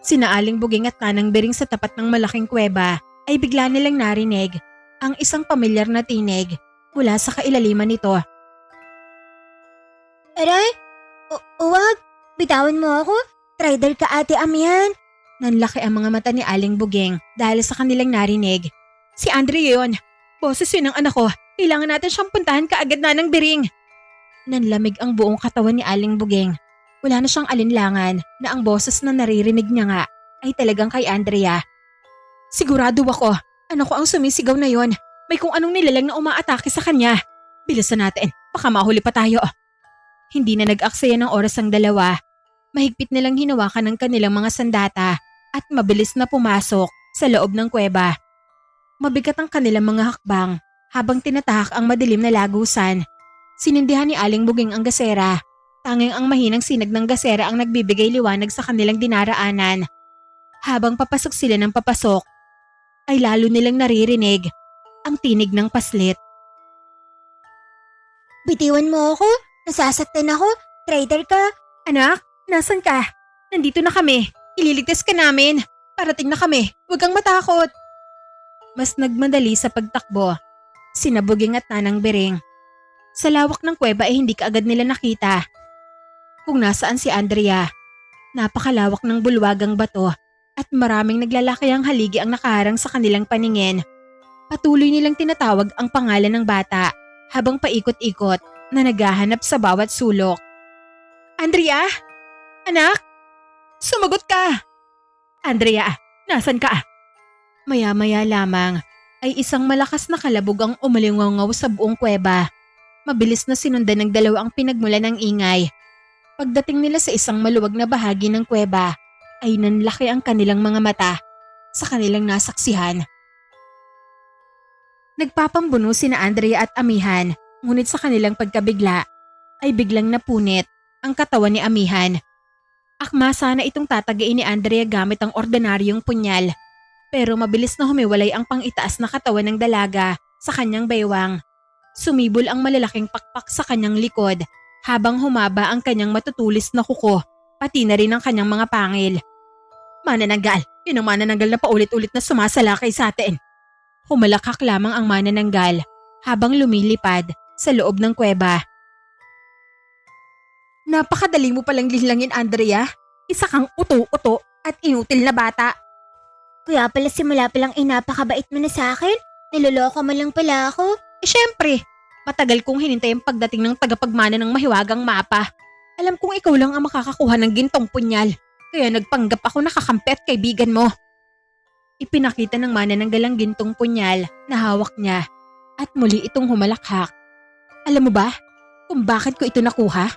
sina Aling Buging at Nanang Bering sa tapat ng malaking kuweba ay bigla nilang narinig ang isang pamilyar na tinig mula sa kailaliman nito. Aray, uwag, bitawan mo ako. Trader ka Ate Amihan. Nanlaki ang mga mata ni Aling Buging dahil sa kanilang narinig. Si Andrea yun. Boses yun ng anak ko. Kailangan natin siyang puntahan kaagad Nanang Bering. Nanlamig ang buong katawan ni Aling Buging. Wala na siyang alinlangan na ang boses na naririnig niya nga ay talagang kay Andrea. Sigurado ako, anak ko ang sumisigaw na yon. May kung anong nilalang na umaatake sa kanya. Bilisan natin, baka mahuli pa tayo. Hindi na nag-aksaya ng oras ang dalawa. Mahigpit nilang hinawakan ng kanilang mga sandata at mabilis na pumasok sa loob ng kuweba. Mabigat ang kanilang mga hakbang habang tinatahak ang madilim na lagusan. Sinindihan ni Aling Buging ang gasera. Tanging ang mahinang sinag ng gasera ang nagbibigay liwanag sa kanilang dinaraanan. Habang papasok sila ng papasok, ay lalo nilang naririnig ang tinig ng paslit. Bitiwan mo ako. Nasasaktan ako. Trader ka. Anak, nasan ka? Nandito na kami. Ililigtas ka namin. Parating na kami. Huwag kang matakot. Mas nagmadali sa pagtakbo sina Buging at Nanang Bering. Sa lawak ng kuweba ay hindi kaagad nila nakita kung nasaan si Andrea. Napakalawak ng bulwagang bato at maraming naglalakihang haligi ang nakaharang sa kanilang paningin. Patuloy nilang tinatawag ang pangalan ng bata habang paikot-ikot na naghahanap sa bawat sulok. Andrea? Anak? Sumagot ka! Andrea, nasan ka? Maya-maya lamang ay isang malakas na kalabog ang umalingaw sa buong kuweba. Mabilis na sinundan ng dalawa ang pinagmulan ng ingay. Pagdating nila sa isang maluwag na bahagi ng kuweba, ay nanlaki ang kanilang mga mata sa kanilang nasaksihan. Nagpapambuno sina Andrea at Amihan, ngunit sa kanilang pagkabigla ay biglang napunit ang katawan ni Amihan. Akma sana itong tatagain ni Andrea gamit ang ordinaryong punyal, pero mabilis na humiwalay ang pangitaas na katawan ng dalaga sa kanyang baywang. Sumibol ang malalaking pakpak sa kanyang likod habang humaba ang kanyang matutulis na kuko, pati na rin ang kanyang mga pangil. Manananggal, yun ang manananggal na paulit-ulit na sumasalakay sa atin. Humalakak lamang ang manananggal habang lumilipad sa loob ng kuweba. Napakadali mo palang lihlangin Andrea. Isa kang uto-uto At inutil na bata. Kaya pala simula palang napakabait mo na sa akin. Niloloko mo lang pala ako. Syempre, matagal kong hinintay ang pagdating ng tagapagmana ng mahiwagang mapa. Alam kong ikaw lang ang makakakuha ng gintong punyal. Kaya nagpanggap ako na kakampi at kaibigan mo. Ipinakita ng manananggal ang gintong punyal na hawak niya at muli itong humalakhak. Alam mo ba kung bakit ko ito nakuha?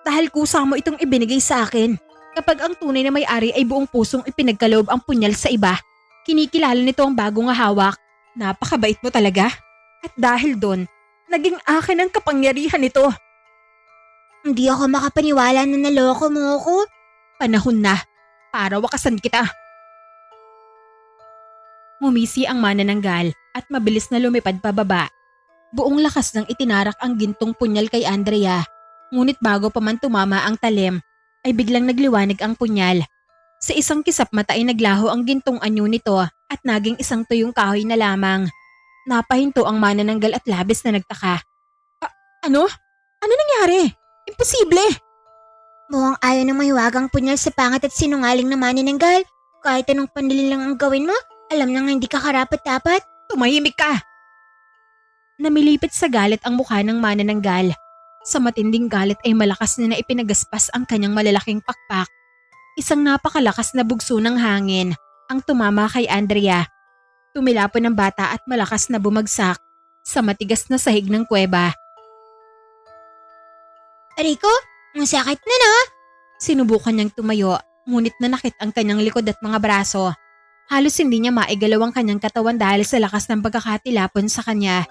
Dahil kusa mo itong ibinigay sa akin. Kapag ang tunay na may-ari ay buong pusong ipinagkaloob ang punyal sa iba, kinikilala nito ang bagong hawak. Napakabait mo talaga. At dahil doon, naging akin ang kapangyarihan nito. Hindi ako makapaniwala na naloko mo ako. Panahon na para wakasan kita. Ngumisi ang manananggal at mabilis na lumipad pababa. Buong lakas ng itinarak ang gintong punyal kay Andrea. Ngunit bago pa man tumama ang talim, ay biglang nagliwanag ang punyal. Sa isang kisap mata ay naglaho ang gintong anyo nito at naging isang tuyong kahoy na lamang. Napahinto ang manananggal at labis na nagtaka. Ano? Ano nangyari? Imposible! Mukhang ayaw ng mahiwagang punyal sa pangat at sinungaling na manananggal. Kahit anong panlili lang ang gawin mo, alam nang hindi ka karapat-dapat. Tumahimik ka! Namilipit sa galit ang mukha ng manananggal. Sa matinding galit ay malakas na ipinagaspas ang kanyang malalaking pakpak. Isang napakalakas na bugso ng hangin ang tumama kay Andrea. Tumilapon ang bata at malakas na bumagsak sa matigas na sahig ng kuweba. Rico, ang sakit na na. Sinubukan niyang tumayo, ngunit nanakit ang kanyang likod at mga braso. Halos hindi niya maigalaw ang kanyang katawan dahil sa lakas ng pagkakatilapon sa kanya.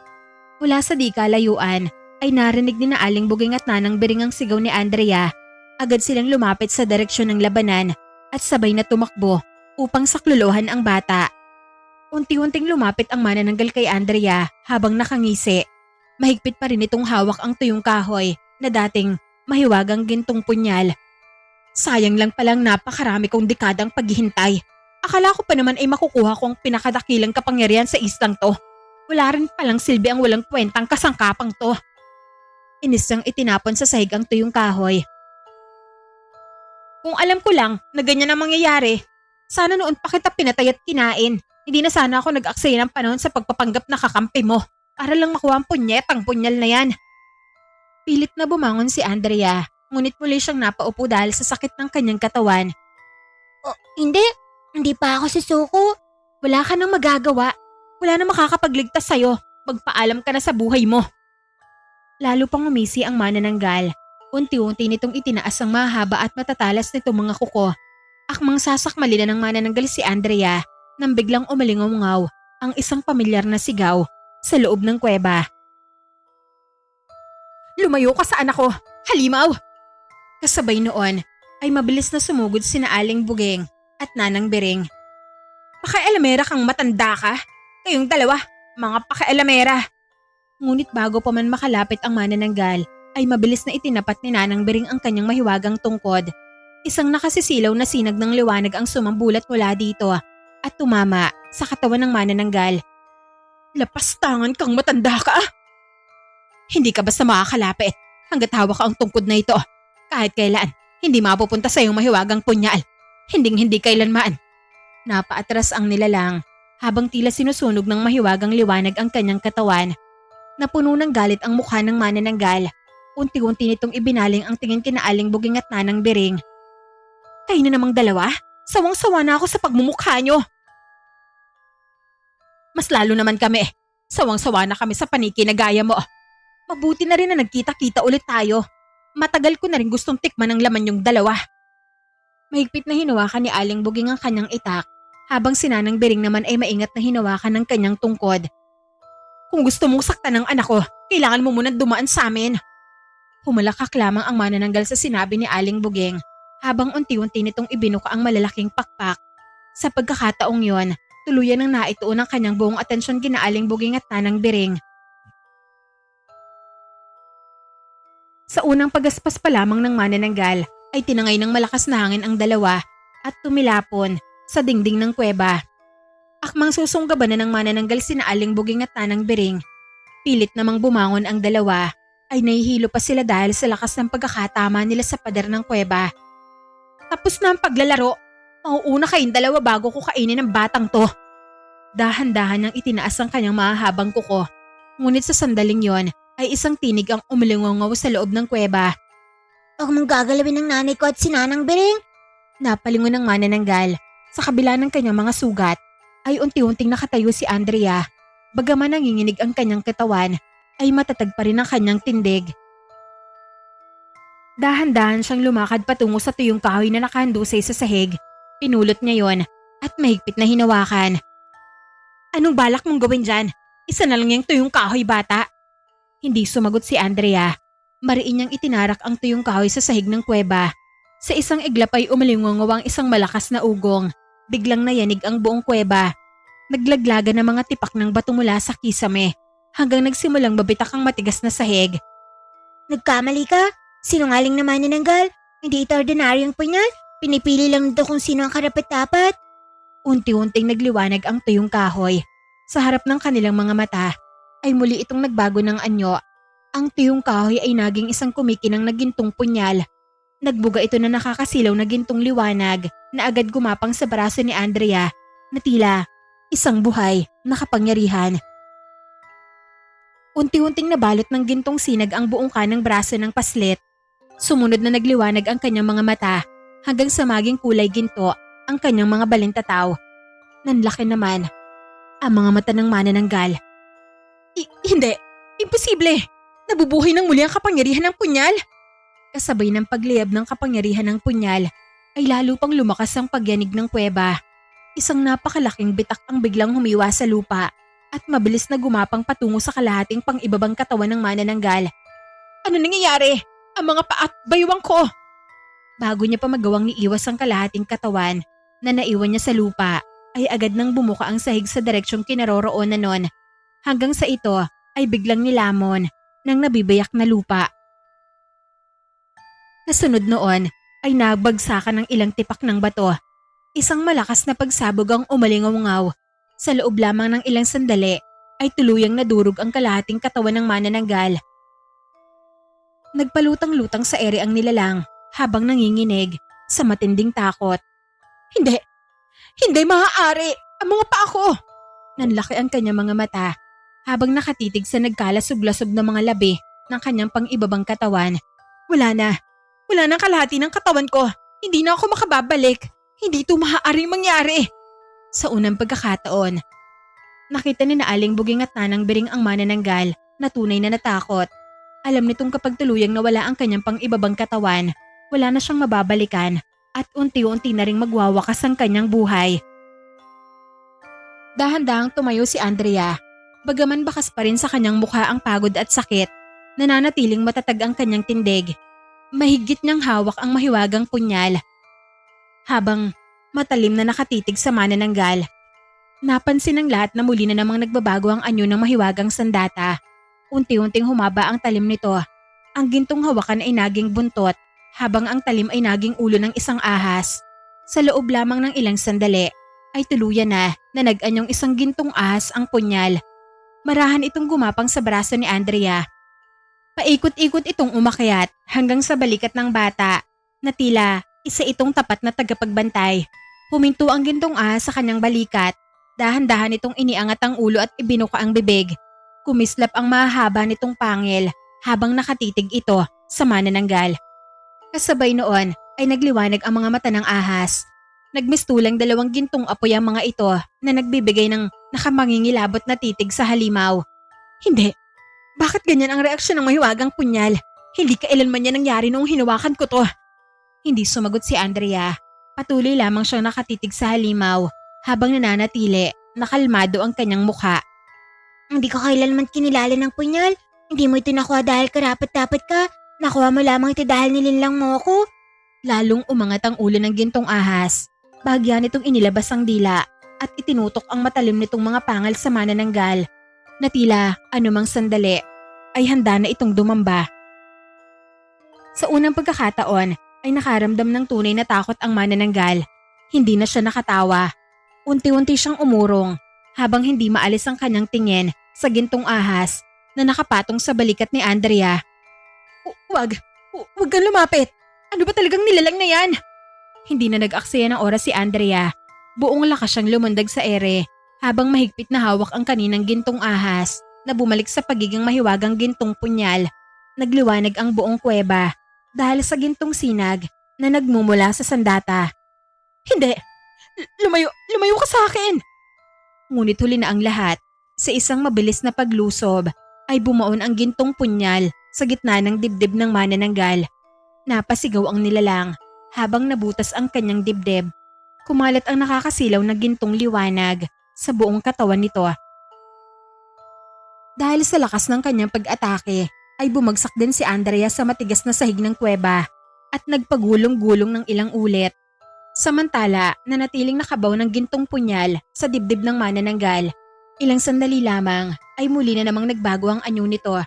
Mula sa di kalayuan ay narinig ni na Aling Buging at Nanang Bering ang sigaw ni Andrea. Agad silang lumapit sa direksyon ng labanan at sabay na tumakbo upang saklolohan ang bata. Unti-unting lumapit ang manananggal kay Andrea habang nakangisi. Mahigpit pa rin itong hawak ang tuyong kahoy na dating mahiwagang gintong punyal. Sayang lang palang napakarami kong dekadang paghihintay. Akala ko pa naman ay makukuha ko ang pinakadakilang kapangyarihan sa islang to. Wala rin palang silbi ang walang kwentang kasangkapang to. Inis niyang itinapon sa sahig ang tuyong kahoy. Kung alam ko lang na ganyan ang mangyayari, sana noon pa kita pinatay at kinain. Hindi na sana ako nag-aksaya ng panahon sa pagpapanggap na kakampi mo para lang makuha ang punyetang punyal na yan. Pilit na bumangon si Andrea, ngunit muli siyang napaupo dahil sa sakit ng kanyang katawan. Hindi pa ako susuko. Wala ka nang magagawa. Wala na makakapagligtas sa'yo. Magpaalam ka na sa buhay mo. Lalo pang umisi ang manananggal. Unti-unti nitong itinaas ang mahaba at matatalas nitong mga kuko. Akmang sasakmalin na ng manananggal si Andrea nang biglang umalingaw ang isang pamilyar na sigaw sa loob ng kuweba. Lumayo ka sa anak ko! Halimaw! Kasabay noon ay mabilis na sumugod sina Aling Buging at Nanang Bering. Pakialamera kang matanda ka! Kayong dalawa, mga pakialamera! Ngunit bago pa man makalapit ang manananggal, ay mabilis na itinapat ni Nanang Bering ang kanyang mahiwagang tungkod. Isang nakasisilaw na sinag ng liwanag ang sumambulat mula dito at tumama sa katawan ng manananggal. Lapastangan kang matanda ka! Hindi ka basta makakalapit hanggat hawak ka ang tungkod na ito. Kahit kailan, hindi mapupunta sa iyong mahiwagang punyal. Hinding-hindi kailanman. Napaatras ang nilalang habang tila sinusunog ng mahiwagang liwanag ang kanyang katawan. Napuno ng galit ang mukha ng manananggal. Unti-unti nitong ibinaling ang tingin kina Aling Buging at Nanang Bering. Kayo na namang dalawa? Sawang-sawa na ako sa pagmumukha nyo. Mas lalo naman kami. Sawang-sawa na kami sa paniki na gaya mo. Mabuti na rin na nagkita-kita ulit tayo. Matagal ko na rin gustong tikman ang laman yung dalawa. Mahigpit na hinawakan ni Aling Buging ang kanyang itak, habang si Nanang Bering naman ay maingat na hinawakan ng kanyang tungkod. Kung gusto mong saktan ng anak ko, kailangan mo munang dumaan sa amin. Humalakak lamang ang manananggal sa sinabi ni Aling Buging, habang unti-unti nitong ibinuka ang malalaking pakpak. Sa pagkakataong yon, tuluyan ang naituon ang kanyang buong atensyon kina Aling Buging at Nanang Bering. Sa unang pagaspas pa lamang ng manananggal ay tinangay ng malakas na hangin ang dalawa at tumilapon sa dingding ng kuweba. Akmang susunggaban na ng manananggal sina Aling Buging at Nanang Bering. Pilit namang bumangon ang dalawa ay nahihilo pa sila dahil sa lakas ng pagkakatama nila sa pader ng kuweba. Tapos na ang paglalaro. Mauuna kayong dalawa bago ko kainin ng batang to. Dahan-dahan niyang itinaas ang kanyang mahahabang kuko. Ngunit sa sandaling yon ay isang tinig ang umilingongaw sa loob ng kuweba. Huwag mong gagalawin ng nanay ko at si Nanang Bering. Napalingon ng manananggal. Sa kabila ng kanyang mga sugat ay unti-unting nakatayo si Andrea. Bagaman nanginginig ang kanyang katawan ay matatag pa rin ang kanyang tindig. Dahan-dahan siyang lumakad patungo sa tuyong kahoy na nakahandusay sa sahig. Pinulot niya yon at mahigpit na hinawakan. Anong balak mong gawin dyan? Isa na lang yung tuyong kahoy, bata. Hindi sumagot si Andrea. Mariin niyang itinarak ang tuyong kahoy sa sahig ng kuweba. Sa isang iglap ay umalingongaw ang isang malakas na ugong. Biglang nayanig ang buong kuweba. Naglaglagan ng mga tipak ng bato mula sa kisame hanggang nagsimulang babitak ang matigas na sahig. Nagkamali ka? Sinungaling na manananggal. Hindi ito ordinaryong punyal. Pinipili lang nito kung sino ang karapat-dapat. Unti-unting nagliwanag ang tuyong kahoy. Sa harap ng kanilang mga mata ay muli itong nagbago ng anyo. Ang tuyong kahoy ay naging isang kumikinang na gintong punyal. Nagbuga ito na nakakasilaw na gintong liwanag na agad gumapang sa braso ni Andrea na tila isang buhay na kapangyarihan. Unti-unting nabalot ng gintong sinag ang buong kanang braso ng paslit. Sumunod na nagliwanag ang kanyang mga mata hanggang sa maging kulay ginto ang kanyang mga balintataw. Nanlaki naman ang mga mata ng manananggal. Hindi! Imposible! Nabubuhay ng muli ang kapangyarihan ng punyal! Kasabay ng pagliyab ng kapangyarihan ng punyal ay lalo pang lumakas ang pagyanig ng kuweba. Isang napakalaking bitak ang biglang humiwa sa lupa at mabilis na gumapang patungo sa kalahating pang-ibabang katawan ng manananggal. Ano nangyayari? Ang mga paa at baywang ko! Bago niya pa magawang iiwas ang kalahating katawan na naiwan niya sa lupa, ay agad nang bumuka ang sahig sa direksyong kinaroroonan nun. Hanggang sa ito ay biglang nilamon ng nabibayak na lupa. Nasunod noon ay nagbagsakan ng ilang tipak ng bato. Isang malakas na pagsabog ang umalingaw-ngaw. Sa loob lamang ng ilang sandali ay tuluyang nadurog ang kalahating katawan ng manananggal. Nagpalutang-lutang sa ere ang nilalang habang nanginginig sa matinding takot. Hindi! Hindi maaari! Ang mga paa ko! Nanlaki ang kanyang mga mata habang nakatitig sa nagkalasog-lasog na mga labi ng kanyang pang-ibabang katawan. Wala na! Wala nang kalahati ng katawan ko! Hindi na ako makababalik! Hindi ito maaaring mangyari! Sa unang pagkakataon, nakita ni na Aling Buging at Nanang Bering ang manananggal na tunay na natakot. Alam nitong kapag tuluyang nawala ang kanyang pang-ibabang katawan, wala na siyang mababalikan at unti-unti na ring magwawakas ang kanyang buhay. Dahan-dahang tumayo si Andrea. Bagaman bakas pa rin sa kanyang mukha ang pagod at sakit, nananatiling matatag ang kanyang tindig. Mahigit niyang hawak ang mahiwagang punyal. Habang matalim na nakatitig sa manananggal, napansin ng lahat na muli na namang nagbabago ang anyo ng mahiwagang sandata. Unti-unting humaba ang talim nito. Ang gintong hawakan ay naging buntot, habang ang talim ay naging ulo ng isang ahas. Sa loob lamang ng ilang sandali, ay tuluyan na nag-anyong isang gintong ahas ang punyal. Marahan itong gumapang sa braso ni Andrea. Paikot-ikot itong umakyat hanggang sa balikat ng bata na tila isa itong tapat na tagapagbantay. Huminto ang gintong ahas sa kanyang balikat. Dahan-dahan itong iniangat ang ulo at ibinuka ang bibig. Kumislap ang mahaba nitong pangil habang nakatitig ito sa manananggal. Kasabay noon ay nagliwanag ang mga mata ng ahas. Nagmistulang dalawang gintong apoy ang mga ito na nagbibigay ng nakamangingilabot na titig sa halimaw. Hindi. Bakit ganyan ang reaksyon ng mahiwagang punyal? Hindi kailanman yan nangyari noong hinawakan ko to. Hindi sumagot si Andrea. Patuloy lamang siyang nakatitig sa halimaw habang nananatili, nakalmado ang kanyang mukha. Hindi ko kailanman kinilala ng punyal. Hindi mo ito nakuha dahil karapat-dapat ka. Nakuha mo lamang ito dahil nilinlang mo ako. Lalong umangat ang ulo ng gintong ahas. Bahagyan nitong inilabas ang dila at itinutok ang matalim nitong mga pangal sa manananggal na tila anumang sandali ay handa na itong dumamba. Sa unang pagkakataon ay nakaramdam ng tunay na takot ang manananggal. Hindi na siya nakatawa. Unti-unti siyang umurong habang hindi maalis ang kanyang tingin sa gintong ahas na nakapatong sa balikat ni Andrea. Huwag kang lumapit. Ano ba talagang nilalang na yan? Hindi na nag-aksaya ng oras si Andrea. Buong lakas siyang lumundag sa ere habang mahigpit na hawak ang kaninang gintong ahas na bumalik sa pagiging mahiwagang gintong punyal. Nagliwanag ang buong kuweba dahil sa gintong sinag na nagmumula sa sandata. Hindi! Lumayo ka sa akin! Ngunit huli na ang lahat. Sa isang mabilis na paglusob ay bumaon ang gintong punyal sa gitna ng dibdib ng manananggal. Napasigaw ang nilalang habang nabutas ang kanyang dibdib. Kumalat ang nakakasilaw na gintong liwanag sa buong katawan nito. Dahil sa lakas ng kanyang pag-atake ay bumagsak din si Andrea sa matigas na sahig ng kuweba at nagpagulong-gulong ng ilang ulit. Samantala, nanatiling nakabaw ng gintong punyal sa dibdib ng manananggal. Ilang sandali lamang ay muli na namang nagbago ang anyo nito.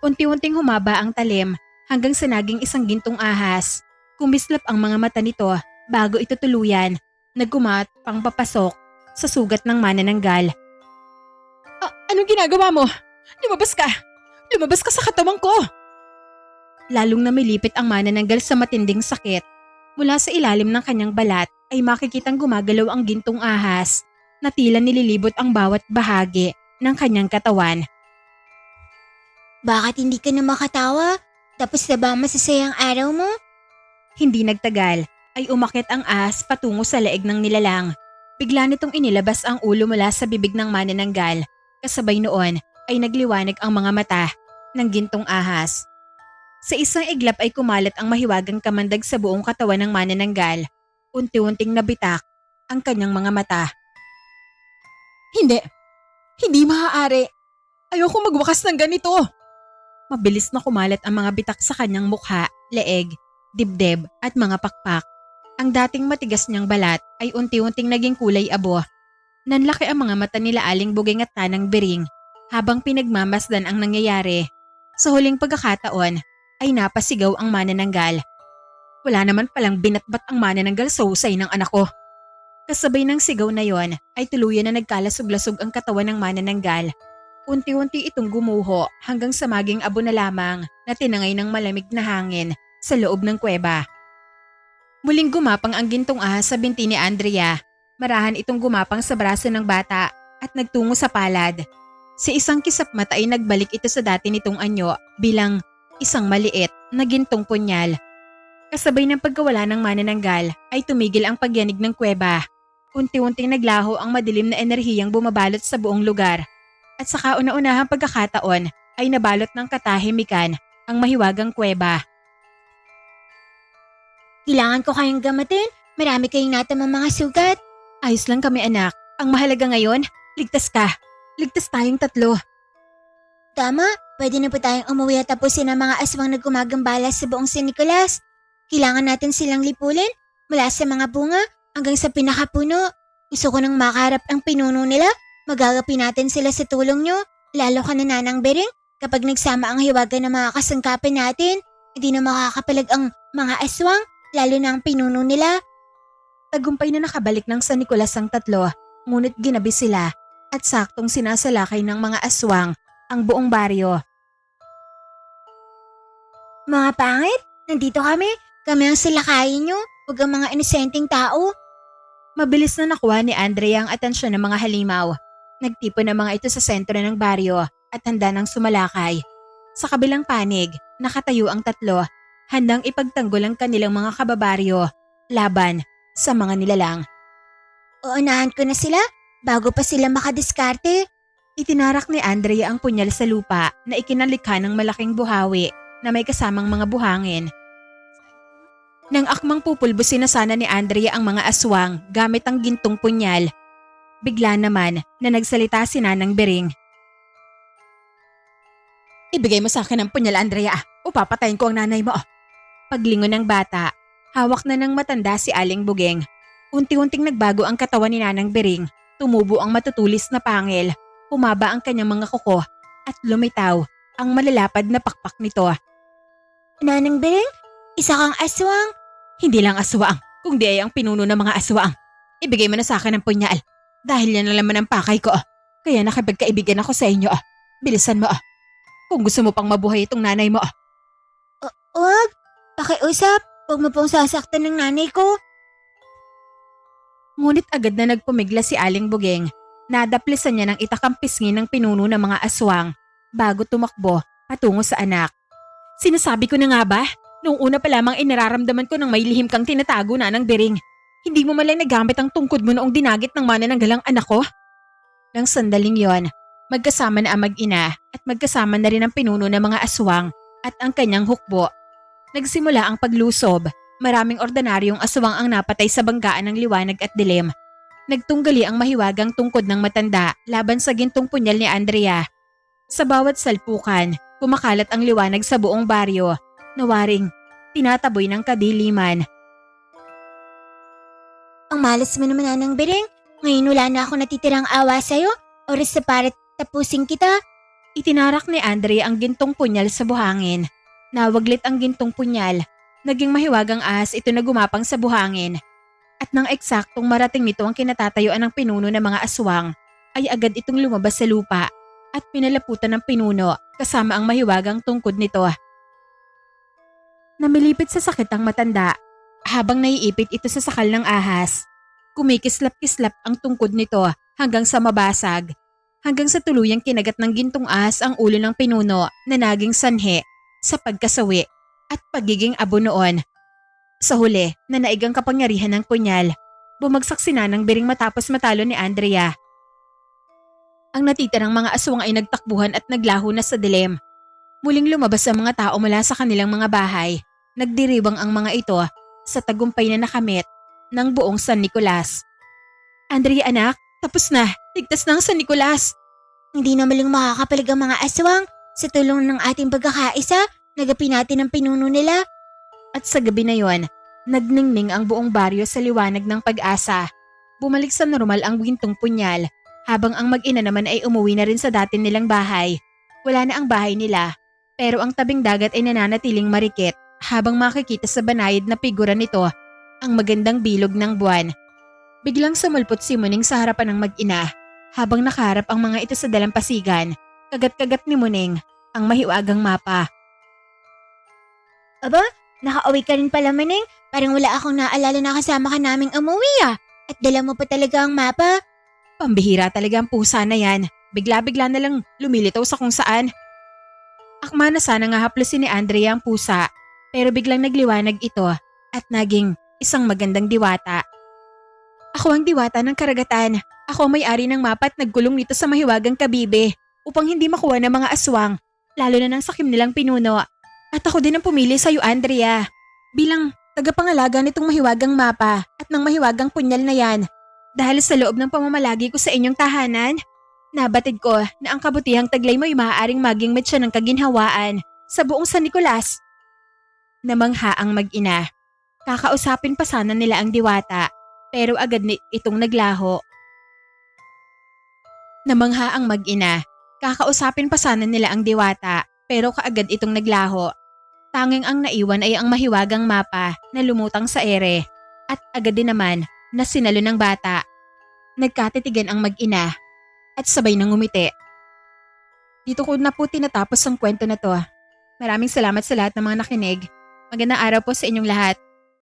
Unti-unting humaba ang talim hanggang sa naging isang gintong ahas. Kumislap ang mga mata nito bago ito tuluyan. Nagkumat pang papasok sa sugat ng manananggal. Anong ginagawa mo? Lumabas ka! Lumabas ka sa katawan ko! Lalong namilipit ang manananggal sa matinding sakit. Mula sa ilalim ng kanyang balat ay makikitang gumagalaw ang gintong ahas na tila nililibot ang bawat bahagi ng kanyang katawan. Bakit hindi ka na makatawa? Tapos na ba masasayang araw mo? Hindi nagtagal ay umakyat ang ahas patungo sa leeg ng nilalang. Bigla nitong inilabas ang ulo mula sa bibig ng manananggal. Kasabay noon ay nagliwanag ang mga mata ng gintong ahas. Sa isang iglap ay kumalat ang mahiwagang kamandag sa buong katawan ng manananggal. Unti-unting nabitak ang kanyang mga mata. Hindi maaari. Ayoko magwakas ng ganito. Mabilis na kumalat ang mga bitak sa kanyang mukha, leeg, dibdib at mga pakpak. Ang dating matigas niyang balat ay unti-unting naging kulay abo. Nanlaki ang mga mata nila Aling Buging at Tanang Bering habang pinagmamasdan ang nangyayari. Sa huling pagkakataon ay napasigaw ang manananggal. Wala naman palang binatbat ang manananggal sa husay ng anak ko. Kasabay ng sigaw na yon ay tuluyan na nagkalasog-lasog ang katawan ng manananggal. Unti-unti itong gumuho hanggang sa maging abo na lamang na tinangay ng malamig na hangin sa loob ng kuweba. Muling gumapang ang gintong ahas sa binti ni Andrea. Marahan itong gumapang sa braso ng bata at nagtungo sa palad. Sa isang kisap mata ay nagbalik ito sa dati nitong anyo bilang isang maliit na gintong punyal. Kasabay ng pagkawala ng manananggal ay tumigil ang pagyanig ng kuweba. Unti-unting naglaho ang madilim na enerhiyang bumabalot sa buong lugar. At sa kauna-unahang pagkakataon ay nabalot ng katahimikan ang mahiwagang kuweba. Kailangan ko kayong gamatin. Marami kayong natamang mga sugat. Ayos lang kami anak. Ang mahalaga ngayon, ligtas ka. Ligtas tayong tatlo. Tama, pwede na po tayong umuwi at tapusin ang mga aswang na gumagambala sa buong San Nicolas. Kailangan natin silang lipulin mula sa mga bunga hanggang sa pinakapuno. Gusto ko nang makaharap ang pinuno nila. Magagapin natin sila sa tulong nyo. Lalo ka na Nanang Bering kapag nagsama ang hiwaga ng mga kasangkapan natin. Hindi na makakapalag ang mga aswang, lalo na ang pinuno nila. Tagumpay na nakabalik ng San Nicolas ang tatlo, ngunit ginabi sila at saktong sinasalakay ng mga aswang ang buong baryo. Mga pangit, nandito kami. Kami ang silakayin nyo. Huwag ang mga inosenteng tao. Mabilis na nakuha ni Andrea ang atensyon ng mga halimaw. Nagtipon ang mga ito sa sentro ng baryo at handa ng sumalakay. Sa kabilang panig, nakatayo ang tatlo, handang ipagtanggol ang kanilang mga kababaryo laban sa mga nilalang. Uunahan ko na sila bago pa sila makadiskarte. Itinarak ni Andrea ang punyal sa lupa na ikinalikha ng malaking buhawi na may kasamang mga buhangin. Nang akmang pupulbusin na sana ni Andrea ang mga aswang gamit ang gintong punyal, bigla naman na nagsalita si Nanang Bering. Ibigay mo sa akin ang punyal, Andrea, o papatayin ko ang nanay mo. Paglingon ng bata, hawak na ng matanda si Aling Buging. Unti-unting nagbago ang katawan ni Nanang Bering, tumubo ang matutulis na pangil, humaba ang kanyang mga kuko at lumitaw ang malalapad na pakpak nito. Nanang Bering, isa kang aswang. Hindi lang aswang, kundi ay ang pinuno ng mga aswang. Ibigay mo na sa akin ang punyal. Dahil yan na naman ang pakay ko. Kaya nakipagkaibigan ako sa inyo. Bilisan mo. Kung gusto mo pang mabuhay itong nanay mo. Huwag. Pakiusap. Huwag mo pong sasaktan ng nanay ko. Ngunit agad na nagpumigla si Aling Bugeng. Nadaplisan niya ng itakang pisngi ng pinuno ng mga aswang bago tumakbo patungo sa anak. Sinasabi ko na nga ba? Noong una pa lamang inararamdaman ko ng may lihim kang tinatago na ng bering. Hindi mo malang nagamit ang tungkod mo noong dinagit ng manananggalang anak ko? Nang sandaling yon, magkasama na ang mag-ina at magkasama na rin ang pinuno ng mga aswang at ang kanyang hukbo. Nagsimula ang paglusob. Maraming ordinaryong aswang ang napatay sa banggaan ng liwanag at dilim. Nagtunggali ang mahiwagang tungkod ng matanda laban sa gintong punyal ni Andrea. Sa bawat salpukan, kumakalat ang liwanag sa buong baryo, nawaring tinataboy ng kadiliman. Ang malas mo naman Nanang Bering. Ngayon wala na ako natitirang awa sa'yo. Oras na para tapusin kita. Itinarak ni Andrea ang gintong punyal sa buhangin. Nawaglit ang gintong punyal. Naging mahiwagang ahas ito na gumapang sa buhangin. At nang eksaktong marating nito ang kinatatayuan ng pinuno ng mga aswang, ay agad itong lumabas sa lupa at pinalaputan ng pinuno kasama ang mahiwagang tungkod nito. Namilipit sa sakit ang matanda habang naiipit ito sa sakal ng ahas. Kumikislap-kislap ang tungkod nito hanggang sa mabasag. Hanggang sa tuluyang kinagat ng gintong ahas ang ulo ng pinuno na naging sanhi sa pagkasawi at pagiging abo noon. Sa huli, nanaig ang kapangyarihan ng punyal. Bumagsak si Nanang Bering matapos matalo ni Andrea. Ang natitirang mga aswang ay nagtakbuhan at naglaho na sa dilim. Muling lumabas ang mga tao mula sa kanilang mga bahay. Nagdiribang ang mga ito sa tagumpay na nakamit ng buong San Nicolas. Andrea anak, tapos na. Ligtas na ang San Nicolas. Hindi na maling makakapalig ang mga aswang. Sa tulong ng ating pagkakaisa, nagapin natin ang pinuno nila. At sa gabi na yon, nagningning ang buong baryo sa liwanag ng pag-asa. Bumalik sa normal ang gintong punyal, habang ang mag-ina naman ay umuwi na rin sa dati nilang bahay. Wala na ang bahay nila, pero ang tabing dagat ay nananatiling marikit habang makikita sa banayad na figura nito ang magandang bilog ng buwan. Biglang sumulpot si Muning sa harapan ng mag-ina habang nakaharap ang mga ito sa dalampasigan. Kagat-kagat ni Muning ang mahiwagang mapa. Aba, nakauwi ka rin pala Maneng. Parang wala akong naalala na kasama ka naming umuwi At dala mo pa talaga ang mapa. Pambihira talaga ang pusa na yan. Bigla-bigla na lang lumilitaw sa kung saan. Akma na sana nga haplusin ni Andrea ang pusa, pero biglang nagliwanag ito at naging isang magandang diwata. Ako ang diwata ng karagatan. Ako ang may-ari ng mapa at nagkulong nito sa mahiwagang kabibe upang hindi makuha ng mga aswang, lalo na ng sakim nilang pinuno. At ako din ang pumili sa iyo, Andrea, bilang tagapangalaga nitong mahiwagang mapa at ng mahiwagang punyal na yan. Dahil sa loob ng pamamalagi ko sa inyong tahanan, nabatid ko na ang kabutihang taglay mo ay maaaring maging metsa ng kaginhawaan sa buong San Nicolas. Namangha ang mag-ina. Kakausapin pa sana nila ang diwata, pero agad itong naglaho. Namangha ang mag-ina. Kakausapin pa sana nila ang diwata, pero kaagad itong naglaho. Tanging ang naiwan ay ang mahiwagang mapa na lumutang sa ere at agad din naman na sinalo ng bata. Nagkatitigan ang mag-ina at sabay nang ngumiti. Dito ko na po tinatapos ang kwento na to. Maraming salamat sa lahat ng mga nakinig. Magandang araw po sa inyong lahat.